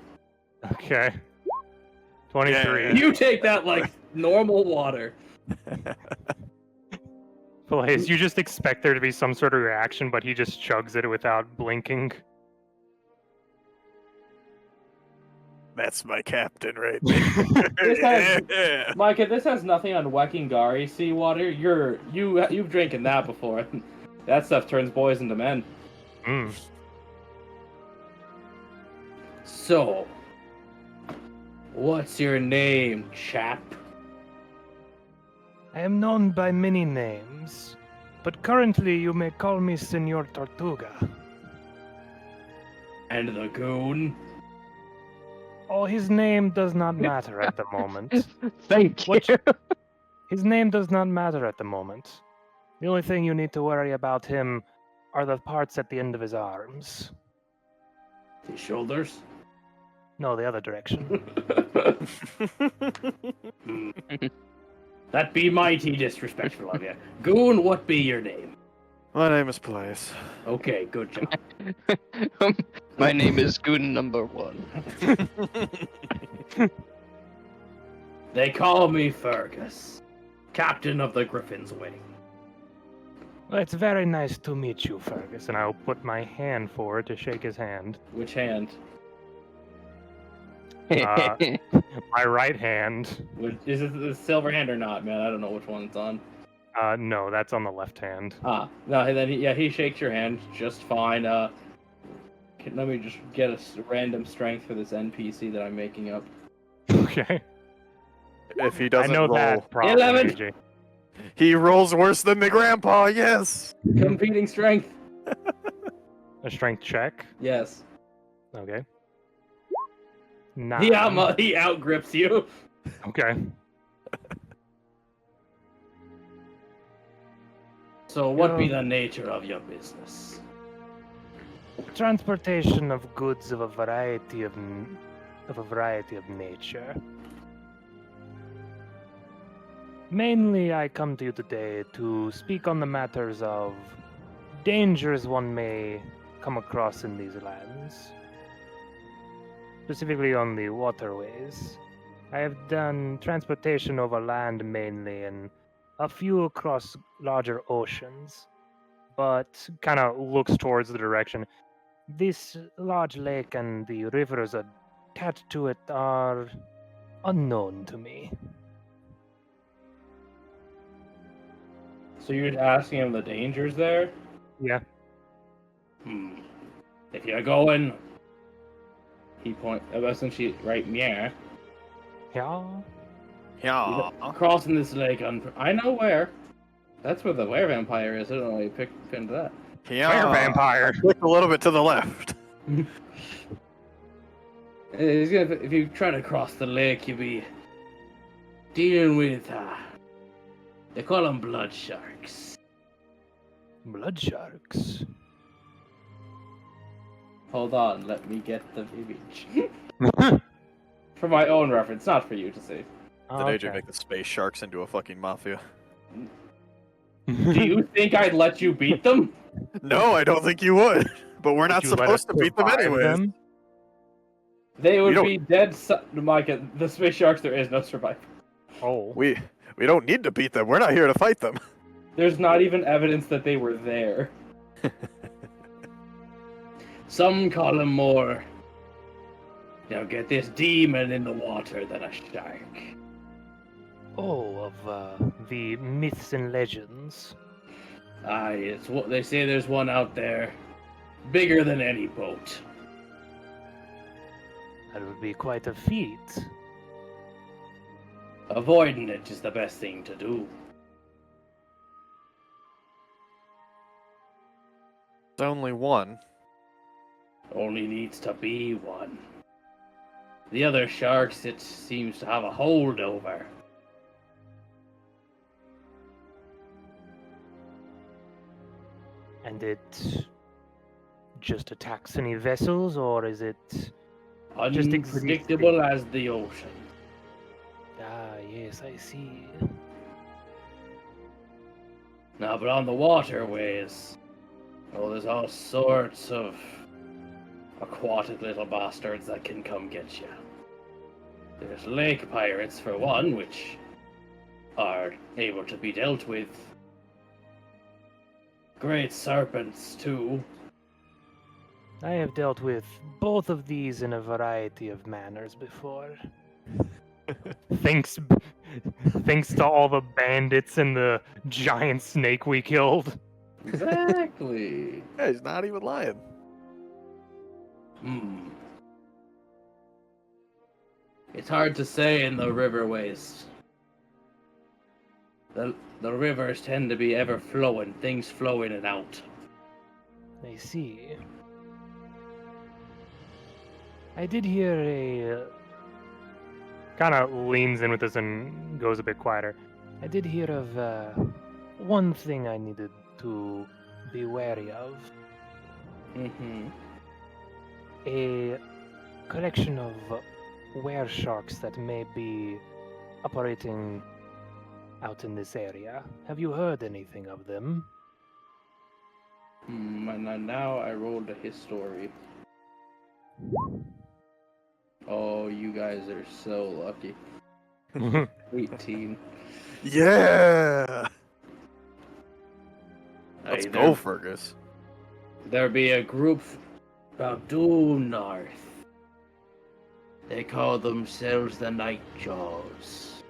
Okay. 23.
Yeah.
You take that like normal water.
Blaze, you just expect there to be some sort of reaction, but he just chugs it without blinking.
That's my captain right
This has-
there.
Micah, this has nothing on Wekingari seawater. You've drinking that before. That stuff turns boys into men.
Mm.
So, what's your name, chap?
I am known by many names, but currently you may call me Senor Tortuga.
And the goon?
Oh, his name does not matter at the moment.
Thank you.
What- His name does not matter at the moment. The only thing you need to worry about him are the parts at the end of his arms.
His shoulders?
No, the other direction.
Hmm. That be mighty disrespectful of you. Goon, what be your name?
My name is Place.
Okay, good job.
My name is Goon number 1.
They call me Fergus, captain of the Griffin's Wing.
Well, it's very nice to meet you, Fergus, and I'll put my hand forward to shake his hand.
Which hand?
My right hand.
Is it the silver hand or not, man? I don't know which one it's on.
No, that's on the left hand.
No, then he shakes your hand just fine. Let me just get a random strength for this NPC that I'm making up.
Okay.
If he
I
doesn't
know
roll,
that problem,
11.
AJ.
he rolls worse than the grandpa. Yes.
Competing strength.
A strength check.
Yes.
Okay. 9.
He outgrips you.
Okay.
So what be the nature of your business?
Transportation of goods of a variety of nature. Mainly, I come to you today to speak on the matters of dangers one may come across in these lands, specifically on the waterways. I have done transportation over land mainly, and a few across larger oceans, but kind of looks towards the direction. This large lake and the rivers attached to it are unknown to me.
So you're asking him the dangers there?
Yeah.
If you're going, he essentially right here.
Yeah.
Yeah.
Crossing this lake I know where. That's where the were-vampire is. I don't know why you pinned that.
Yeah.
Fire vampire.
Click a little bit to the left.
If you try to cross the lake, you'll be dealing with, they call them blood sharks.
Blood sharks.
Hold on, let me get the image. For my own reference, not for you to see.
Did AJ make the space sharks into a fucking mafia?
Do you think I'd let you beat them?
No, I don't think you would. But we're not
Would you let us
supposed to beat them
survive
anyways.
them?
They would
don't-
be dead. Micah, the space sharks, there is no survivor.
Oh.
We don't need to beat them. We're not here to fight them.
There's not even evidence that they were there. Some call them more. Get this demon in the water than a shark.
Oh, of the myths and legends.
Aye, it's what they say. There's one out there, bigger than any boat.
That would be quite a feat.
Avoiding it is the best thing to do.
There's only one.
Only needs to be one. The other sharks, it seems to have a hold over.
And it just attacks any vessels, or is it just
Unpredictable as the ocean.
Ah, yes, I see.
Now, but on the waterways, Oh, there's all sorts of aquatic little bastards that can come get you. There's lake pirates, for one, which are able to be dealt with. Great serpents, too.
I have dealt with both of these in a variety of manners before. Thanks to all the bandits and the giant snake we killed.
Exactly.
Yeah, he's not even lying.
It's hard to say in the riverways. The rivers tend to be ever flowing, things flow in and out.
I see. I did hear a... kind of leans in with this and goes a bit quieter. I did hear of one thing I needed to be wary of. A collection of were-sharks that may be operating out in this area. Have you heard anything of them?
And now I rolled a history. Oh, you guys are so lucky. 18.
Yeah! Let's
Hey,
go, Fergus.
There be a group about due north. They call themselves the Nightjaws.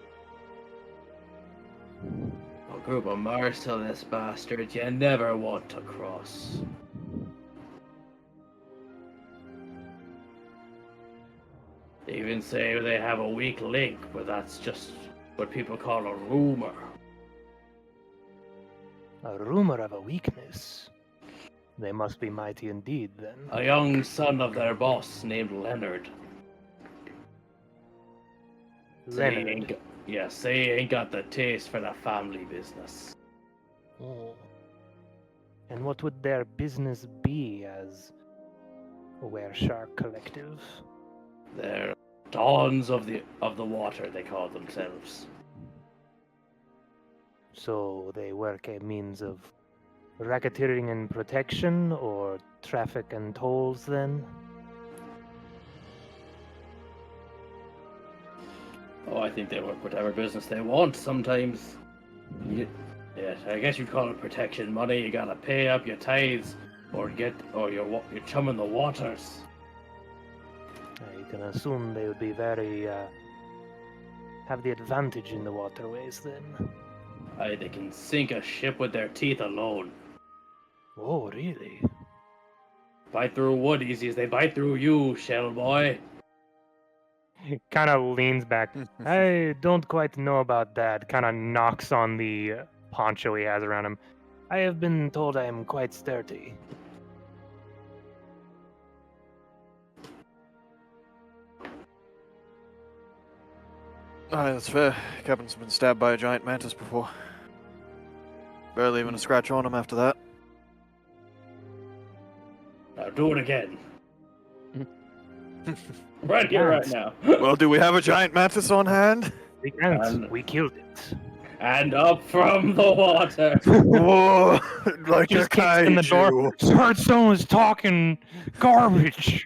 A group of merciless bastards you never want to cross. They even say they have a weak link, but that's just what people call a rumor.
A rumor of a weakness. They must be mighty indeed, then.
A young son of their boss named Leonard.
Leonard.
Yes, they ain't got the taste for the family business.
Oh. And what would their business be as a were-shark collective?
They're dawns of the water, they call themselves.
So they work a means of racketeering and protection, or traffic and tolls, then?
Oh, I think they work whatever business they want sometimes. Yeah, I guess you'd call it protection money. You gotta pay up your tithes, or you're chumming the waters.
You can assume they would be very, have the advantage in the waterways, then.
Aye, they can sink a ship with their teeth alone.
Oh, really?
Bite through wood easy as they bite through you, shell boy.
He kind of leans back. I don't quite know about that. Kind of knocks on the poncho he has around him. I have been told I am quite sturdy.
Alright, that's fair. Captain's been stabbed by a giant mantis before. Barely even a scratch on him after that.
Now do it again. Right here, right now.
Well, do we have a giant mantis on hand?
We can't. We killed it.
And up from the water.
Whoa! Like
Just
a
kicks in the door.
kaiju.
Heard someone was talking garbage.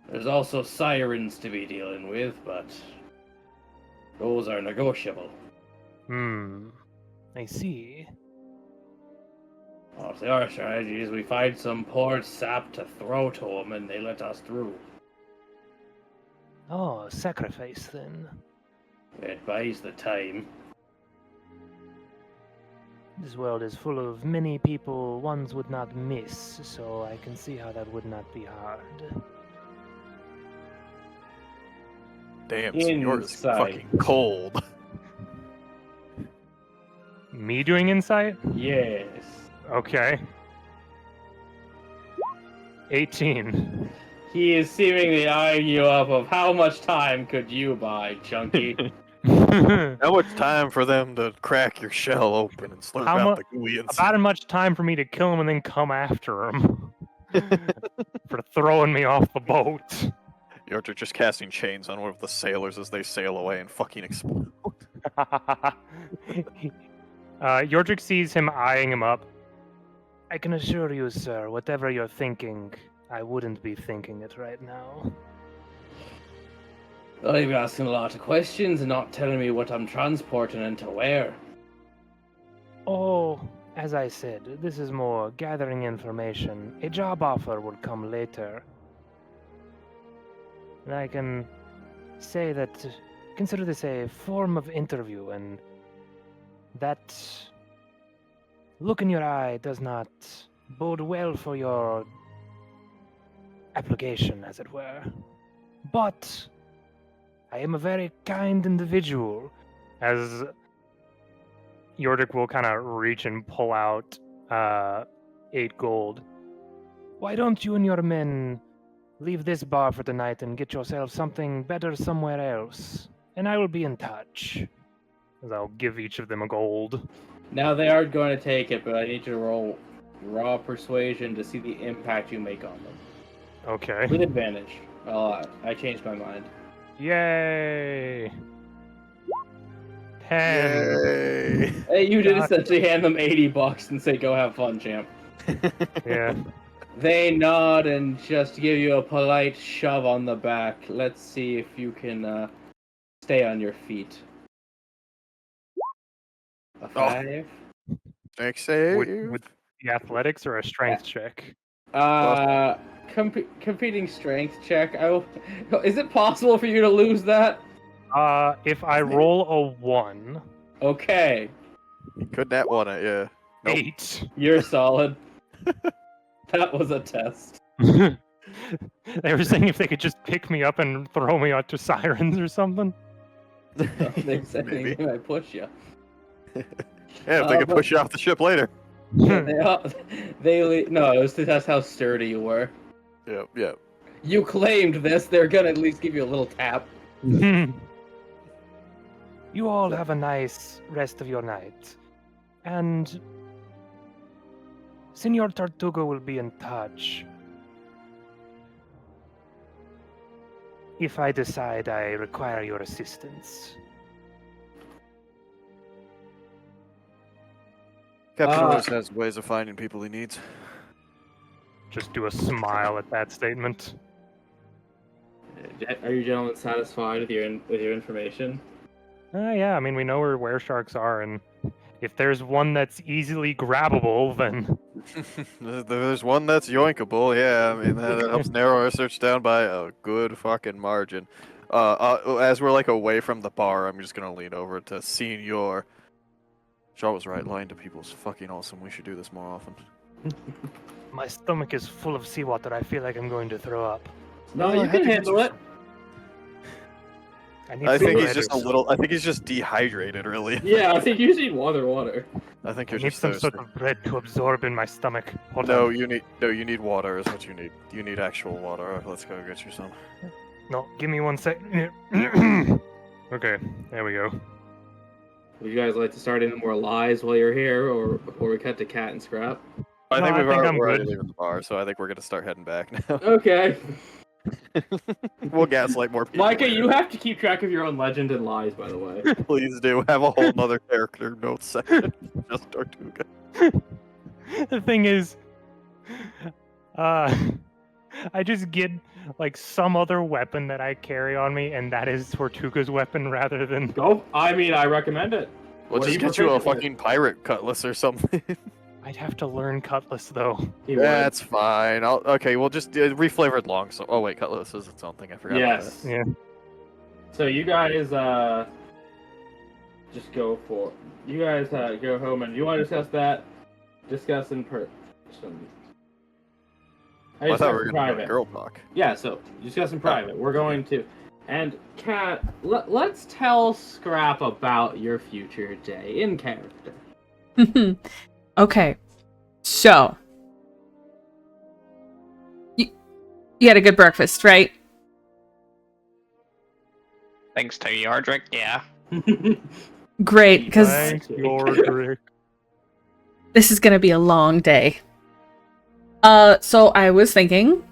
There's also sirens to be dealing with, but those are negotiable.
I see.
Well, our strategy is we find some poor sap to throw to them and they let us through.
Oh, sacrifice then.
It buys the time.
This world is full of many people ones would not miss, so I can see how that would not be hard.
Damn, Senor is
Inside.
fucking cold.
Me doing insight?
Yes.
Okay. 18.
He is seemingly eyeing you up of how much time could you buy, Chunky?
How much time for them to crack your shell open and slurp
How
out the gooey inside?
About as much time for me to kill him and then come after him. For throwing me off the boat.
You're just casting chains on one of the sailors as they sail away and fucking explode.
Yordrik sees him eyeing him up. I can assure you, sir, whatever you're thinking, I wouldn't be thinking it right now.
Well, you're asking a lot of questions and not telling me what I'm transporting and to where.
Oh, as I said, this is more gathering information. A job offer will come later. And I can say that, consider this a form of interview, and that look in your eye does not bode well for your application, as it were. But I am a very kind individual. As Yordrik will kind of reach and pull out 8 gold. Why don't you and your men leave this bar for tonight and get yourself something better somewhere else? And I will be in touch. As I'll give each of them a gold.
Now they are going to take it, but I need you to roll raw persuasion to see the impact you make on them.
Okay.
With advantage. Well, I changed my mind.
Yay! 10.
Yay!
Hey, you did
God.
essentially hand them $80 and say, "Go have fun, champ."
Yeah.
They nod and just give you a polite shove on the back. Let's see if you can stay on your feet. A 5?
Next save.
With the athletics or a strength check?
Competing strength check. Is it possible for you to lose that?
If I roll a 1,
Okay,
You could nat one it, yeah. Nope.
8.
you're solid. That was a test.
They were saying if they could just pick me up and throw me out to sirens or something.
They said
Maybe.
they might push you.
Yeah, if they could
but-
push you off the ship later.
No, it was to test how sturdy you were.
Yep, yep.
You claimed this. They're gonna at least give you a little tap.
You all have a nice rest of your night. And Senor Tortuga will be in touch. If I decide I require your assistance.
Captain
Uh,
always has ways of finding people he needs.
Just do a smile at that statement.
Are you gentlemen satisfied with your information?
Yeah, I mean, we know where sharks are, and if there's one that's easily grabbable, then
There's one that's yoinkable, yeah. I mean, that helps narrow our search down by a good fucking margin. As we're like away from the bar, I'm just gonna lean over to Senor. Shaw was right, lying to people is fucking awesome. We should do this more often.
my stomach is full of seawater. I feel like I'm going to throw up.
No,
Oh,
you
I
can
think
handle it.
I think he's
some
just a
letters.
little. I think he's just dehydrated, really.
Yeah, I think you need water.
I think
I
you're
need
just
some
thirsty.
sort of bread to absorb in my stomach. Hold
No,
on.
you need water. Is what you need. You need actual water. Let's go get you some.
No, give me 1 sec. Okay, there we go.
Would you guys like to start any more lies while you're here, or before we cut to Cat and Scrap?
I
No,
think
I
we're
I'm
already
good.
leaving the bar, so I think we're gonna start heading back now.
Okay.
We'll gaslight more people.
Micah,
later.
you have to keep track of your own legend and lies, by the way.
Please do have a whole nother character notes section. Just Tortuga.
The thing is, I just get like some other weapon that I carry on me, and that is Tortuga's weapon rather than.
Go. I mean, I recommend it.
We'll
What are
just
you
get you a
proficient with?
fucking pirate cutlass or something.
I'd have to learn Cutlass though.
He would.
That's fine. Okay, we'll just reflavored long. So, oh wait, cutlass is its own thing. I forgot. about
Yes.
Yeah.
So you guys, just go for. You guys go home, and you want to discuss that? Discuss in person.
that. I thought we were
in
gonna do
private.
girl talk.
Yeah, so discuss in private. We're going to. And Kat, let's tell Scrap about your future day in character.
Okay, so you had a good breakfast, right?
Thanks to Yardrick, yeah.
Great, because
Thanks, Yordrik.
this is gonna be a long day. So I was thinking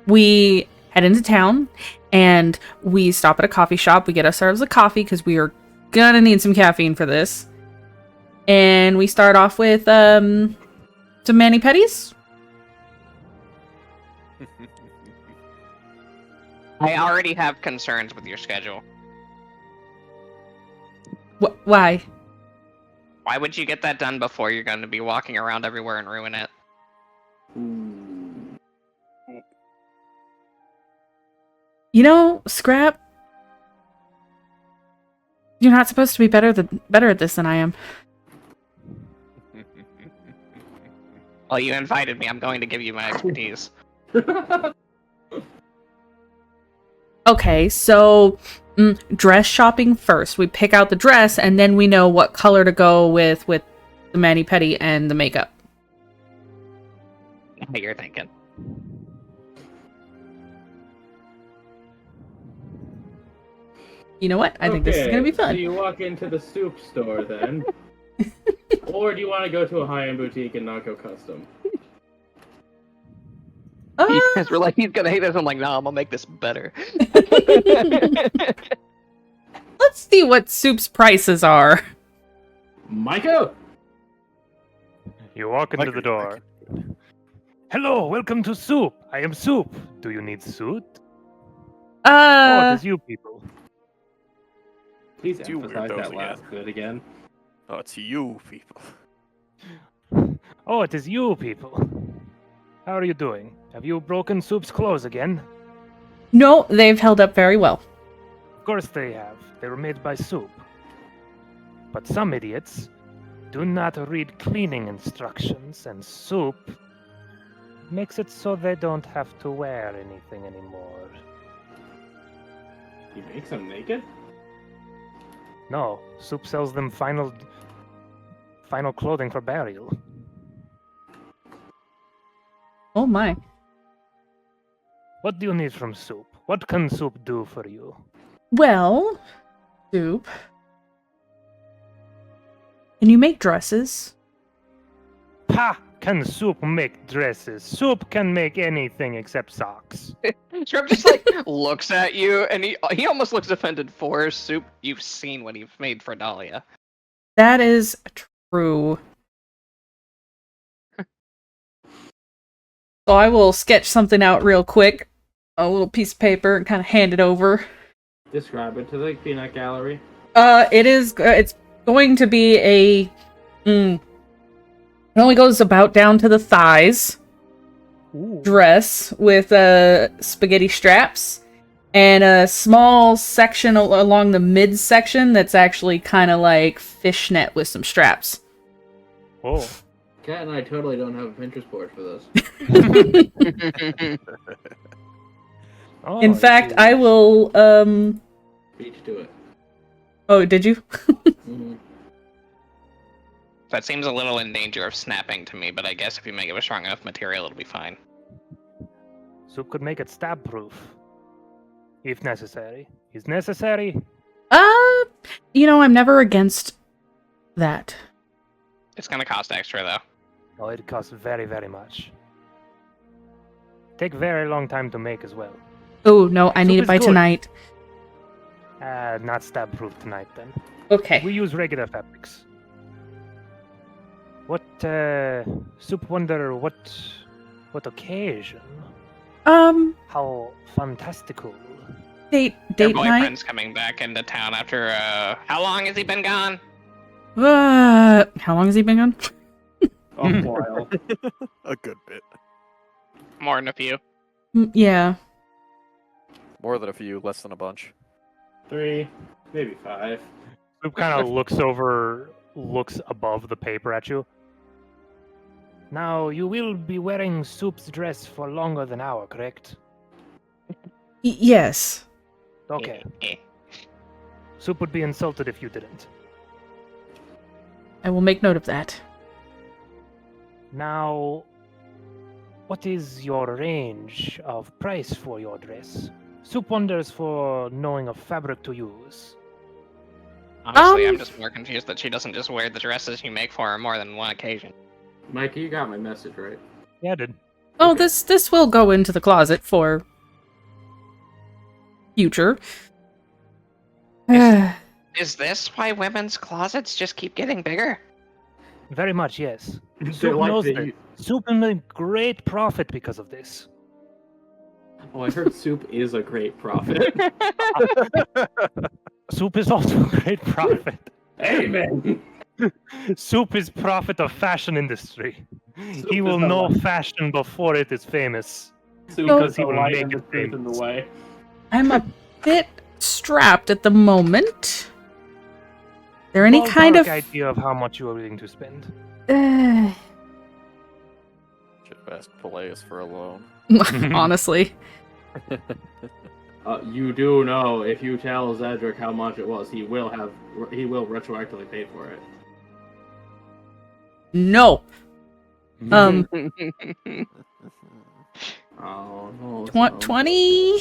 we head into town and we stop at a coffee shop. We get ourselves a coffee because we are gonna need some caffeine for this. And we start off with some mani-pedis.
I already have concerns with your schedule.
Why?
Why would you get that done before you're going to be walking around everywhere and ruin it?
You know, Scrap, you're not supposed to be better at this than I am.
Well, you invited me. I'm going to give you my expertise.
Okay, so dress shopping first. We pick out the dress, and then we know what color to go with the mani-pedi and the makeup.
Now you're thinking.
You know what? I think this is going to be
So
fun.
you walk into the soup store then. Or do you want to go to a high-end boutique and not go custom?
You guys were like, he's gonna hate this. I'm like, nah, I'm gonna make this better.
Let's see what Soup's prices are.
Micah!
You walk into the door. Hello, welcome to Soup. I am Soup. Do you need suit? Oh, it is you people.
Please
You
emphasize
weirdos
that last bit again.
Oh, it's you people.
Oh, it is you people. How are you doing? Have you broken Soup's clothes again?
No, they've held up very well.
Of course they have. They were made by Soup. But some idiots do not read cleaning instructions, and Soup makes it so they don't have to wear anything anymore.
He makes them naked?
No, Soup sells them final clothing for burial.
Oh my.
What do you need from Soup? What can Soup do for you?
Well, Soup, can you make dresses?
Ha! Can Soup make dresses? Soup can make anything except socks.
Scrub just like looks at you, and he almost looks offended for Soup. You've seen what he's made for Dahlia.
That is true. So I will sketch something out real quick. A little piece of paper and kind of hand it over.
Describe it to the peanut gallery.
It's going to be a... it only goes about down to the thighs.
Ooh.
Dress with spaghetti straps. And a small section along the midsection that's actually kind of like fishnet with some straps.
Oh.
Kat and I totally don't have a Pinterest board for this.
Oh,
In fact, I will,
Beat you to it.
Oh, did you?
Mm-hmm.
That seems a little in danger of snapping to me, but I guess if you make it with strong enough material, it'll be fine.
Soup could make it stab-proof. If necessary. Is necessary?
I'm never against that.
It's gonna cost extra, though.
Oh, it costs very, very much. Take very long time to make as well.
Oh, no, I need
Soup
it
is
by
good.
tonight.
Not stab-proof tonight then.
Okay.
We use regular fabrics. What, Soup wonder what occasion? How fantastical.
Date
Your
night?
boyfriend's coming back into town after, how long has he been gone?
How long has he been gone?
A while.
A good bit.
More than a few.
Yeah.
More than a few, less than a bunch.
3, maybe 5.
Soup kind of looks above the paper at you. Now, you will be wearing Soup's dress for longer than an hour, correct?
Yes.
Okay. Soup would be insulted if you didn't.
I will make note of that.
Now, what is your range of price for your dress? Soup wonders for knowing of fabric to use.
Honestly, I'm just more confused that she doesn't just wear the dresses you make for her more than one occasion.
Mike, you got my message, right?
Yeah, I did.
Oh,
Okay.
this will go into the closet for future.
Is this why women's closets just keep getting bigger?
Very much, yes.
They
Soup
like
knows
that
that.
you-
Soup will make great profit because of this.
Oh, I heard soup is a great profit.
Soup is also a great profit.
Amen.
Soup is profit of fashion industry.
Soup
He
is
will
the
know
light.
fashion before it is famous.
Soup
So-
is the
He will
light
make
and the
it
truth in the
famous.
way.
I'm a bit strapped at the moment. There any kind
Ballpark
of
idea of how much you are willing to spend?
Should have asked Peleus for a loan.
honestly,
You do know if you tell Zedric how much it was, he will retroactively pay for it.
no.
Oh no. it's
20.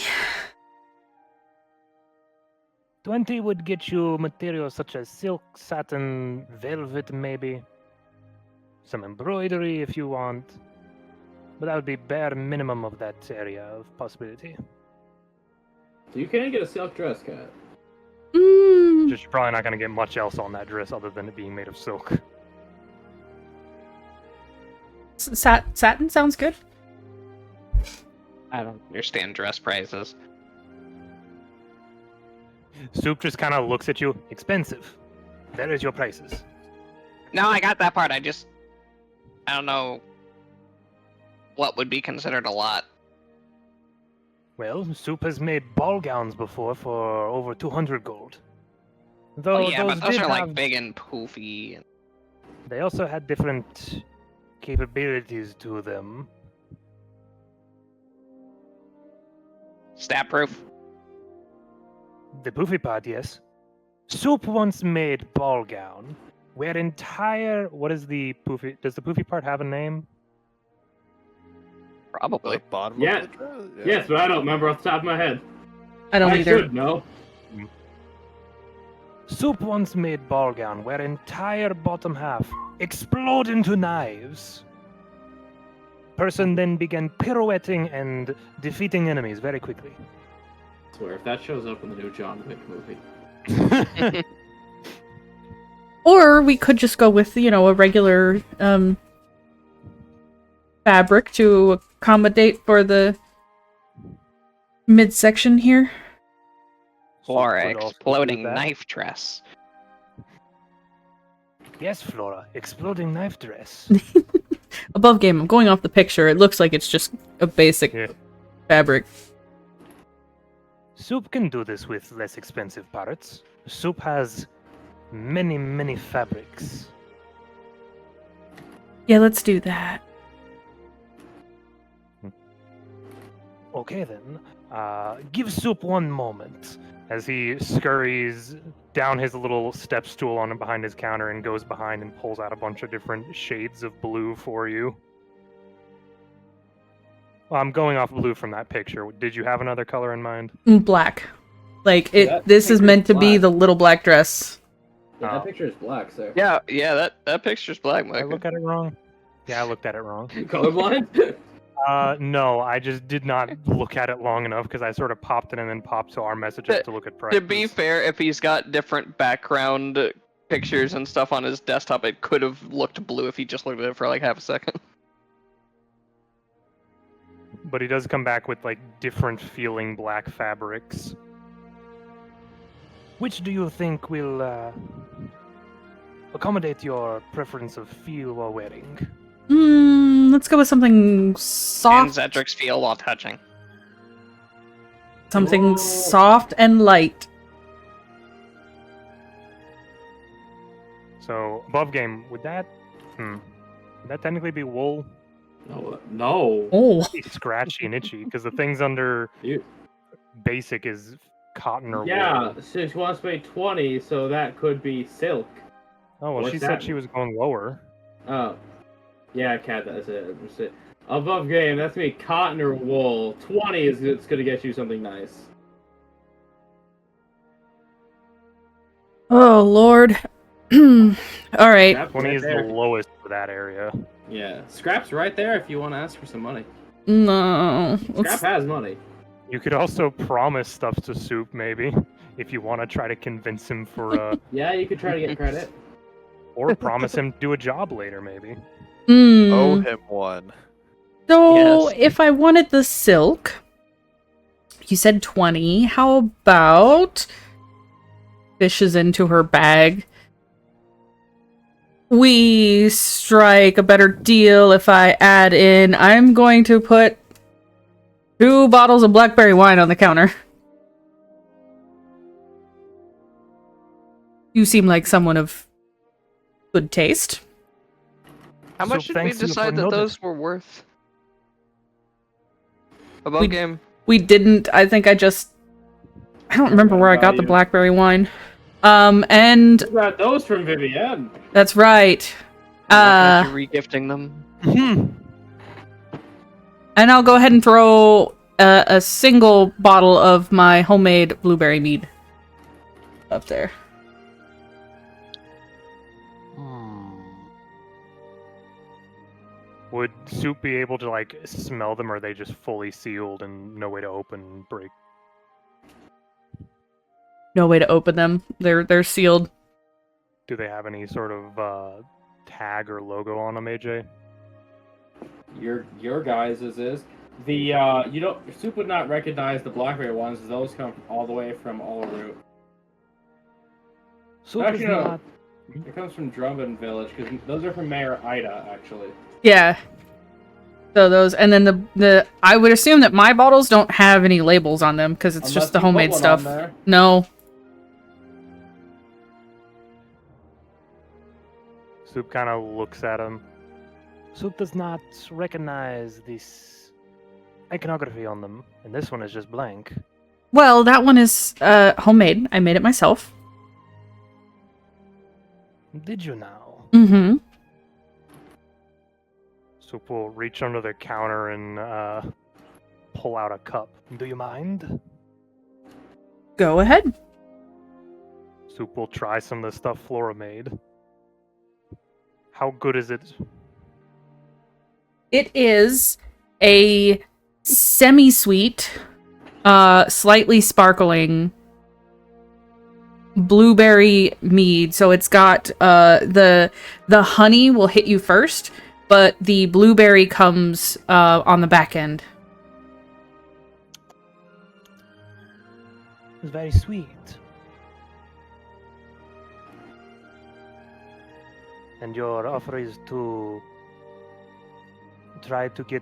20 would get you materials such as silk, satin, velvet, maybe. Some embroidery if you want. But that would be bare minimum of that area of possibility.
You can't get a silk dress, Cat.
Just you're probably not going to get much else on that dress other than it being made of silk.
Satin sounds good.
I don't understand dress prices.
Soup just kind of looks at you. Expensive. There is your prices.
No, I got that part. I don't know what would be considered a lot.
Well, Soup has made ball gowns before for over 200 gold. Though
Oh yeah, but those
did
are like
have-
big and poofy. And...
They also had different capabilities to them.
Stat proof.
The poofy part, yes. Soup once made ball gown where entire... What is the poofy... Does the poofy part have a name?
Probably.
The bottom
Yeah.
of the dress? Yeah.
Yes, but I don't remember off the top of my head.
I don't
I
either.
should know.
Soup once made ball gown where entire bottom half explode into knives. Person then began pirouetting and defeating enemies very quickly.
I swear, if that shows up in the new John Wick movie.
Or we could just go with, a regular fabric to accommodate for the midsection here.
Flora
Could also do
exploding
that.
knife dress.
Yes, Flora, exploding knife dress.
Above game, I'm going off the picture. It looks like it's just a basic
Yeah.
fabric.
Soup can do this with less expensive parts. Soup has many, many fabrics.
Yeah, let's do that.
Okay then. Give Soup one moment as he scurries down his little step stool on behind his counter and goes behind and pulls out a bunch of different shades of blue for you. Well, I'm going off blue from that picture. Did you have another color in mind?
Black. Like,
That
this is
picture's
meant to be
black.
the little black dress.
Yeah,
Oh.
that picture is black, sir.
Yeah, that picture's black,
Did I
Mike.
look at it wrong? Yeah, I looked at it wrong.
Colorblind?
No, I just did not look at it long enough because I sort of popped it and then popped to our messages to look at prices.
To be fair, if he's got different background pictures and stuff on his desktop, it could have looked blue if he just looked at it for like half a second.
But he does come back with like different feeling black fabrics. Which do you think will accommodate your preference of feel while wearing?
Let's go with something
And
soft.
Zedric's feel while touching.
Something
Whoa.
soft and light.
So above game, would that technically be wool?
No.
Oh,
Be scratchy and itchy because the things under
You-
basic is cotton or
Yeah,
wool.
she wants to pay 20, so that could be silk.
Oh well,
What's
she
that?
said she was going lower.
Oh. Yeah, Cat, that's it. That's it. Above game, that's me, cotton or wool. 20 is it's gonna get you something nice.
oh Lord. All right.
Scrap's
20
right
is
there.
the lowest for that area.
Yeah, Scrap's right there if you want to ask for some money.
No.
Scrap
Let's,
has money.
You could also promise stuff to Soup, maybe, if you want to try to convince him for
Yeah, you could try to get credit.
Or promise him to do a job later, maybe.
Owe
Hmm.
him one.
So,
Yes.
if I wanted the silk, you said 20. How about fishes into her bag? We strike a better deal if I add in. I'm going to put 2 bottles of blackberry wine on the counter. You seem like someone of good taste.
How much
So
did we
thanks to you for
decide that
noticing.
those were worth? Above
We-
game.
We didn't. I think I don't remember where I got the
Value.
blackberry wine. And
We got those from Vivienne.
that's right.
I'm not gonna be regifting them.
And I'll go ahead and throw a single bottle of my homemade blueberry mead up there.
Would Soup be able to, like, smell them, or are they just fully sealed and no way to open and break?
No way to open them. They're sealed.
Do they have any sort of tag or logo on them, AJ?
Your guys' is the you don't Soup would not recognize the blackberry ones. As those come all the way from all route.
Soup
Actually,
is
no.
not.
It comes from Drummond Village because those are from Mayor Ida actually.
Yeah. So those, and then the I would assume that my bottles don't have any labels on them because it's
Unless
just the
you put
homemade
one
stuff.
on there.
No.
Soup kind of looks at him. Soup does not recognize this iconography on them, and this one is just blank.
Well, that one is homemade. I made it myself.
Did you now?
Mm-hmm.
Soup will reach under the counter and pull out a cup. Do you mind?
Go ahead.
Soup will try some of the stuff Flora made. How good is it?
It is a semi-sweet, slightly sparkling blueberry mead. So it's got the honey will hit you first, but the blueberry comes on the back end.
It's very sweet. And your offer is to try to get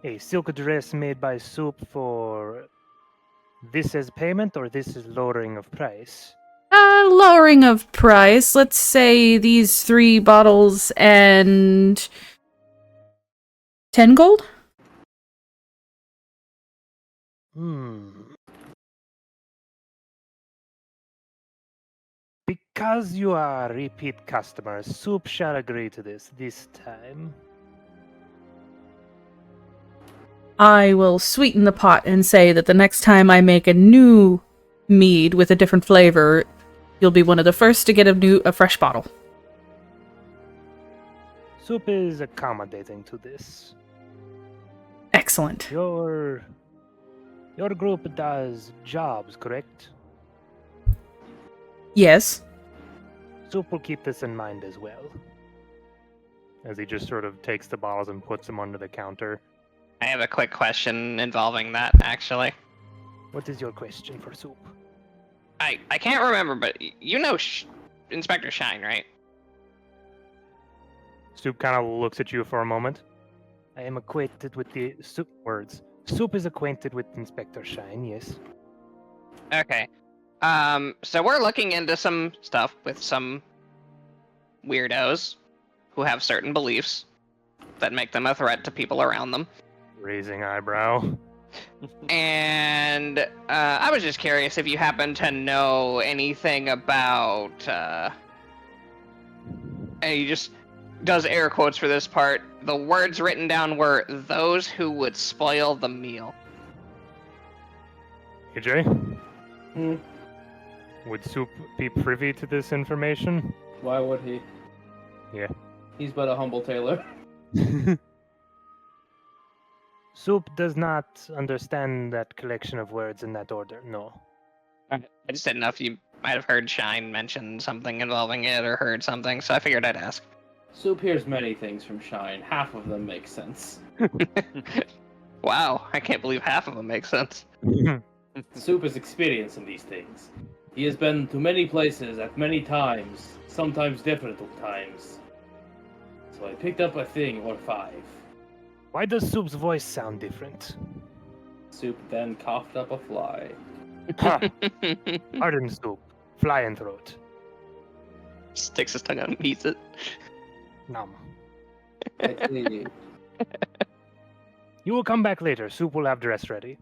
a silk dress made by Soup for this as payment, or this is lowering of price?
Lowering of price. Let's say these 3 bottles and 10 gold?
Because you are a repeat customer, Soup shall agree to this time.
I will sweeten the pot and say that the next time I make a new mead with a different flavor, you'll be one of the first to get a fresh bottle.
Soup is accommodating to this.
Excellent.
Your group does jobs, correct?
Yes.
Soup will keep this in mind as well. As he just sort of takes the bottles and puts them under the counter.
I have a quick question involving that, actually.
What is your question for Soup?
I can't remember, but you know Inspector Shine, right?
Soup kind of looks at you for a moment. I am acquainted with the Soup words. Soup is acquainted with Inspector Shine, yes.
Okay. So we're looking into some stuff with some weirdos who have certain beliefs that make them a threat to people around them.
Raising eyebrow.
And I was just curious if you happen to know anything about and he just does air quotes for this part. The words written down were those who would spoil the meal.
AJ?
Hmm.
Would Soup be privy to this information?
Why would he?
Yeah.
He's but a humble tailor.
Soup does not understand that collection of words in that order, no.
I just didn't know if you might have heard Shine mention something involving it or heard something, so I figured I'd ask.
Soup hears many things from Shine. Half of them make sense.
Wow, I can't believe half of them make sense.
Soup is experienced in these things. He has been to many places at many times, sometimes different times. So I picked up a thing or 5.
Why does Soup's voice sound different?
Soup then coughed up a fly.
Ha! Pardon, Soup. Fly and throat.
Sticks his tongue out and eats it.
Nom.
I see.
You will come back later. Soup will have dress ready.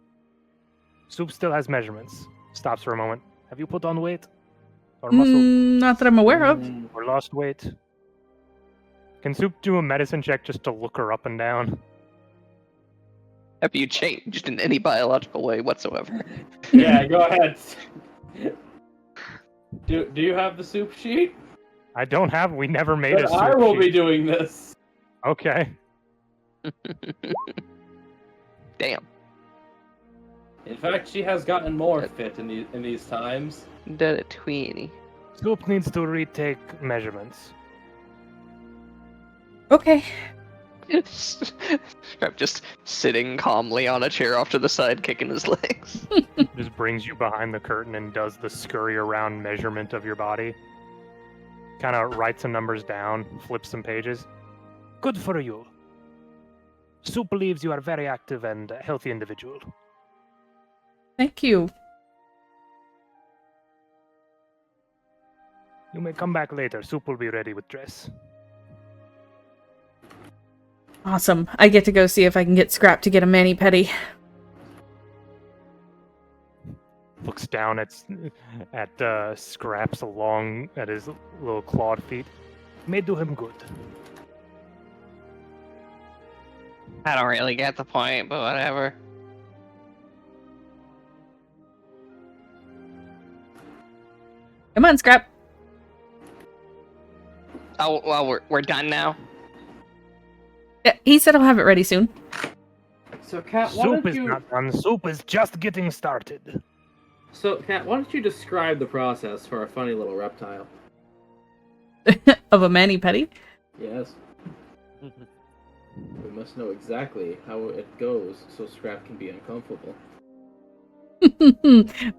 Soup still has measurements. Stops for a moment. Have you put on weight? Or muscle?
Not that I'm aware of.
Or lost weight? Can Soup do a medicine check just to look her up and down?
Have you changed in any biological way whatsoever?
Yeah, go ahead. Do you have the soup sheet?
I don't have. We never made a
But
soup
I will
sheet.
be doing this.
Okay.
Damn.
In fact, she has gotten more fit in these times.
Done a tweeny.
Soup needs to retake measurements.
Okay.
I'm just sitting calmly on a chair off to the side, kicking his legs.
Just brings you behind the curtain and does the scurry around measurement of your body. Kind of writes some numbers down, flips some pages. Good for you. Soup believes you are a very active and healthy individual.
Thank you.
You may come back later. Soup will be ready with dress.
Awesome. I get to go see if I can get Scrap to get a mani-pedi.
Looks down at Scraps along at his little clawed feet. May do him good.
I don't really get the point, but whatever.
Come on, Scrap.
Oh, well, we're done now.
Yeah, he said I'll have it ready soon.
So, Kat, why
Soup
don't
is
you?
not done. Soup is just getting started.
So, Kat, why don't you describe the process for a funny little reptile?
Of a mani-pedi?
Yes. We must know exactly how it goes, so Scrap can be uncomfortable.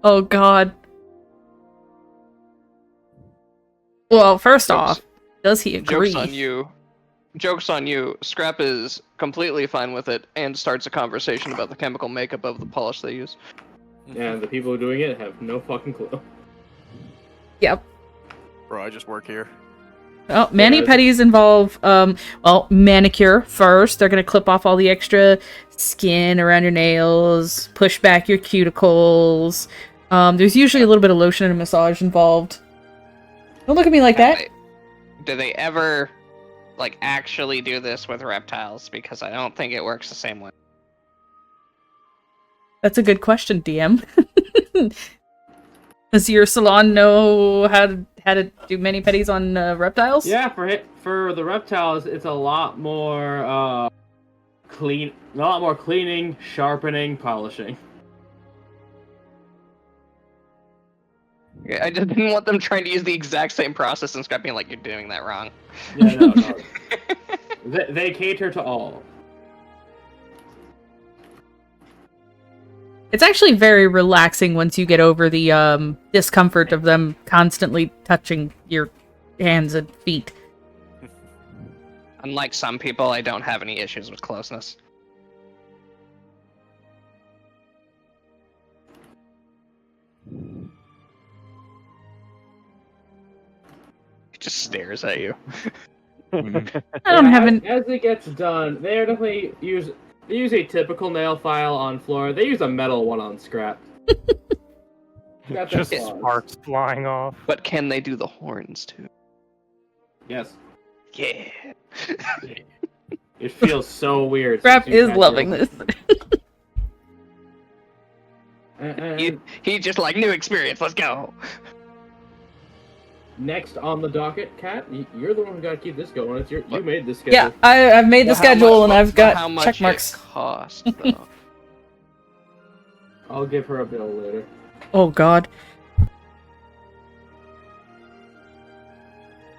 Oh god. Well, first off, does he agree?
Joke's on you. Joke's on you. Scrap is completely fine with it and starts a conversation about the chemical makeup of the polish they use.
And the people doing it have no fucking clue.
Yep.
Bro, I just work here.
Well, mani-pedis involve, well, manicure first. They're gonna clip off all the extra skin around your nails, push back your cuticles. There's usually a little bit of lotion and massage involved. Don't look at me like that.
Do they ever, like, actually do this with reptiles? Because I don't think it works the same way.
That's a good question, DM. Does your salon know how to do mani-pedis on reptiles?
Yeah, for the reptiles, it's a lot more cleaning, sharpening, polishing.
I just didn't want them trying to use the exact same process and Scrap being like, you're doing that wrong.
Yeah, no. They cater to all.
It's actually very relaxing once you get over the discomfort of them constantly touching your hands and feet.
Unlike some people, I don't have any issues with closeness.
He just stares at you.
I don't have an...
As it gets done, they definitely use a typical nail file on floor. They use a metal one on Scrap. Scrap
Just
has claws.
sparks flying off.
But can they do the horns too?
Yes.
Yeah.
It feels so weird.
Scrap
since you
is
had
loving
your-
this.
He just like, new experience, let's go.
Next on the docket, Kat, you're the one who got to keep this going. It's you made this schedule.
Yeah, I've made the
Well, how
schedule
much-
and I've
but how
got
much
check marks.
it cost, though?
I'll give her a bill later.
Oh god.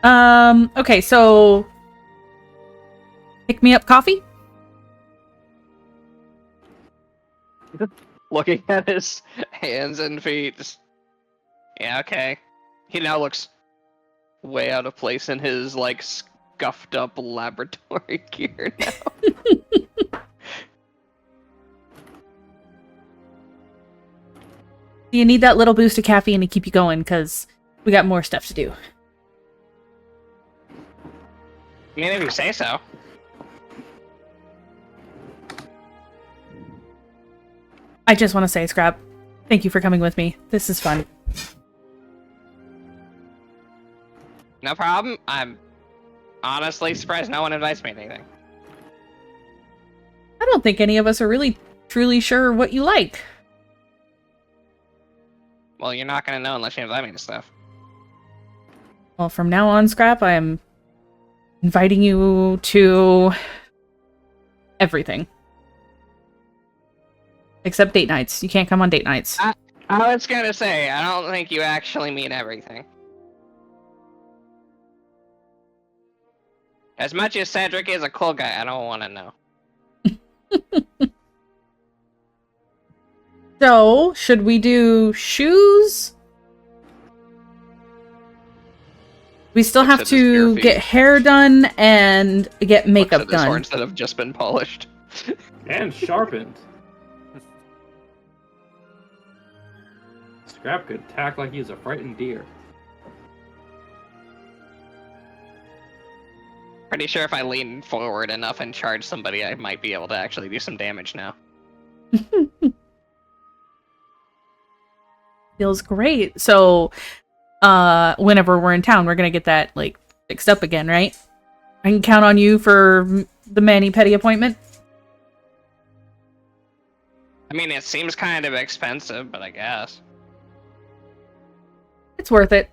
Okay, so pick me up coffee?
Looking at his hands and feet. Yeah, okay. He now looks way out of place in his, like, scuffed up laboratory gear now.
You need that little boost of caffeine to keep you going, because we got more stuff to do.
I mean, if you say so.
I just want to say, Scrap, thank you for coming with me. This is fun.
No problem. I'm honestly surprised no one invites me to anything.
I don't think any of us are really, truly sure what you like.
Well, you're not gonna know unless you invite me to stuff.
Well, from now on, Scrap, I am inviting you to everything. Except date nights. You can't come on date nights.
I was gonna say, I don't think you actually mean everything. As much as Cedric is a cool guy, I don't want to know.
So, should we do shoes? We still have
Looks at his bare
to
feet.
get hair done and get makeup
Looks at his
done.
horns that have just been polished.
And sharpened. Scrap could attack like he's a frightened deer.
Pretty sure if I lean forward enough and charge somebody, I might be able to actually do some damage now.
Feels great. So, whenever we're in town, we're gonna get that, like, fixed up again, right? I can count on you for the mani-pedi appointment?
I mean, it seems kind of expensive, but I guess.
It's worth it.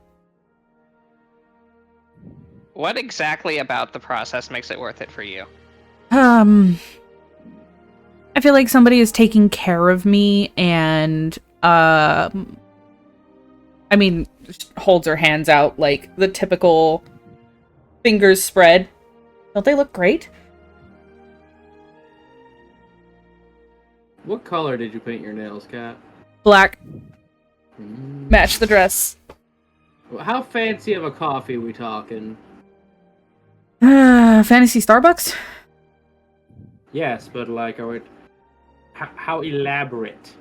What exactly about the process makes it worth it for you?
I feel like somebody is taking care of me and, I mean, just holds her hands out like the typical fingers spread. Don't they look great?
What color did you paint your nails, Kat?
Black.
Mm.
Match the dress.
How fancy of a coffee we talking?
Fantasy Starbucks?
Yes, but like, how elaborate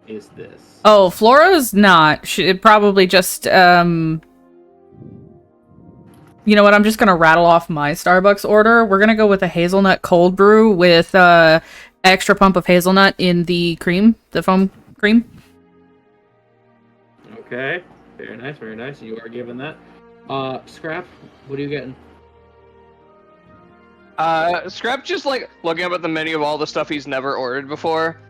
is this?
Oh, Flora's not. It probably just, you know what? I'm just gonna rattle off my Starbucks order. We're gonna go with a hazelnut cold brew with, extra pump of hazelnut in the cream, the foam cream.
Okay, very nice, very nice. You are given that. Scrap, what are you getting?
Scrap just, like, looking up at the menu of all the stuff he's never ordered before,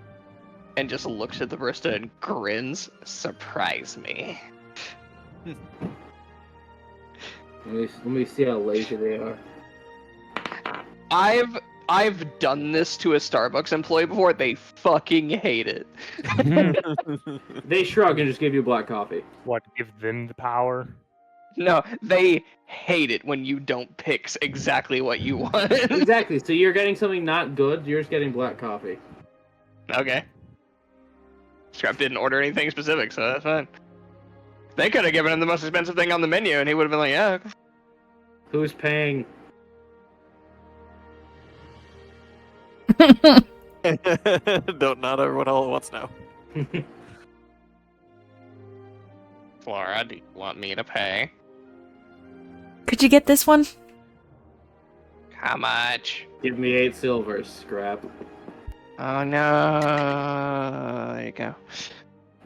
and just looks at the barista and grins. Surprise me.
Let me see how lazy they are.
I've done this to a Starbucks employee before. They fucking hate it.
They shrug and just give you black coffee.
What, give them the power?
No, they hate it when you don't pick exactly what you want.
Exactly. So you're getting something not good. You're just getting black coffee.
Okay. Scrap didn't order anything specific, so that's fine. They could have given him the most expensive thing on the menu, and he would have been like, yeah.
Who's paying?
Not everyone all at once now.
Flora, do you want me to pay?
Could you get this one?
How much?
Give me 8 silvers, Scrap.
Oh no. There you go.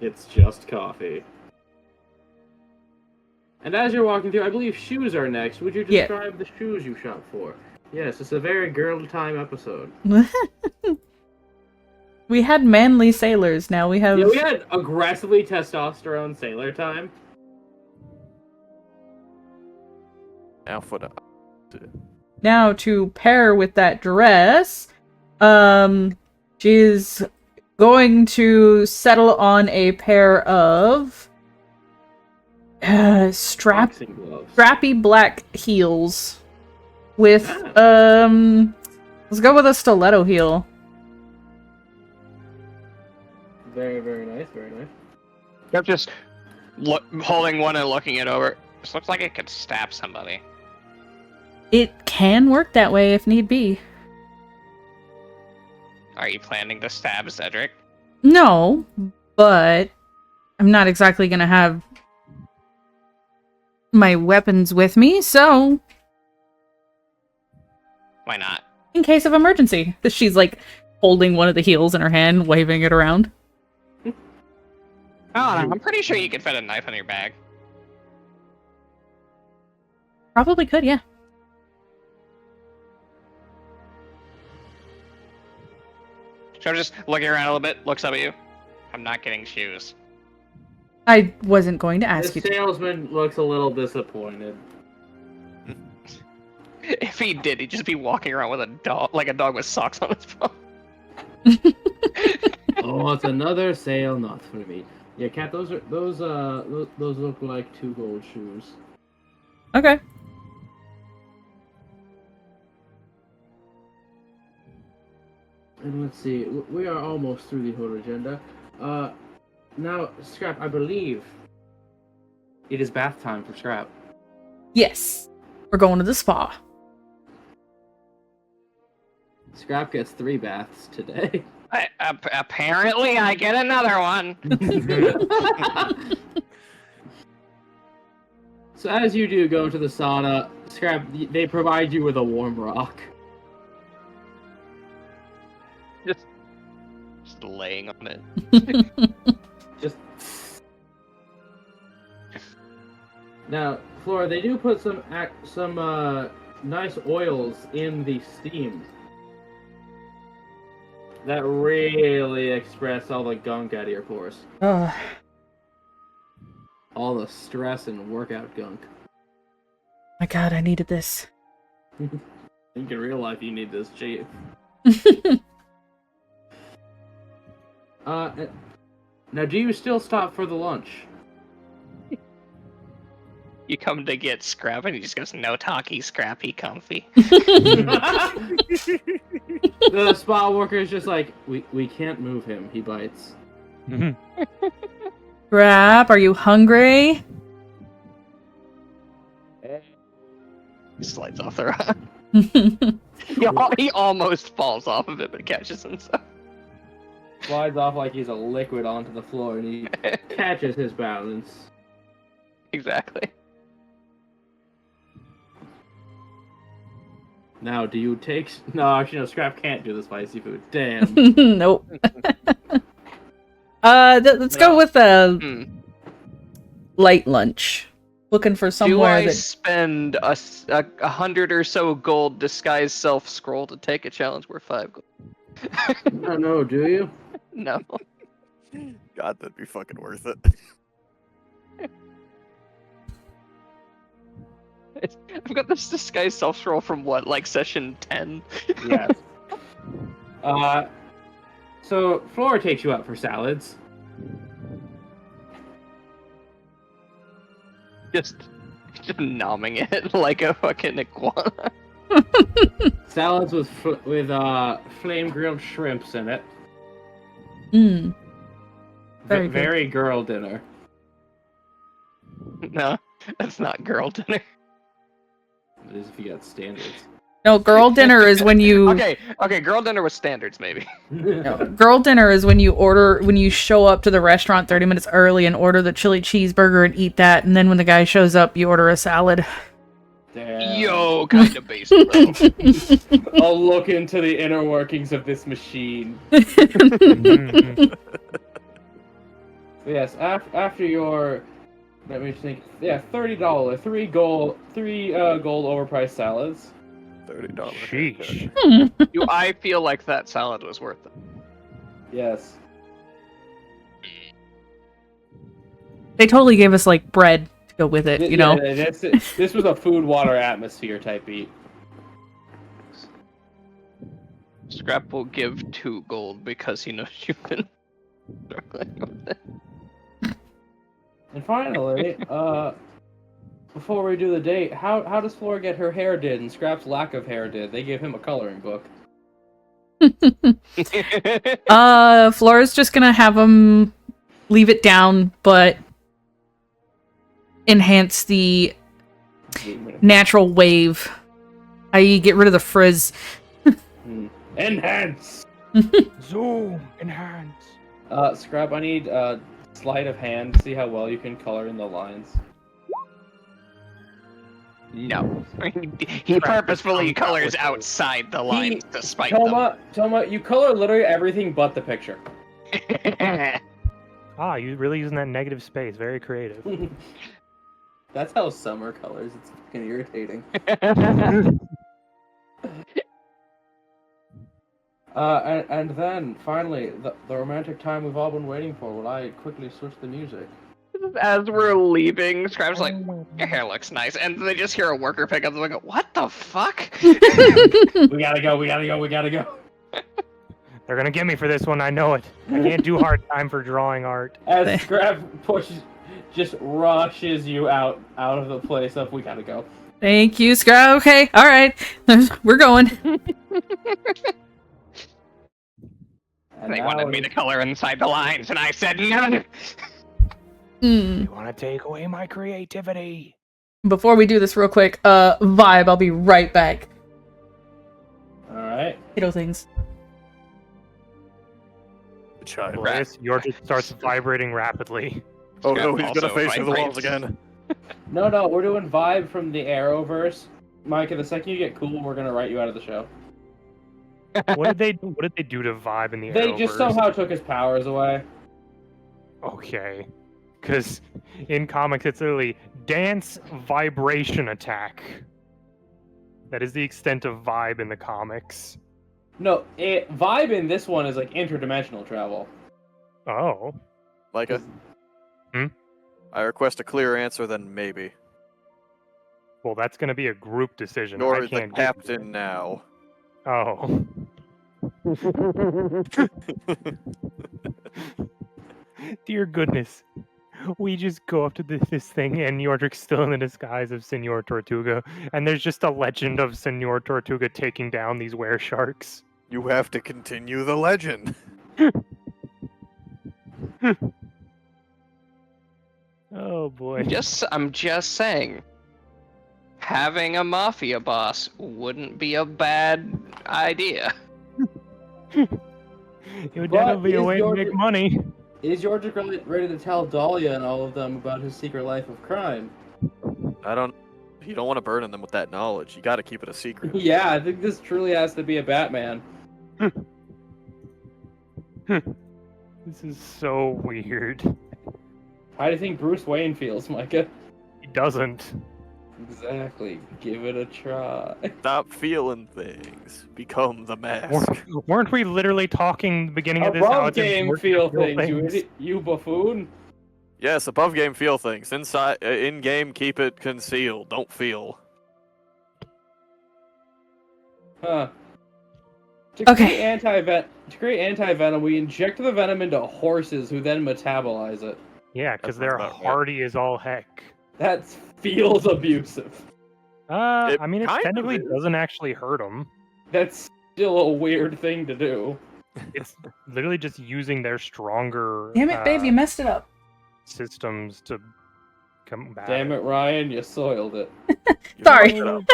It's just coffee. And as you're walking through, I believe shoes are next. Would you
Yeah.
describe the shoes you shop for? Yes, it's a very girl time episode.
We had manly sailors, now we have...
Yeah, we had aggressively testosterone sailor time.
Now for the...
Now, to pair with that dress, she's going to settle on a pair of
Boxing gloves.
strappy black heels with let's go with a stiletto heel.
Very, very nice, very nice.
I'm just holding one and looking it over. This looks like it could stab somebody.
It can work that way if need be.
Are you planning to stab Cedric?
No, but I'm not exactly gonna have my weapons with me, so
Why not?
in case of emergency. She's like holding one of the heels in her hand, waving it around.
Oh, I'm pretty sure you could fit a knife in your bag.
Probably could, yeah.
So I'm just looking around a little bit, looks up at you. I'm not getting shoes.
I wasn't going to ask
The
you to.
salesman looks a little disappointed.
If he did, he'd just be walking around with a dog, like a dog with socks on his paw.
Oh, it's another sale, not for me. Yeah, Kat, those look like 2 gold shoes.
Okay.
And let's see, we are almost through the whole agenda. Now, Scrap, I believe it is bath time for Scrap.
Yes. We're going to the spa.
Scrap gets 3 baths today.
Apparently, I get another one.
So as you do go into the sauna, Scrap, they provide you with a warm rock.
Just laying on it.
Just now, Flora, they do put some nice oils in the steam that really express all the gunk out of your pores,
Ugh.
all the stress and workout gunk.
My god, I needed this.
I think in real life you need this, chief. Now, do you still stop for the lunch?
You come to get Scrap, and he just goes, "No talkie, Scrappy, comfy."
The spa worker is just like, we can't move him. He bites.
Crap, are you hungry?
He slides off the rock. He almost falls off of it, but catches himself.
Slides off like he's a liquid onto the floor, and he catches his balance.
Exactly.
Now, do you take... No, actually, no, Scrap can't do the spicy food. Damn.
Nope. Let's go with a light lunch. Looking for
Do
somewhere
I
that...
spend 100 or so gold disguise self scroll to take a challenge worth 5 gold?
I know, do you?
No.
God, that'd be fucking worth it.
I've got this disguise self scroll from what, like session 10?
Yes. So, Flora takes you out for salads.
Just nomming it like a fucking iguana.
Salads with flame grilled shrimps in it.
Mm. Very good.
Very girl dinner.
No, that's not girl dinner.
It is if you got standards.
No, girl dinner is when you...
Okay, girl dinner with standards, maybe.
No, girl dinner is when you show up to the restaurant 30 minutes early and order the chili cheeseburger and eat that, and then when the guy shows up, you order a salad.
Damn.
Yo, kind of basic, though.
I'll look into the inner workings of this machine. Yes, after your... Let me think. Yeah, $30. Three gold overpriced salads.
$30.
Sheesh.
I feel like that salad was worth it.
Yes.
They totally gave us, like, bread to go with it, you know?
Yeah, this was a food, water, atmosphere type eat.
Scrap will give 2 gold because he knows you've been struggling with it.
And finally, before we do the date, how does Flora get her hair did and Scrap's lack of hair did? They gave him a coloring book.
Flora's just gonna have him leave it down, but enhance the natural wave. I.e., get rid of the frizz.
Enhance!
Zoom, enhance.
Scrap, I need sleight of hand to see how well you can color in the lines.
No. He purposefully colors outside the lines to spite
Toma, you color literally everything but the picture.
them.
You really using that negative space. Very creative.
That's how summer colors. It's fucking irritating. And then, finally, the romantic time we've all been waiting for. Will I quickly switch the music?
As we're leaving, Scrap's like, your hair looks nice. And they just hear a worker pick up and they go, what the fuck?
We gotta go.
They're gonna get me for this one, I know it. I can't do hard time for drawing art.
As Scrap just rushes you out of the place of we gotta go.
Thank you, Scrap. Okay, alright. We're going.
And
They
now
wanted me to color inside the lines, and I said no.
You wanna take away my creativity?
Before we do this real quick, vibe, I'll be right back.
Alright.
Kiddo things.
Yours just starts vibrating rapidly.
Oh no, he's gonna
Also
face through the walls
vibrates.
again.
No, we're doing vibe from the Arrowverse. Micah, the second you get cool, we're gonna write you out of the show.
What did they do to vibe in the
They just
Arrowverse?
somehow took his powers away.
Okay. Because in comics it's literally dance vibration attack. That is the extent of vibe in the comics.
No, vibe in this one is like interdimensional travel.
Oh.
Micah?
Hmm?
I request a clearer answer than maybe.
Well, that's going to be a group decision.
You're
I
the
can't
captain now.
Oh. Dear goodness. We just go up to this thing, and Yordrick's still in the disguise of Senor Tortuga, and there's just a legend of Senor Tortuga taking down these were sharks.
You have to continue the legend.
Oh boy.
I'm just saying, having a mafia boss wouldn't be a bad idea.
It would
But
definitely be a
is
way to make money.
Is Yordrick ready to tell Dahlia and all of them about his secret life of crime?
You don't want to burden them with that knowledge. You gotta keep it a secret.
Yeah, I think this truly has to be a Batman.
This is so weird.
How do you think Bruce Wayne feels, Micah?
He doesn't.
Exactly. Give it a try.
Stop feeling things. Become the mask.
Weren't we literally talking the beginning of this? how
Above
it's
game
important
feel
to feel
things, you buffoon.
Yes, above game feel things. Inside, in game, keep it concealed. Don't feel.
Huh.
Okay.
To create anti-venom, we inject the venom into horses who then metabolize it.
Yeah, because
That
they're
sounds about right.
hardy as all heck.
That feels abusive.
It
I mean, it
kind of
technically
is.
doesn't actually hurt them.
That's still a weird thing to do.
It's literally just using their stronger
Damn it, babe, you messed it up.
systems to combat.
Damn it, Ryan, you soiled it.
You
Sorry.
fucked it up.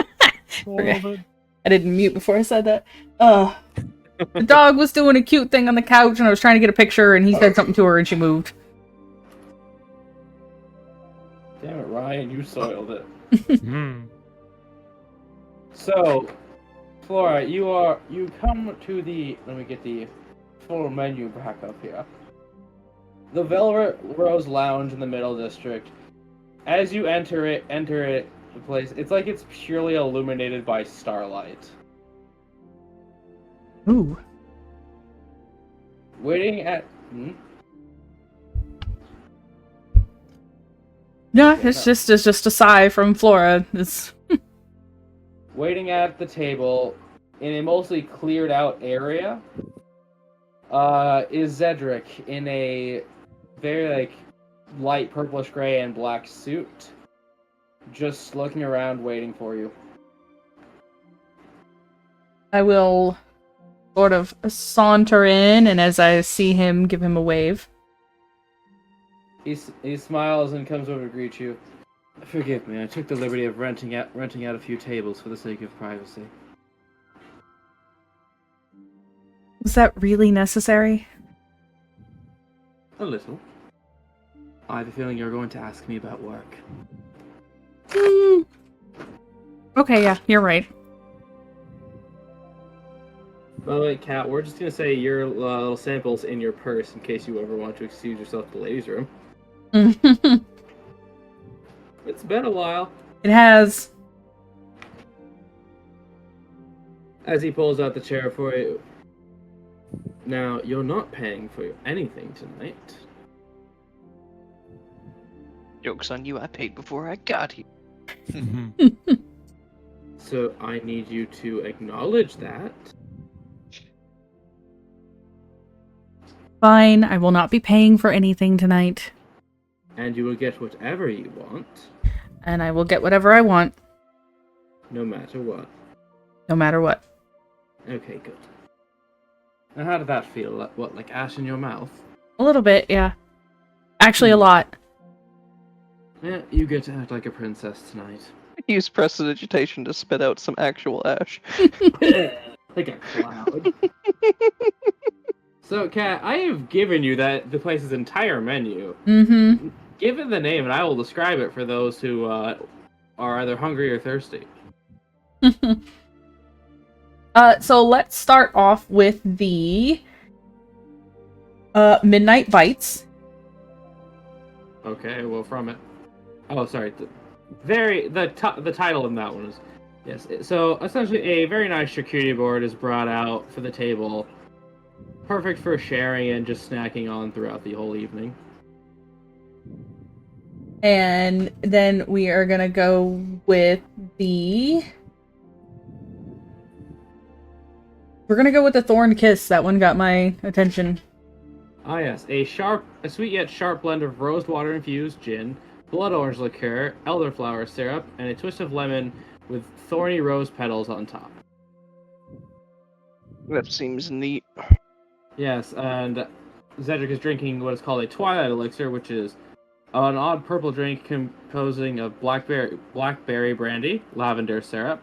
Okay. I didn't mute before I said that. The dog was doing a cute thing on the couch, and I was trying to get a picture, and he said something to her, and she moved.
Damn it, Ryan, you soiled it.
Hmm.
So, Flora, you come to the. Let me get the full menu back up here. The Velvet Rose Lounge in the Middle District. As you enter it, the place. It's like it's purely illuminated by starlight.
Ooh.
Waiting at.
No, it's just a sigh from Flora. It's
Waiting at the table in a mostly cleared out area is Zedric in a very light purplish gray and black suit, just looking around, waiting for you.
I will sort of saunter in, and as I see him, give him a wave.
He smiles and comes over to greet you. Forgive me, I took the liberty of renting out a few tables for the sake of privacy.
Was that really necessary?
A little. I have a feeling you're going to ask me about work.
Okay, yeah, you're right.
By the way, Kat, we're just going to say your little sample's in your purse in case you ever want to excuse yourself to the ladies' room. It's been a while.
It has.
As he pulls out the chair for you. Now, you're not paying for anything tonight.
Joke's on you, I paid before I got here.
So I need you to acknowledge that.
Fine, I will not be paying for anything tonight.
And you will get whatever you want.
And I will get whatever I want.
No matter what.
No matter what.
Okay, good. Now how did that feel? What, like ash in your mouth?
A little bit, yeah. Actually, a lot.
Yeah, you get to act like a princess tonight.
Use prestidigitation to spit out some actual ash.
Like a cloud. So, Kat, I have given you the place's entire menu.
Mm-hmm.
Give it the name, and I will describe it for those who are either hungry or thirsty.
So let's start off with the Midnight Bites.
Okay, well, from it. Oh, sorry. The title in that one is yes. So essentially, a very nice charcuterie board is brought out for the table, perfect for sharing and just snacking on throughout the whole evening.
And then we are gonna go with the... We're gonna go with the Thorn Kiss. That one got my attention.
Ah yes, a sweet yet sharp blend of rose water infused gin, blood orange liqueur, elderflower syrup, and a twist of lemon with thorny rose petals on top.
That seems neat.
Yes, and Zedric is drinking what is called a Twilight Elixir, which is an odd purple drink composing of blackberry brandy, lavender syrup,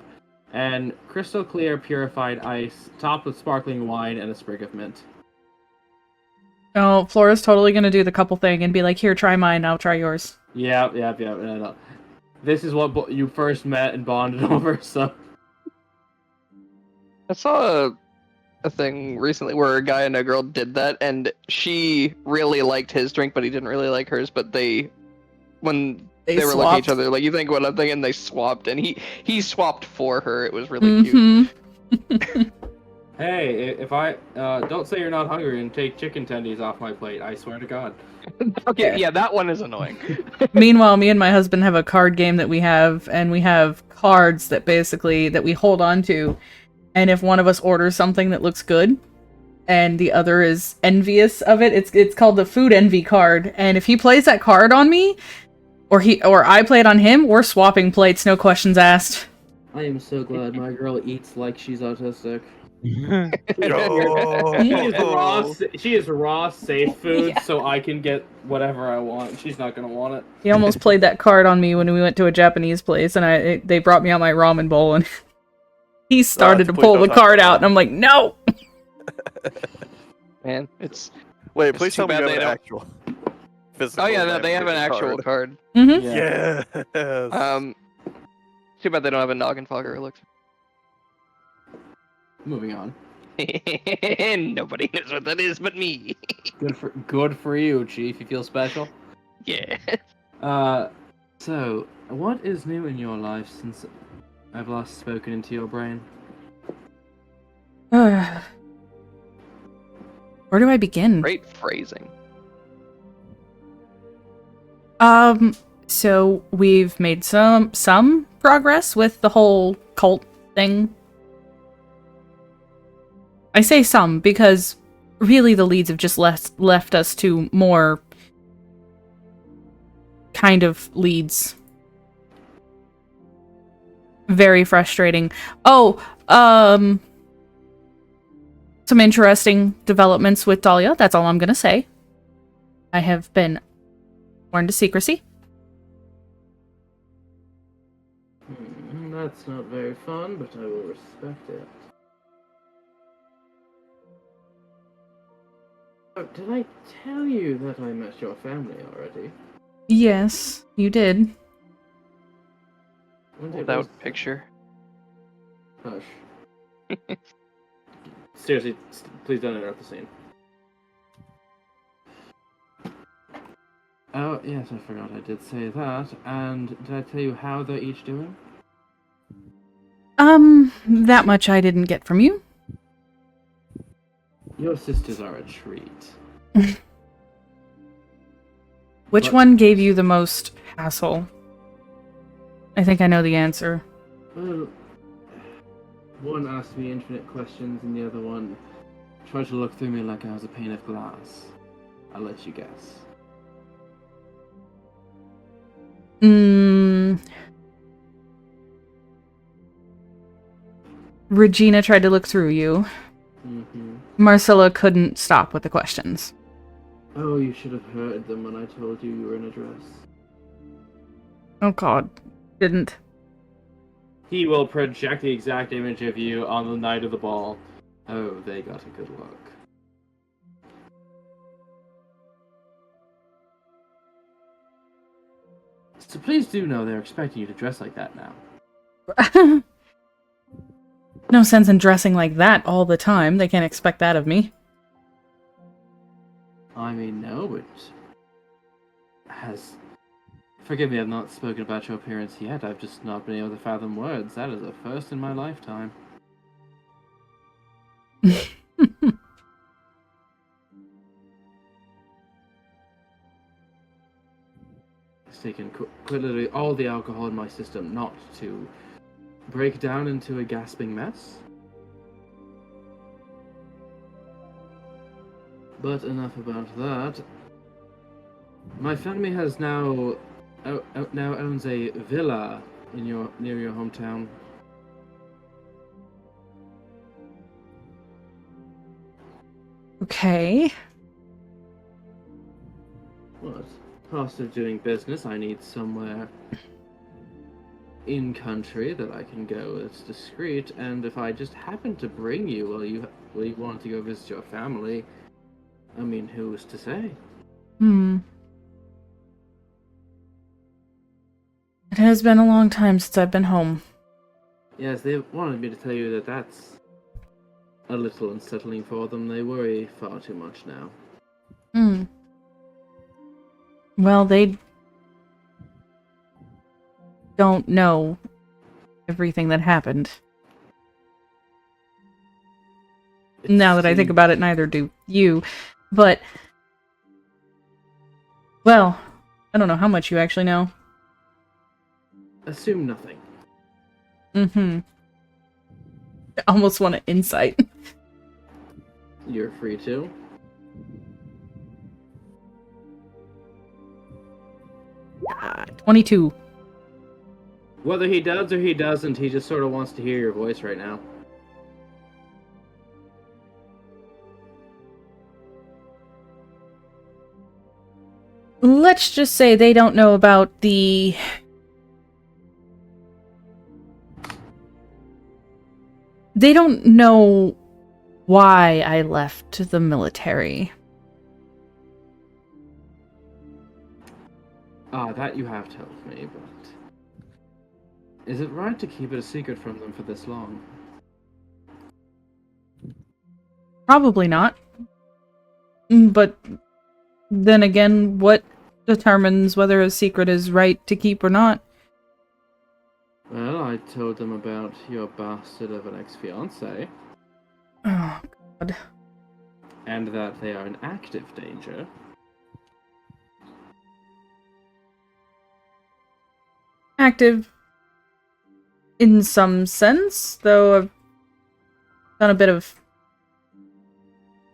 and crystal clear purified ice, topped with sparkling wine and a sprig of mint.
Oh, Flora's totally gonna do the couple thing and be like, here, try mine, I'll try yours.
Yep. No. This is what you first met and bonded over, so...
I saw a thing recently where a guy and a girl did that, and she really liked his drink, but he didn't really like hers, but when they were looking at each other, like, you think what I'm thinking, they swapped, and he swapped for her. It was really cute.
Hey, if I don't say you're not hungry and take chicken tendies off my plate, I swear to God.
Okay, yeah, that one is annoying.
Meanwhile, me and my husband have a card game that we have, and we have cards that we hold on to, and if one of us orders something that looks good, and the other is envious of it, it's called the food envy card, and if he plays that card on me, or I play it on him, we're swapping plates, no questions asked.
I am so glad my girl eats like she's autistic. She is raw, safe food, so I can get whatever I want. She's not gonna want it.
He almost played that card on me when we went to a Japanese place, and they brought me out my ramen bowl, and he started to pull the card out, and I'm like, no!
Man, it's...
Wait, please tell me you
bad
have
they
an
don't-
actual physical...
Oh yeah, no, they have an actual card.
Mm-hmm.
Yes!
Too bad they don't have a noggin fogger elixir.
Moving on.
Nobody knows what that is but me.
Good for you, Chief. You feel special?
Yeah.
So, what is new in your life since I've last spoken into your brain?
Where do I begin?
Great phrasing.
So we've made some progress with the whole cult thing. I say some because really the leads have just left us to more kind of leads. Very frustrating. Oh, some interesting developments with Dahlia. That's all I'm gonna say. I have been sworn to secrecy.
That's not very fun, but I will respect it. Oh, did I tell you that I met your family already?
Yes, you did.
When did
Without
was-
picture.
Hush. Seriously, please don't interrupt the scene. Oh, yes, I forgot I did say that. And did I tell you how they're each doing?
That much I didn't get from you.
Your sisters are a treat.
Which
What?
one gave you the most hassle? I think I know the answer.
Well, one asked me infinite questions, and the other one tried to look through me like I was a pane of glass. I'll let you guess.
Regina tried to look through you.
Mm-hmm.
Marcella couldn't stop with the questions.
Oh, you should have heard them when I told you were in a dress.
Oh god, didn't.
He will project the exact image of you on the night of the ball. Oh, they got a good look. So please do know they're expecting you to dress like that now.
No sense in dressing like that all the time. They can't expect that of me.
I mean, no, but forgive me, I've not spoken about your appearance yet. I've just not been able to fathom words. That is a first in my lifetime. It's taken quite literally all the alcohol in my system not to break down into a gasping mess. But enough about that. My family has now owns a villa in near your hometown.
Okay.
What? Cost of doing business, I need somewhere in country that I can go that's discreet, and if I just happen to bring you while you want to go visit your family, I mean, who's to say?
It has been a long time since I've been home.
Yes, they wanted me to tell you that that's a little unsettling for them. They worry far too much now.
Well, they don't know everything that happened. Now that I think about it, neither do you. But, well, I don't know how much you actually know.
Assume nothing.
I almost want an insight.
You're free to.
Ah, 22.
Whether he does or he doesn't, he just sort of wants to hear your voice right now.
Let's just say they don't know about the... They don't know why I left the military.
Ah, that you have told me, but... Is it right to keep it a secret from them for this long?
Probably not. But then again, what determines whether a secret is right to keep or not?
Well, I told them about your bastard of an ex-fiancé,
Oh, God.
and that they are in active danger.
Active in some sense, though I've done a bit of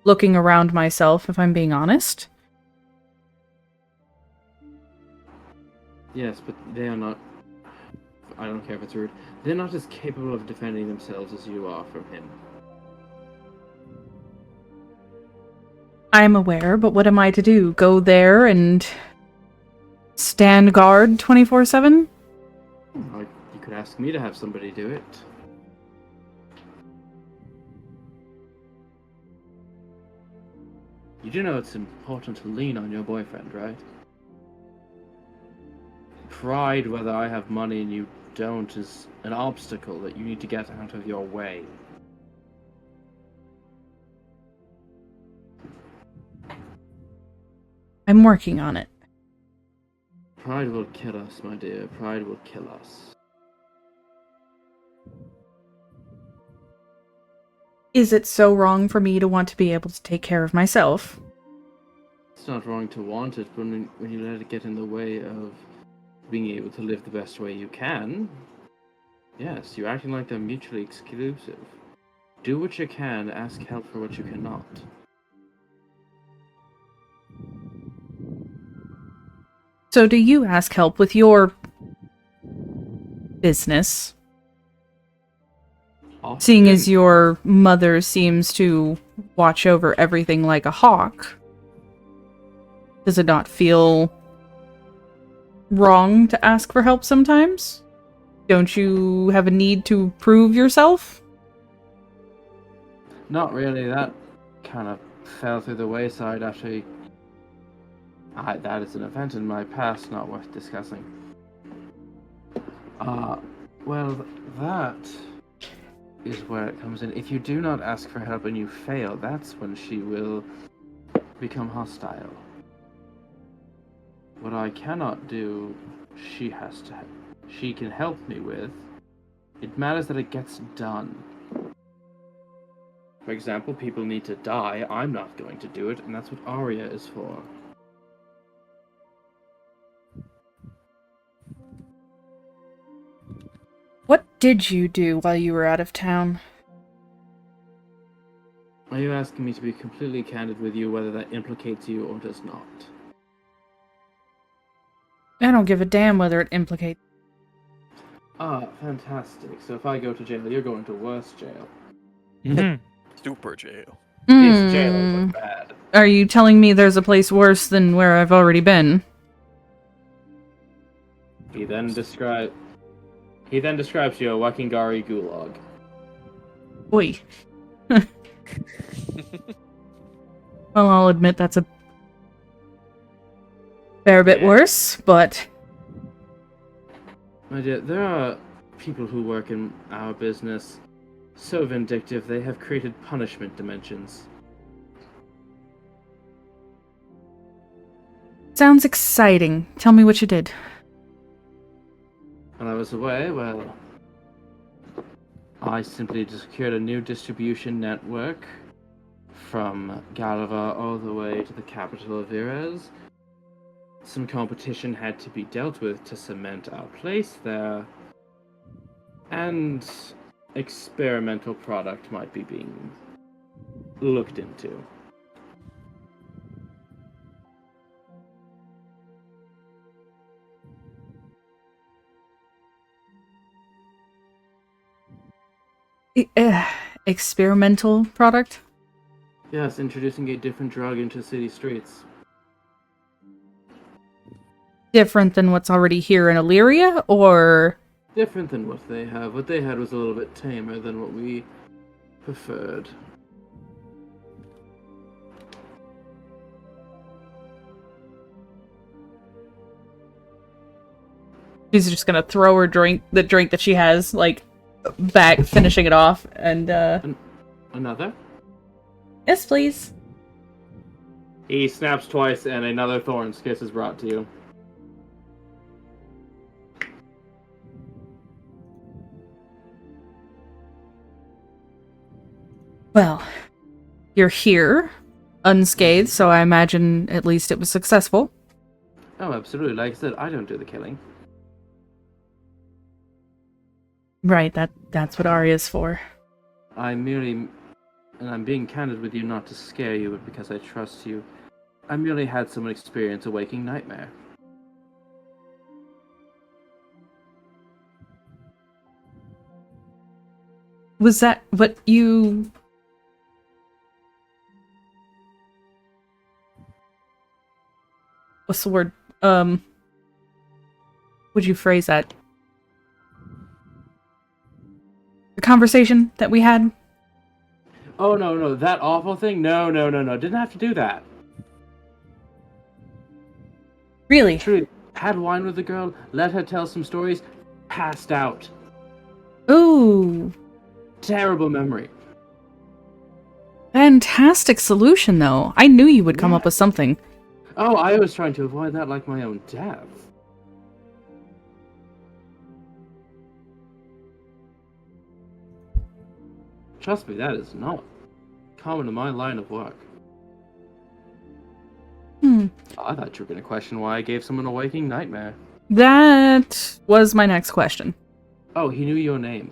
looking around myself, if I'm being honest.
Yes, but they are not... I don't care if it's rude. They're not as capable of defending themselves as you are from him.
I'm aware, but what am I to do? Go there and stand guard 24/7?
You could ask me to have somebody do it. You do know it's important to lean on your boyfriend, right? Pride, whether I have money and you don't, is an obstacle that you need to get out of your way.
I'm working on it.
Pride will kill us, my dear. Pride will kill us.
Is it so wrong for me to want to be able to take care of myself?
It's not wrong to want it, but when you let it get in the way of being able to live the best way you can, yes, you're acting like they're mutually exclusive. Do what you can, ask help for what you cannot.
So do you ask help with your business? Seeing as your mother seems to watch over everything like a hawk, does it not feel wrong to ask for help sometimes? Don't you have a need to prove yourself?
Not really. That kind of fell through the wayside after that is an event in my past not worth discussing. Well, that is where it comes in. If you do not ask for help and you fail, that's when she will become hostile. What I cannot do, she can help me with. It matters that it gets done. For example, people need to die. I'm not going to do it, and that's what Arya is for.
What did you do while you were out of town?
Are you asking me to be completely candid with you whether that implicates you or does not?
I don't give a damn whether it implicates.
Ah, fantastic. So if I go to jail, you're going to worse jail.
Super jail.
These jailers are bad.
Are you telling me there's a place worse than where I've already been?
He then describes to you a Wakingari gulag.
Oi. Well, I'll admit that's a fair bit worse, but...
My dear, there are people who work in our business so vindictive they have created punishment dimensions.
Sounds exciting. Tell me what you did.
When I was away, well, I simply secured a new distribution network from Galava all the way to the capital of Virez. Some competition had to be dealt with to cement our place there, and experimental product might be being looked into.
Experimental product?
Yes, introducing a different drug into city streets.
Different than what's already here in Illyria, or...
Different than what they have. What they had was a little bit tamer than what we preferred.
She's just gonna throw her drink that she has, like, back, finishing it off, and,
Another?
Yes, please.
He snaps twice and another thorn's kiss is brought to you.
Well, you're here, unscathed, so I imagine at least it was successful.
Oh, absolutely. Like I said, I don't do the killing.
Right, that's what Arya's for.
I merely, and I'm being candid with you not to scare you, but because I trust you, I merely had some experience a waking nightmare.
Was that what you... What's the word? Would you phrase that? The conversation that we had?
Oh, no, that awful thing? No. Didn't have to do that.
Really?
Truly, had wine with the girl, let her tell some stories, passed out.
Ooh.
Terrible memory.
Fantastic solution, though. I knew you would come up with something.
Oh, I was trying to avoid that like my own death. Trust me, that is not common in my line of work. I thought you were going to question why I gave someone a waking nightmare.
That was my next question.
Oh, he knew your name.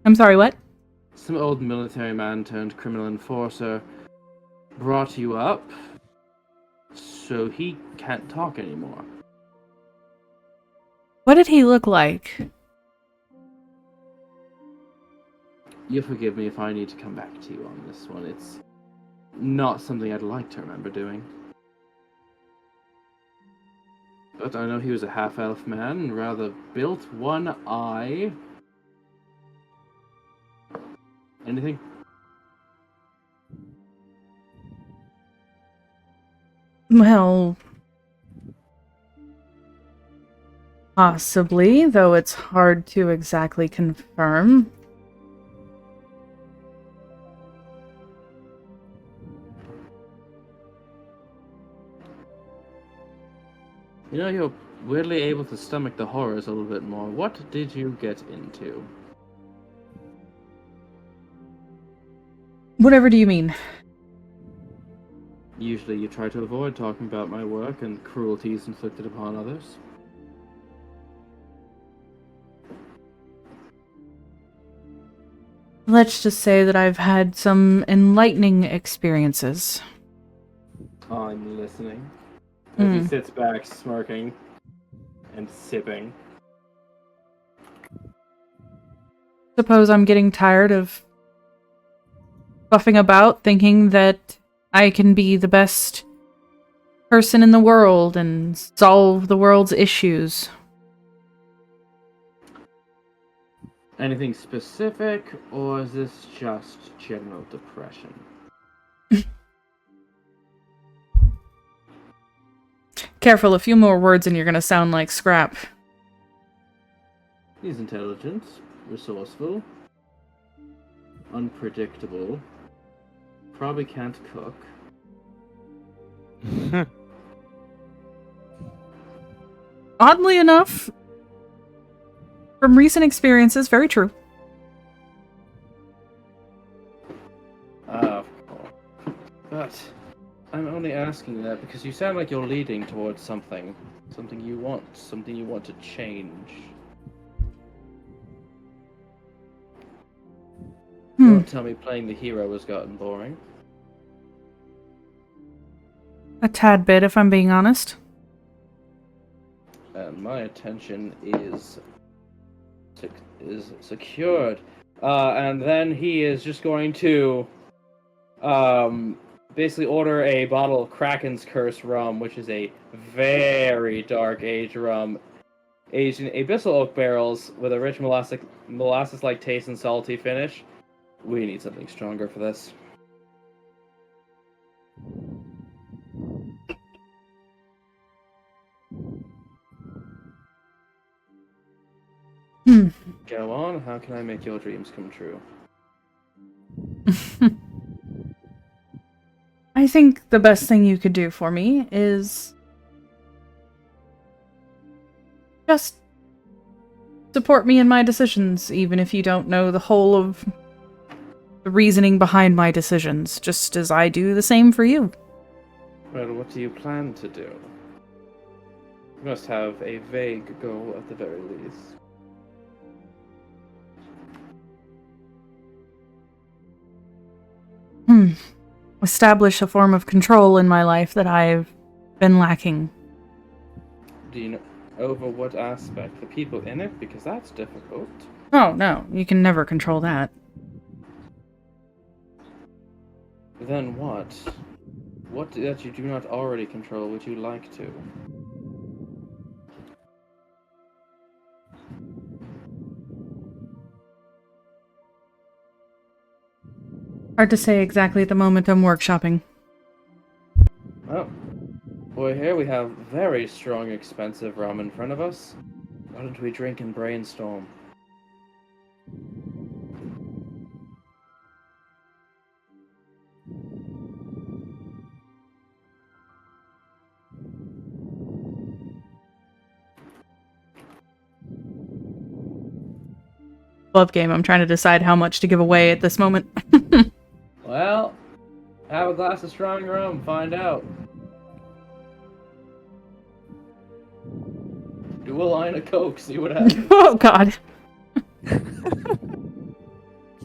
I'm sorry, what?
Some old military man turned criminal enforcer brought you up, so he can't talk anymore.
What did he look like?
You'll forgive me if I need to come back to you on this one. It's not something I'd like to remember doing. But I know he was a half-elf man, rather built, one eye. Anything?
Well... possibly, though it's hard to exactly confirm.
You know, you're weirdly able to stomach the horrors a little bit more. What did you get into?
Whatever do you mean?
Usually you try to avoid talking about my work and cruelties inflicted upon others.
Let's just say that I've had some enlightening experiences.
I'm listening. As he sits back, smirking and sipping.
Suppose I'm getting tired of buffing about, thinking that I can be the best person in the world and solve the world's issues.
Anything specific, or is this just general depression?
Careful, a few more words and you're gonna sound like Scrap.
He's intelligent, resourceful, unpredictable, probably can't cook.
Oddly enough, from recent experiences, very true.
But I'm only asking that because you sound like you're leading towards something. Something you want to change. Don't tell me playing the hero has gotten boring.
A tad bit, if I'm being honest.
And my attention is secured. And then he is just going to basically order a bottle of Kraken's Curse rum, which is a very dark aged rum, aged in abyssal oak barrels with a rich molasses-like taste and salty finish. We need something stronger for this. Go on, how can I make your dreams come true?
I think the best thing you could do for me is just support me in my decisions, even if you don't know the whole of the reasoning behind my decisions, just as I do the same for you.
Well, what do you plan to do? You must have a vague goal at the very least.
Establish a form of control in my life that I've been lacking.
Do you know over what aspect? The people in it? Because that's difficult.
Oh, no. You can never control that.
Then what? What that you do not already control would you like to?
Hard to say exactly at the moment. I'm workshopping.
Oh. Boy, here we have very strong, expensive ramen in front of us. Why don't we drink and brainstorm?
Love game. I'm trying to decide how much to give away at this moment.
Well, have a glass of strong rum, find out. Do a line of Coke, see what happens.
Oh, God.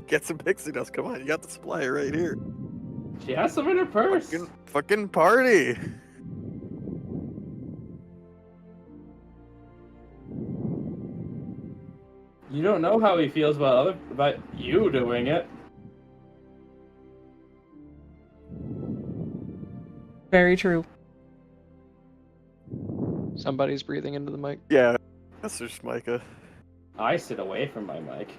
Get some pixie dust. Come on, you got the supply right here.
She has some in her purse.
Fucking party.
You don't know how he feels about you doing it.
Very true.
Somebody's breathing into the mic.
Yeah, that's just Micah.
I sit away from my mic.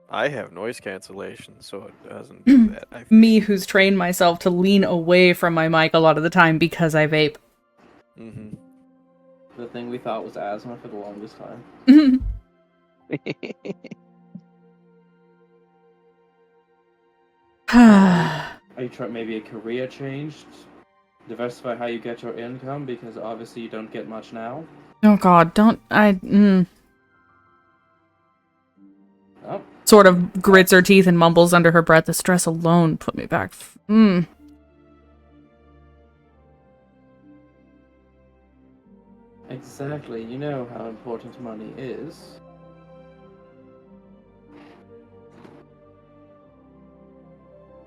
I have noise cancellation, so it doesn't do that.
Me, who's trained myself to lean away from my mic a lot of the time because I vape.
Mm-hmm.
The thing we thought was asthma for the longest time. Are you trying maybe a career change? Diversify how you get your income, because obviously you don't get much now.
Oh, God. Don't...
Oh.
Sort of grits her teeth and mumbles under her breath. The stress alone put me back.
Exactly. You know how important money is.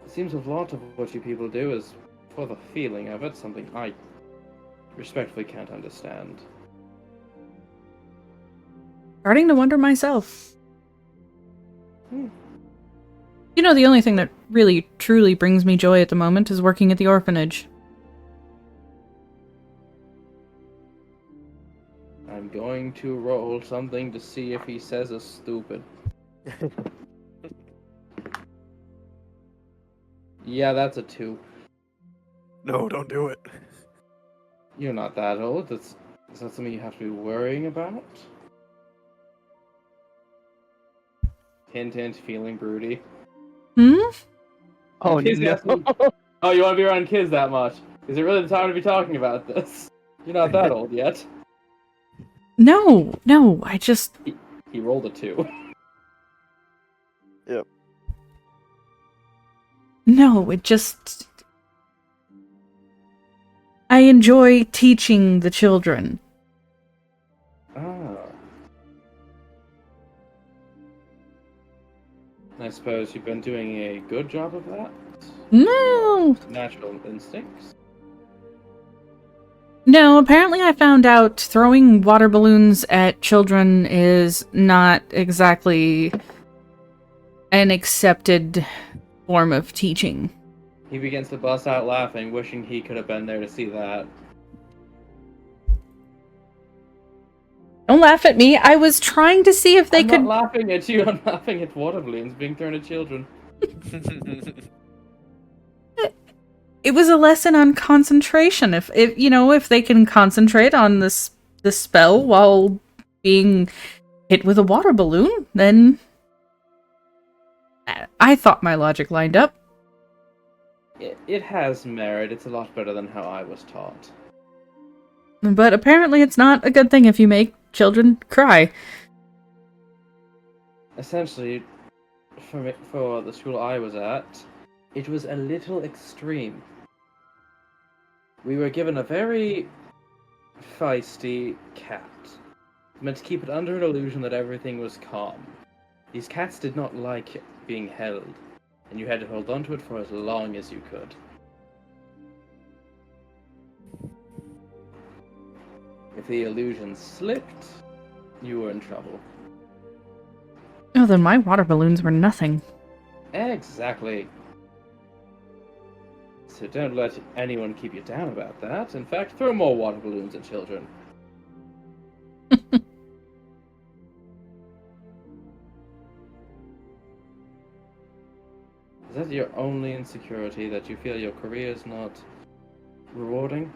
It seems a lot of what you people do is for the feeling of it, something I respectfully can't understand.
Starting to wonder myself.
Hmm.
You know, the only thing that really, truly brings me joy at the moment is working at the orphanage.
I'm going to roll something to see if he says it's stupid. Yeah, that's a 2.
No, don't do it.
You're not that old. Is that something you have to be worrying about? Hint, hint, feeling broody.
Oh,
Kids
no.
asking, oh, you want to be around kids that much? Is it really the time to be talking about this? You're not that old yet.
No, I just...
He rolled a 2.
Yep.
No, it just... I enjoy teaching the children.
Ah. I suppose you've been doing a good job of that?
No!
Natural instincts?
No, apparently I found out throwing water balloons at children is not exactly an accepted form of teaching.
He begins to bust out laughing, wishing he could have been there to see that.
Don't laugh at me. I was trying to see if they
I'm
could...
not laughing at you, I'm laughing at water balloons being thrown at children.
It was a lesson on concentration. If they can concentrate on this spell while being hit with a water balloon, then I thought my logic lined up.
It has merit. It's a lot better than how I was taught.
But apparently it's not a good thing if you make children cry.
Essentially, for the school I was at, it was a little extreme. We were given a very feisty cat, meant to keep it under an illusion that everything was calm. These cats did not like being held, and you had to hold on to it for as long as you could. If the illusion slipped, you were in trouble.
Oh, then my water balloons were nothing.
Exactly. So don't let anyone keep you down about that. In fact, throw more water balloons at children. Is that your only insecurity, that you feel your career is not rewarding?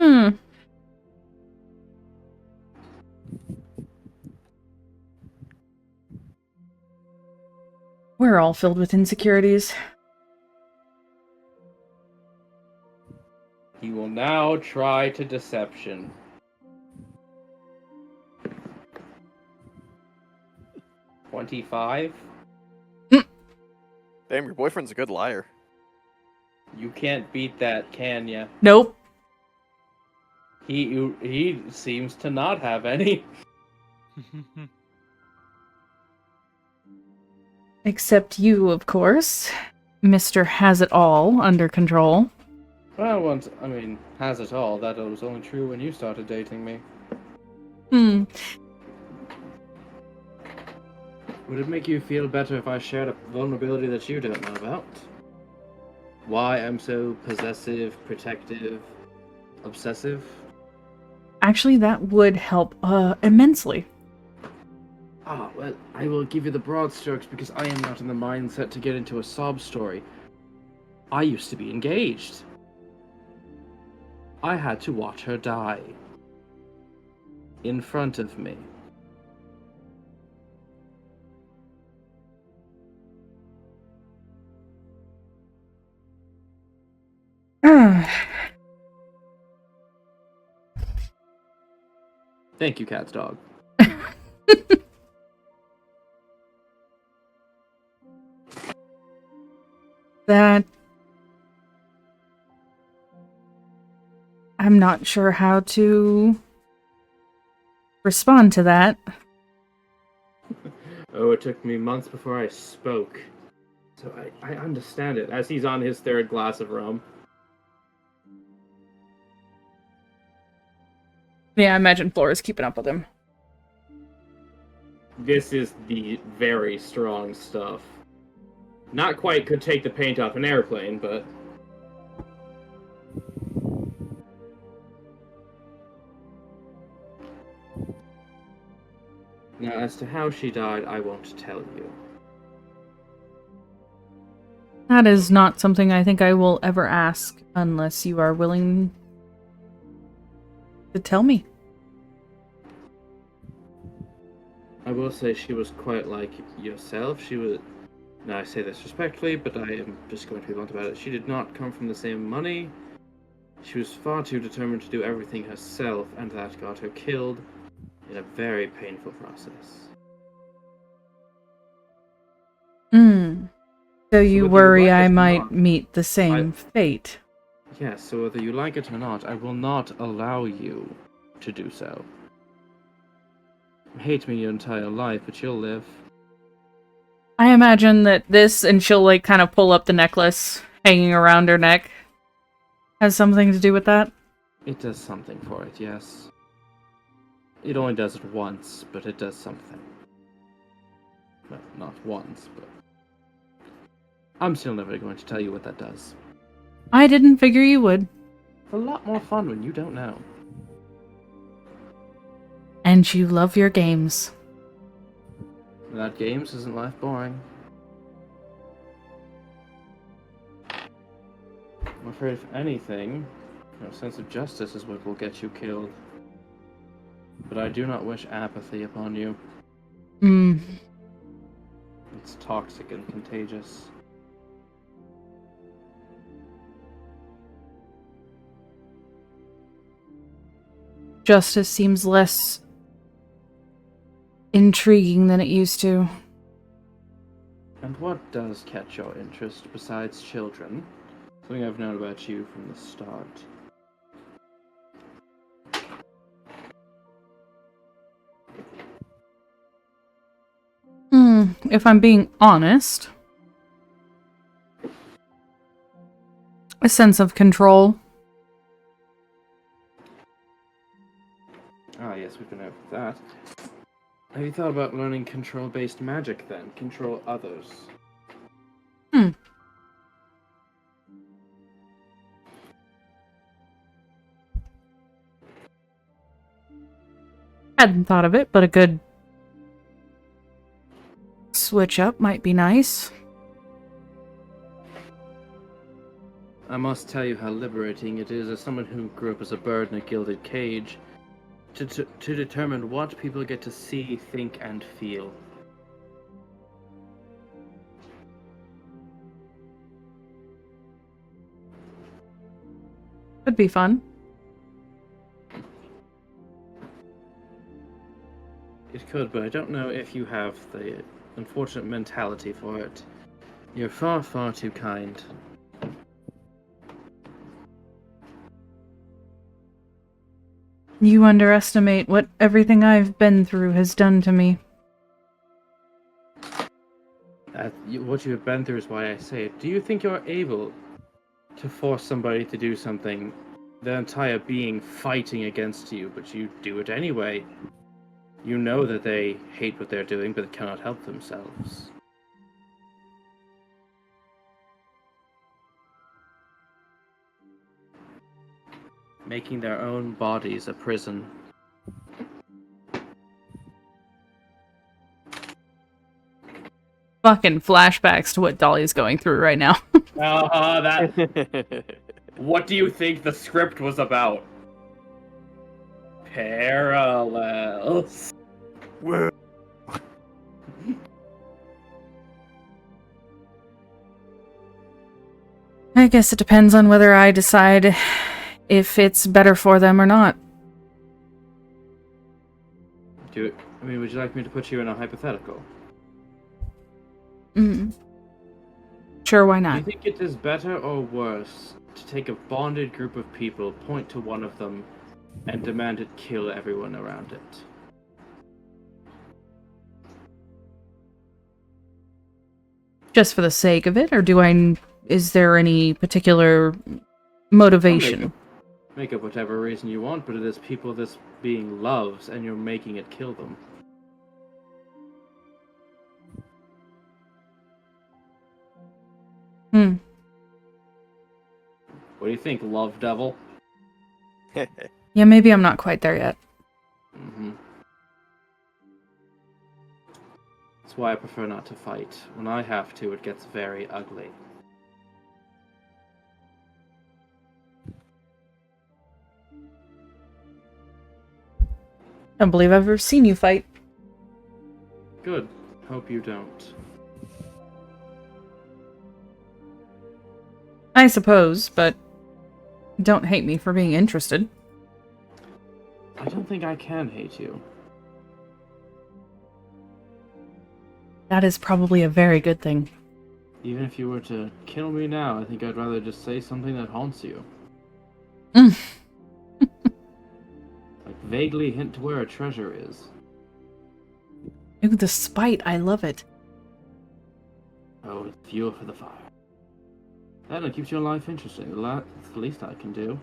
Hmm. We're all filled with insecurities.
He will now try to deception. $25?
Damn, your boyfriend's a good liar.
You can't beat that, can ya?
Nope.
He seems to not have any.
Except you, of course. Mr. Has It All under control.
Well, has it all. That was only true when you started dating me.
Hmm.
Would it make you feel better if I shared a vulnerability that you don't know about? Why I'm so possessive, protective, obsessive?
Actually, that would help immensely.
Well, I will give you the broad strokes because I am not in the mindset to get into a sob story. I used to be engaged. I had to watch her die. In front of me. Thank you, Cat's dog.
That... I'm not sure how to respond to that.
Oh, it took me months before I spoke. So I understand it, as he's on his third glass of rum.
Yeah, I imagine Flora's keeping up with him.
This is the very strong stuff. Not quite could take the paint off an airplane, but... Now, as to how she died, I won't tell you.
That is not something I think I will ever ask unless you are willing to tell me.
I will say she was quite like yourself. She was... Now, I say this respectfully, but I am just going to be blunt about it. She did not come from the same money. She was far too determined to do everything herself, and that got her killed in a very painful process.
So you
whether
worry
you like
I
it or
might
not,
meet the same fate.
Yes, so whether you like it or not, I will not allow you to do so. Hate me your entire life, but you'll live.
I imagine that this, and she'll like kind of pull up the necklace hanging around her neck, has something to do with that.
It does something for it, yes. It only does it once, but it does something. Well, not once, but... I'm still never going to tell you what that does.
I didn't figure you would.
It's a lot more fun when you don't know.
And you love your games.
Without games, isn't life boring? I'm afraid if anything, your sense of justice is what will get you killed. But I do not wish apathy upon you. It's toxic and contagious.
Justice seems less intriguing than it used to.
And what does catch your interest besides children? Something I've known about you from the start.
If I'm being honest, a sense of control.
Ah, yes, we've been over that. Have you thought about learning control-based magic then? Control others.
Hadn't thought of it, but a good switch up might be nice.
I must tell you how liberating it is as someone who grew up as a bird in a gilded cage to determine what people get to see, think, and feel.
Could be fun.
It could, but I don't know if you have the unfortunate mentality for it. You're far, far too kind.
You underestimate what everything I've been through has done to me.
What you have been through is why I say it. Do you think you're able to force somebody to do something, their entire being fighting against you, but you do it anyway? You know that they hate what they're doing, but cannot help themselves. Making their own bodies a prison.
Fucking flashbacks to what Dahlia's going through right now.
What do you think the script was about? Parallels.
I guess it depends on whether I decide if it's better for them or not.
Would you like me to put you in a hypothetical?
Sure, why
Do
not?
you think it is better or worse to take a bonded group of people, point to one of them, and demand it kill everyone around it?
Just for the sake of it, or is there any particular motivation?
Make up whatever reason you want, but it is people this being loves, and you're making it kill them. What do you think, Love Devil?
Yeah, maybe I'm not quite there yet.
That's why I prefer not to fight. When I have to, it gets very ugly.
Don't believe I've ever seen you fight.
Good. Hope you don't.
I suppose, but don't hate me for being interested.
I don't think I can hate you.
That is probably a very good thing.
Even if you were to kill me now, I think I'd rather just say something that haunts you.
Mm.
Like vaguely hint to where a treasure is.
Ooh, the spite, I love it.
Oh, it's fuel for the fire. That keeps your life interesting. That's the least I can do.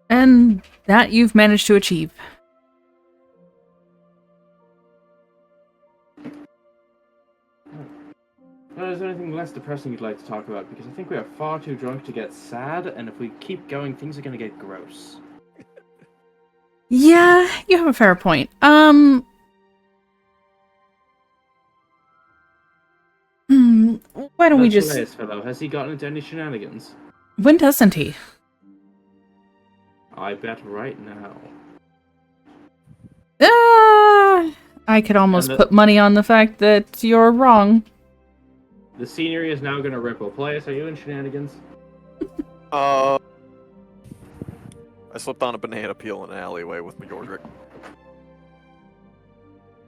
And that you've managed to achieve.
Is there anything less depressing you'd like to talk about? Because I think we are far too drunk to get sad, and if we keep going, things are going to get gross.
Yeah, you have a fair point. Why don't we just...
Peleus fellow, has he gotten into any shenanigans?
When doesn't he?
I bet right now.
I could almost put money on the fact that you're wrong.
The scenery is now going to ripple. Peleus, are you in shenanigans?
I slipped on a banana peel in an alleyway with my Yordrick.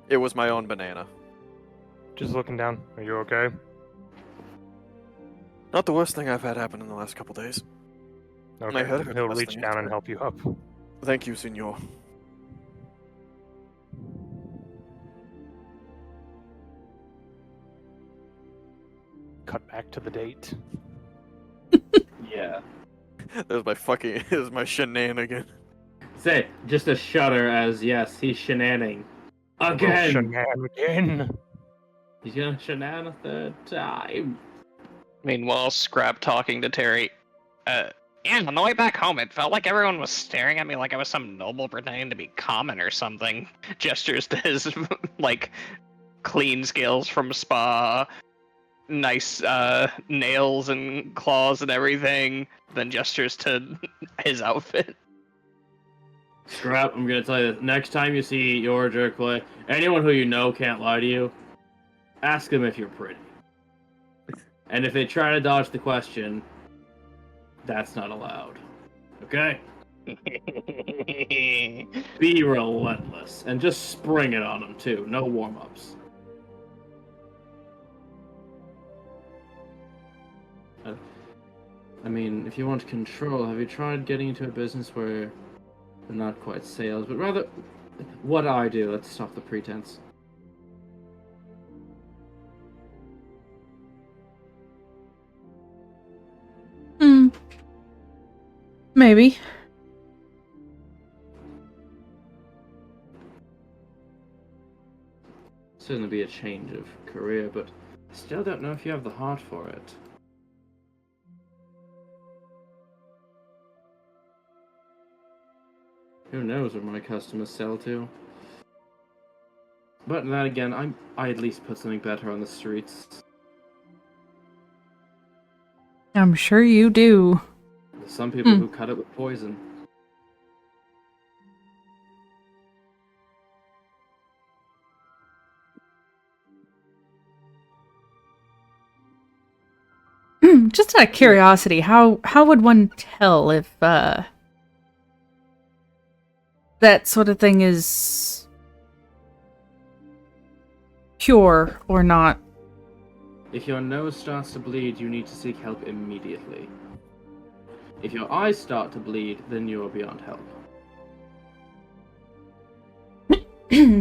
It was my own banana.
Just looking down. Are you okay?
Not the worst thing I've had happen in the last couple days.
Okay.
My head hurts
He'll
less
reach
than
down and
yesterday.
help you up.
Thank you, senor.
Cut back to the date.
Yeah.
There's my shenanigan.
Say, just a shudder as, yes, he's shenaning. Again!
Shenanigan.
He's gonna shenan a third time.
Meanwhile, Scrap talking to Terry. And on the way back home, it felt like everyone was staring at me like I was some noble pretending to be common or something. Gestures to his, like, clean scales from spa, nice nails and claws and everything, then gestures to his outfit.
Scrap, I'm gonna tell you this. Next time you see your jerk play, anyone who you know can't lie to you, ask them if you're pretty. And if they try to dodge the question, that's not allowed. Okay? Be relentless. And just spring it on them, too. No warm-ups. I mean, if you want control, have you tried getting into a business where they're not quite sales, but rather what I do? Let's stop the pretense.
Maybe.
Certainly be a change of career, but I still don't know if you have the heart for it. Who knows where my customers sell to? But then again, I at least put something better on the streets.
I'm sure you do.
There's some people who cut it with poison.
Just out of curiosity, how would one tell if that sort of thing is pure or not?
If your nose starts to bleed, you need to seek help immediately. If your eyes start to bleed, then you are beyond help.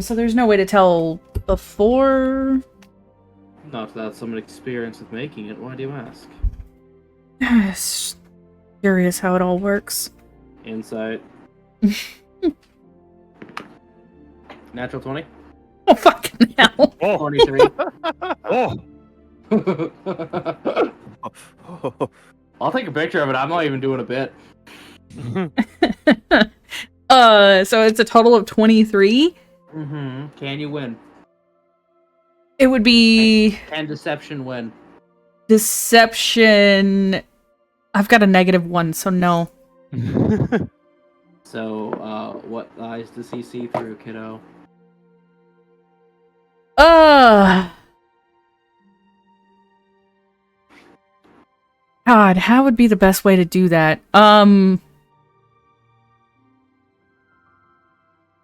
So there's no way to tell before?
Not without some experience with making it. Why do you ask?
Just curious how it all works.
Insight. Natural 20?
Oh, fucking hell.
Oh,
23.
oh.
I'll take a picture of it. I'm not even doing a bit.
So it's a total of 23?
Mm-hmm. Can you win?
It would be...
Can deception win?
Deception... I've got a -1, so no.
So, what eyes does he see through, kiddo?
God, how would be the best way to do that?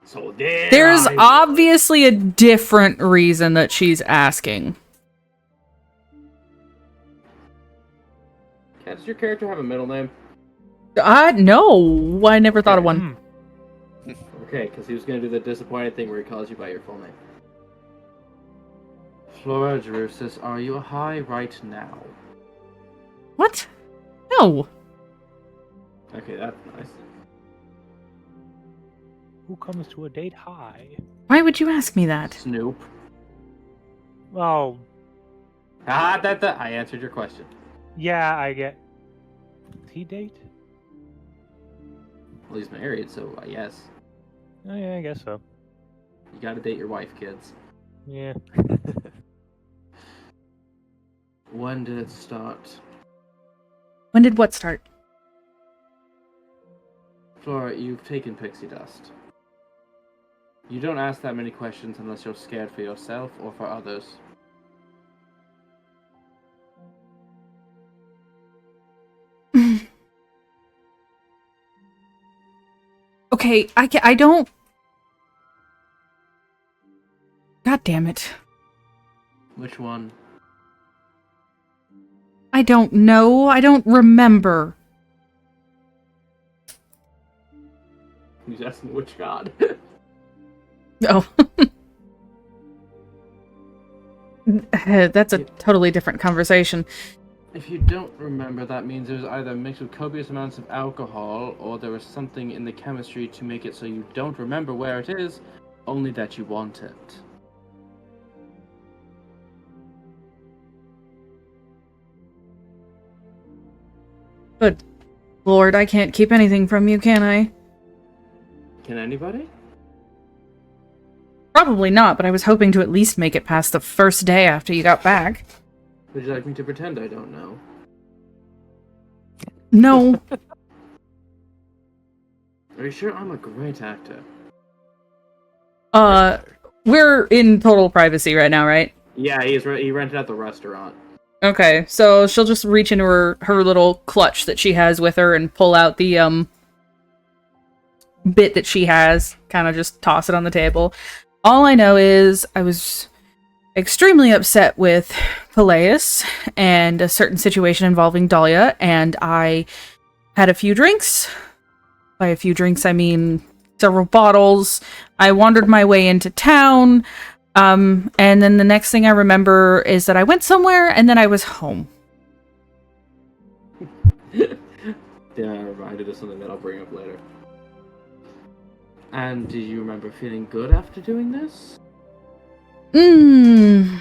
So
There's obviously a different reason that she's asking.
Cat, does your character have a middle name?
No, I never thought of one.
Okay, because he was going to do the disappointed thing where he calls you by your full name. Flora Drusus, are you a high right now?
What? No.
Okay, that's nice.
Who comes to a date high?
Why would you ask me that?
Snoop.
Well,
I answered your question.
yeah, I get. Does he date?
Well, he's married, so yes.
Oh, yeah, I guess so.
You gotta date your wife, kids.
Yeah.
When did it start?
When did what start?
Flora, you've taken pixie dust. You don't ask that many questions unless you're scared for yourself or for others.
Okay, I don't... God damn it.
Which one?
I don't know. I don't remember.
He's asking which god.
Oh. That's a totally different conversation.
If you don't remember, that means it was either mixed with copious amounts of alcohol, or there was something in the chemistry to make it so you don't remember where it is, only that you want it.
Good Lord, I can't keep anything from you, can I?
Can anybody?
Probably not, but I was hoping to at least make it past the first day after you got back.
Would you like me to pretend I don't know?
No.
Are you sure I'm a great actor?
We're in total privacy right now, right?
Yeah, he rented out the restaurant.
Okay, so she'll just reach into her little clutch that she has with her and pull out the, bit that she has, kind of just toss it on the table. All I know is I was extremely upset with Peleus and a certain situation involving Dahlia, and I had a few drinks. By a few drinks, I mean several bottles. I wandered my way into town, and then the next thing I remember is that I went somewhere, and then I was home.
Yeah, I reminded of something that I'll bring up later. And do you remember feeling good after doing this?
Mmm.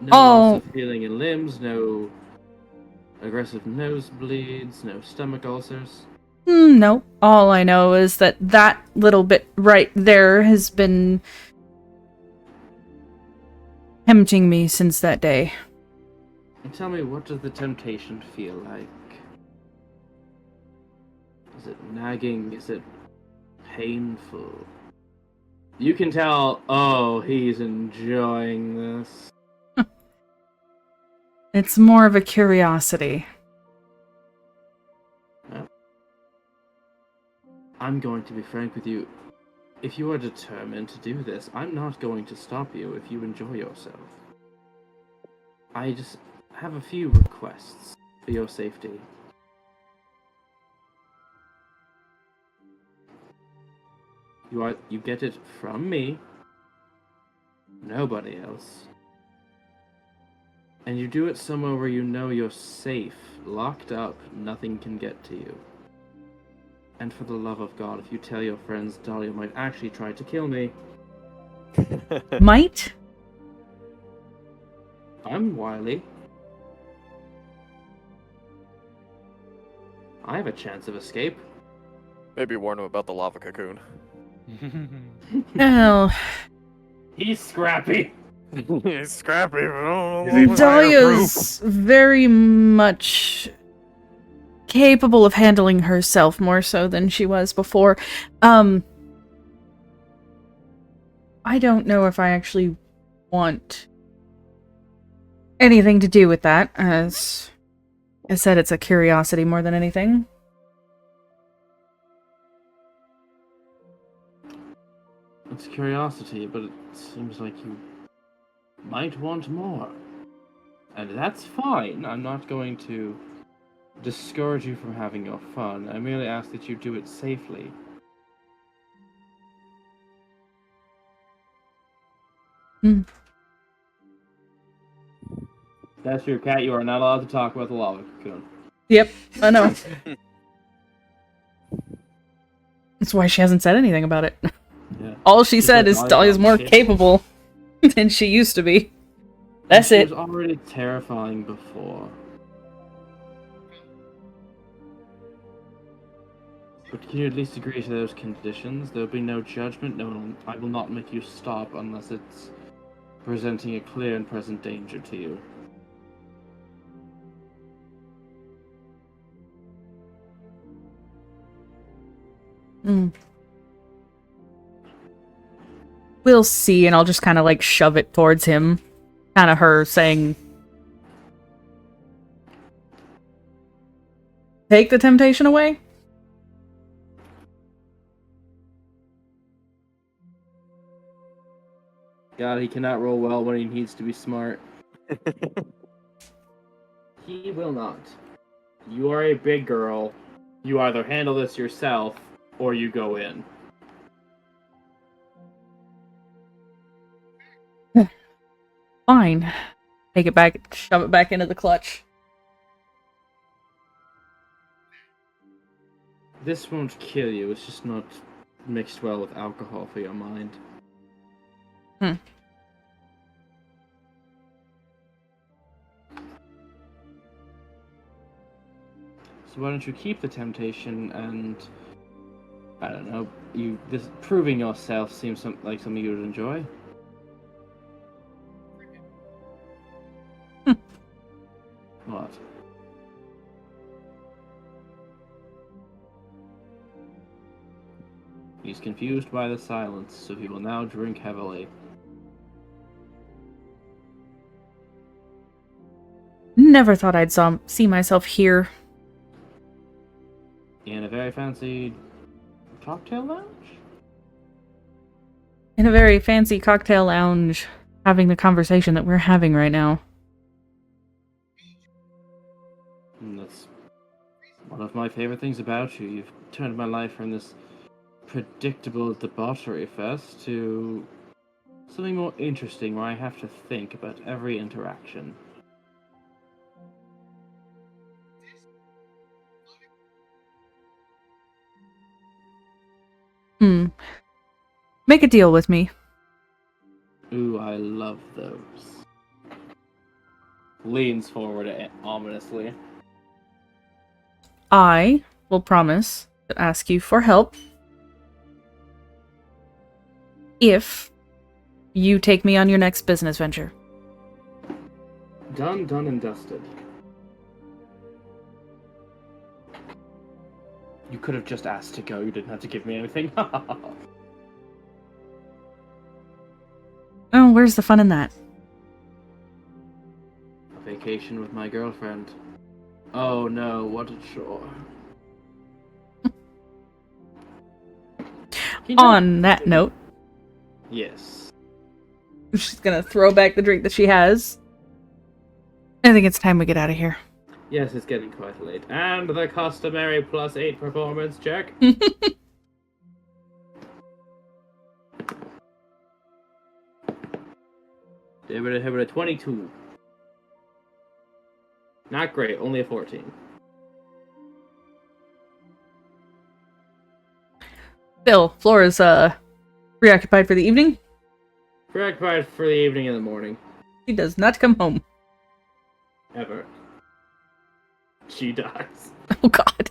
No
Oh.
loss of feeling in limbs, no aggressive nosebleeds, no stomach ulcers.
No. All I know is that that little bit right there has been tempting me since that day.
And tell me, what does the temptation feel like? Is it nagging? Is it painful? You can tell, oh, he's enjoying this.
It's more of a curiosity.
I'm going to be frank with you. If you are determined to do this, I'm not going to stop you if you enjoy yourself. I just have a few requests for your safety. You get it from me, nobody else. And you do it somewhere where you know you're safe, locked up, nothing can get to you. And for the love of God, if you tell your friends Dahlia might actually try to kill me,
Might?
I'm wily. I have a chance of escape.
Maybe warn him about the lava cocoon.
Oh,
He's scrappy.
He's scrappy.
Dahlia's very much capable of handling herself more so than she was before. I don't know if I actually want anything to do with that. As I said, it's a curiosity more than anything.
It's curiosity, but it seems like you might want more. And that's fine. I'm not going to discourage you from having your fun. I merely ask that you do it safely. That's your cat. You are not allowed to talk about the lava cocoon.
Yep, I know. That's why she hasn't said anything about it.
Yeah.
All she said
said
is
Dahlia
Dahlia's
was
more
capable.
capable than she used to be. That's
She
it.
was already terrifying before. But can you at least agree to those conditions? There will be no judgment. I will not make you stop unless it's presenting a clear and present danger to you.
We'll see, and I'll just kind of like shove it towards him. Kind of her saying, take the temptation away?
God, he cannot roll well when he needs to be smart. He will not. You are a big girl. You either handle this yourself, or you go in.
Fine. take it back, shove it back into the clutch.
This won't kill you, it's just not mixed well with alcohol for your mind. So why don't you keep the temptation and, I don't know, proving yourself seems like something you would enjoy. What? He's confused by the silence, so he will now drink heavily.
Never thought I'd see myself here.
In a very fancy cocktail lounge?
In a very fancy cocktail lounge, having the conversation that we're having right now.
That's one of my favorite things about you. You've turned my life from this predictable debauchery fest to something more interesting where I have to think about every interaction.
Make a deal with me.
Ooh, I love those. Leans forward ominously.
I will promise to ask you for help if you take me on your next business venture.
Done and dusted. You could have just asked to go, you didn't have to give me anything.
Oh, where's the fun in that?
A vacation with my girlfriend. Oh no, what a chore.
On that note,
Yes.
she's gonna throw back the drink that she has. I think it's time we get out of here.
Yes, it's getting quite late. And the customary +8 performance check. Give it a 22. Not great, only a 14.
Still, Flora's preoccupied for the evening.
Preoccupied for the evening and the morning.
She does not come home.
Ever. She dies.
Oh god.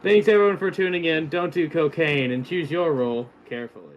Thanks everyone for tuning in. Don't do cocaine and choose your role carefully.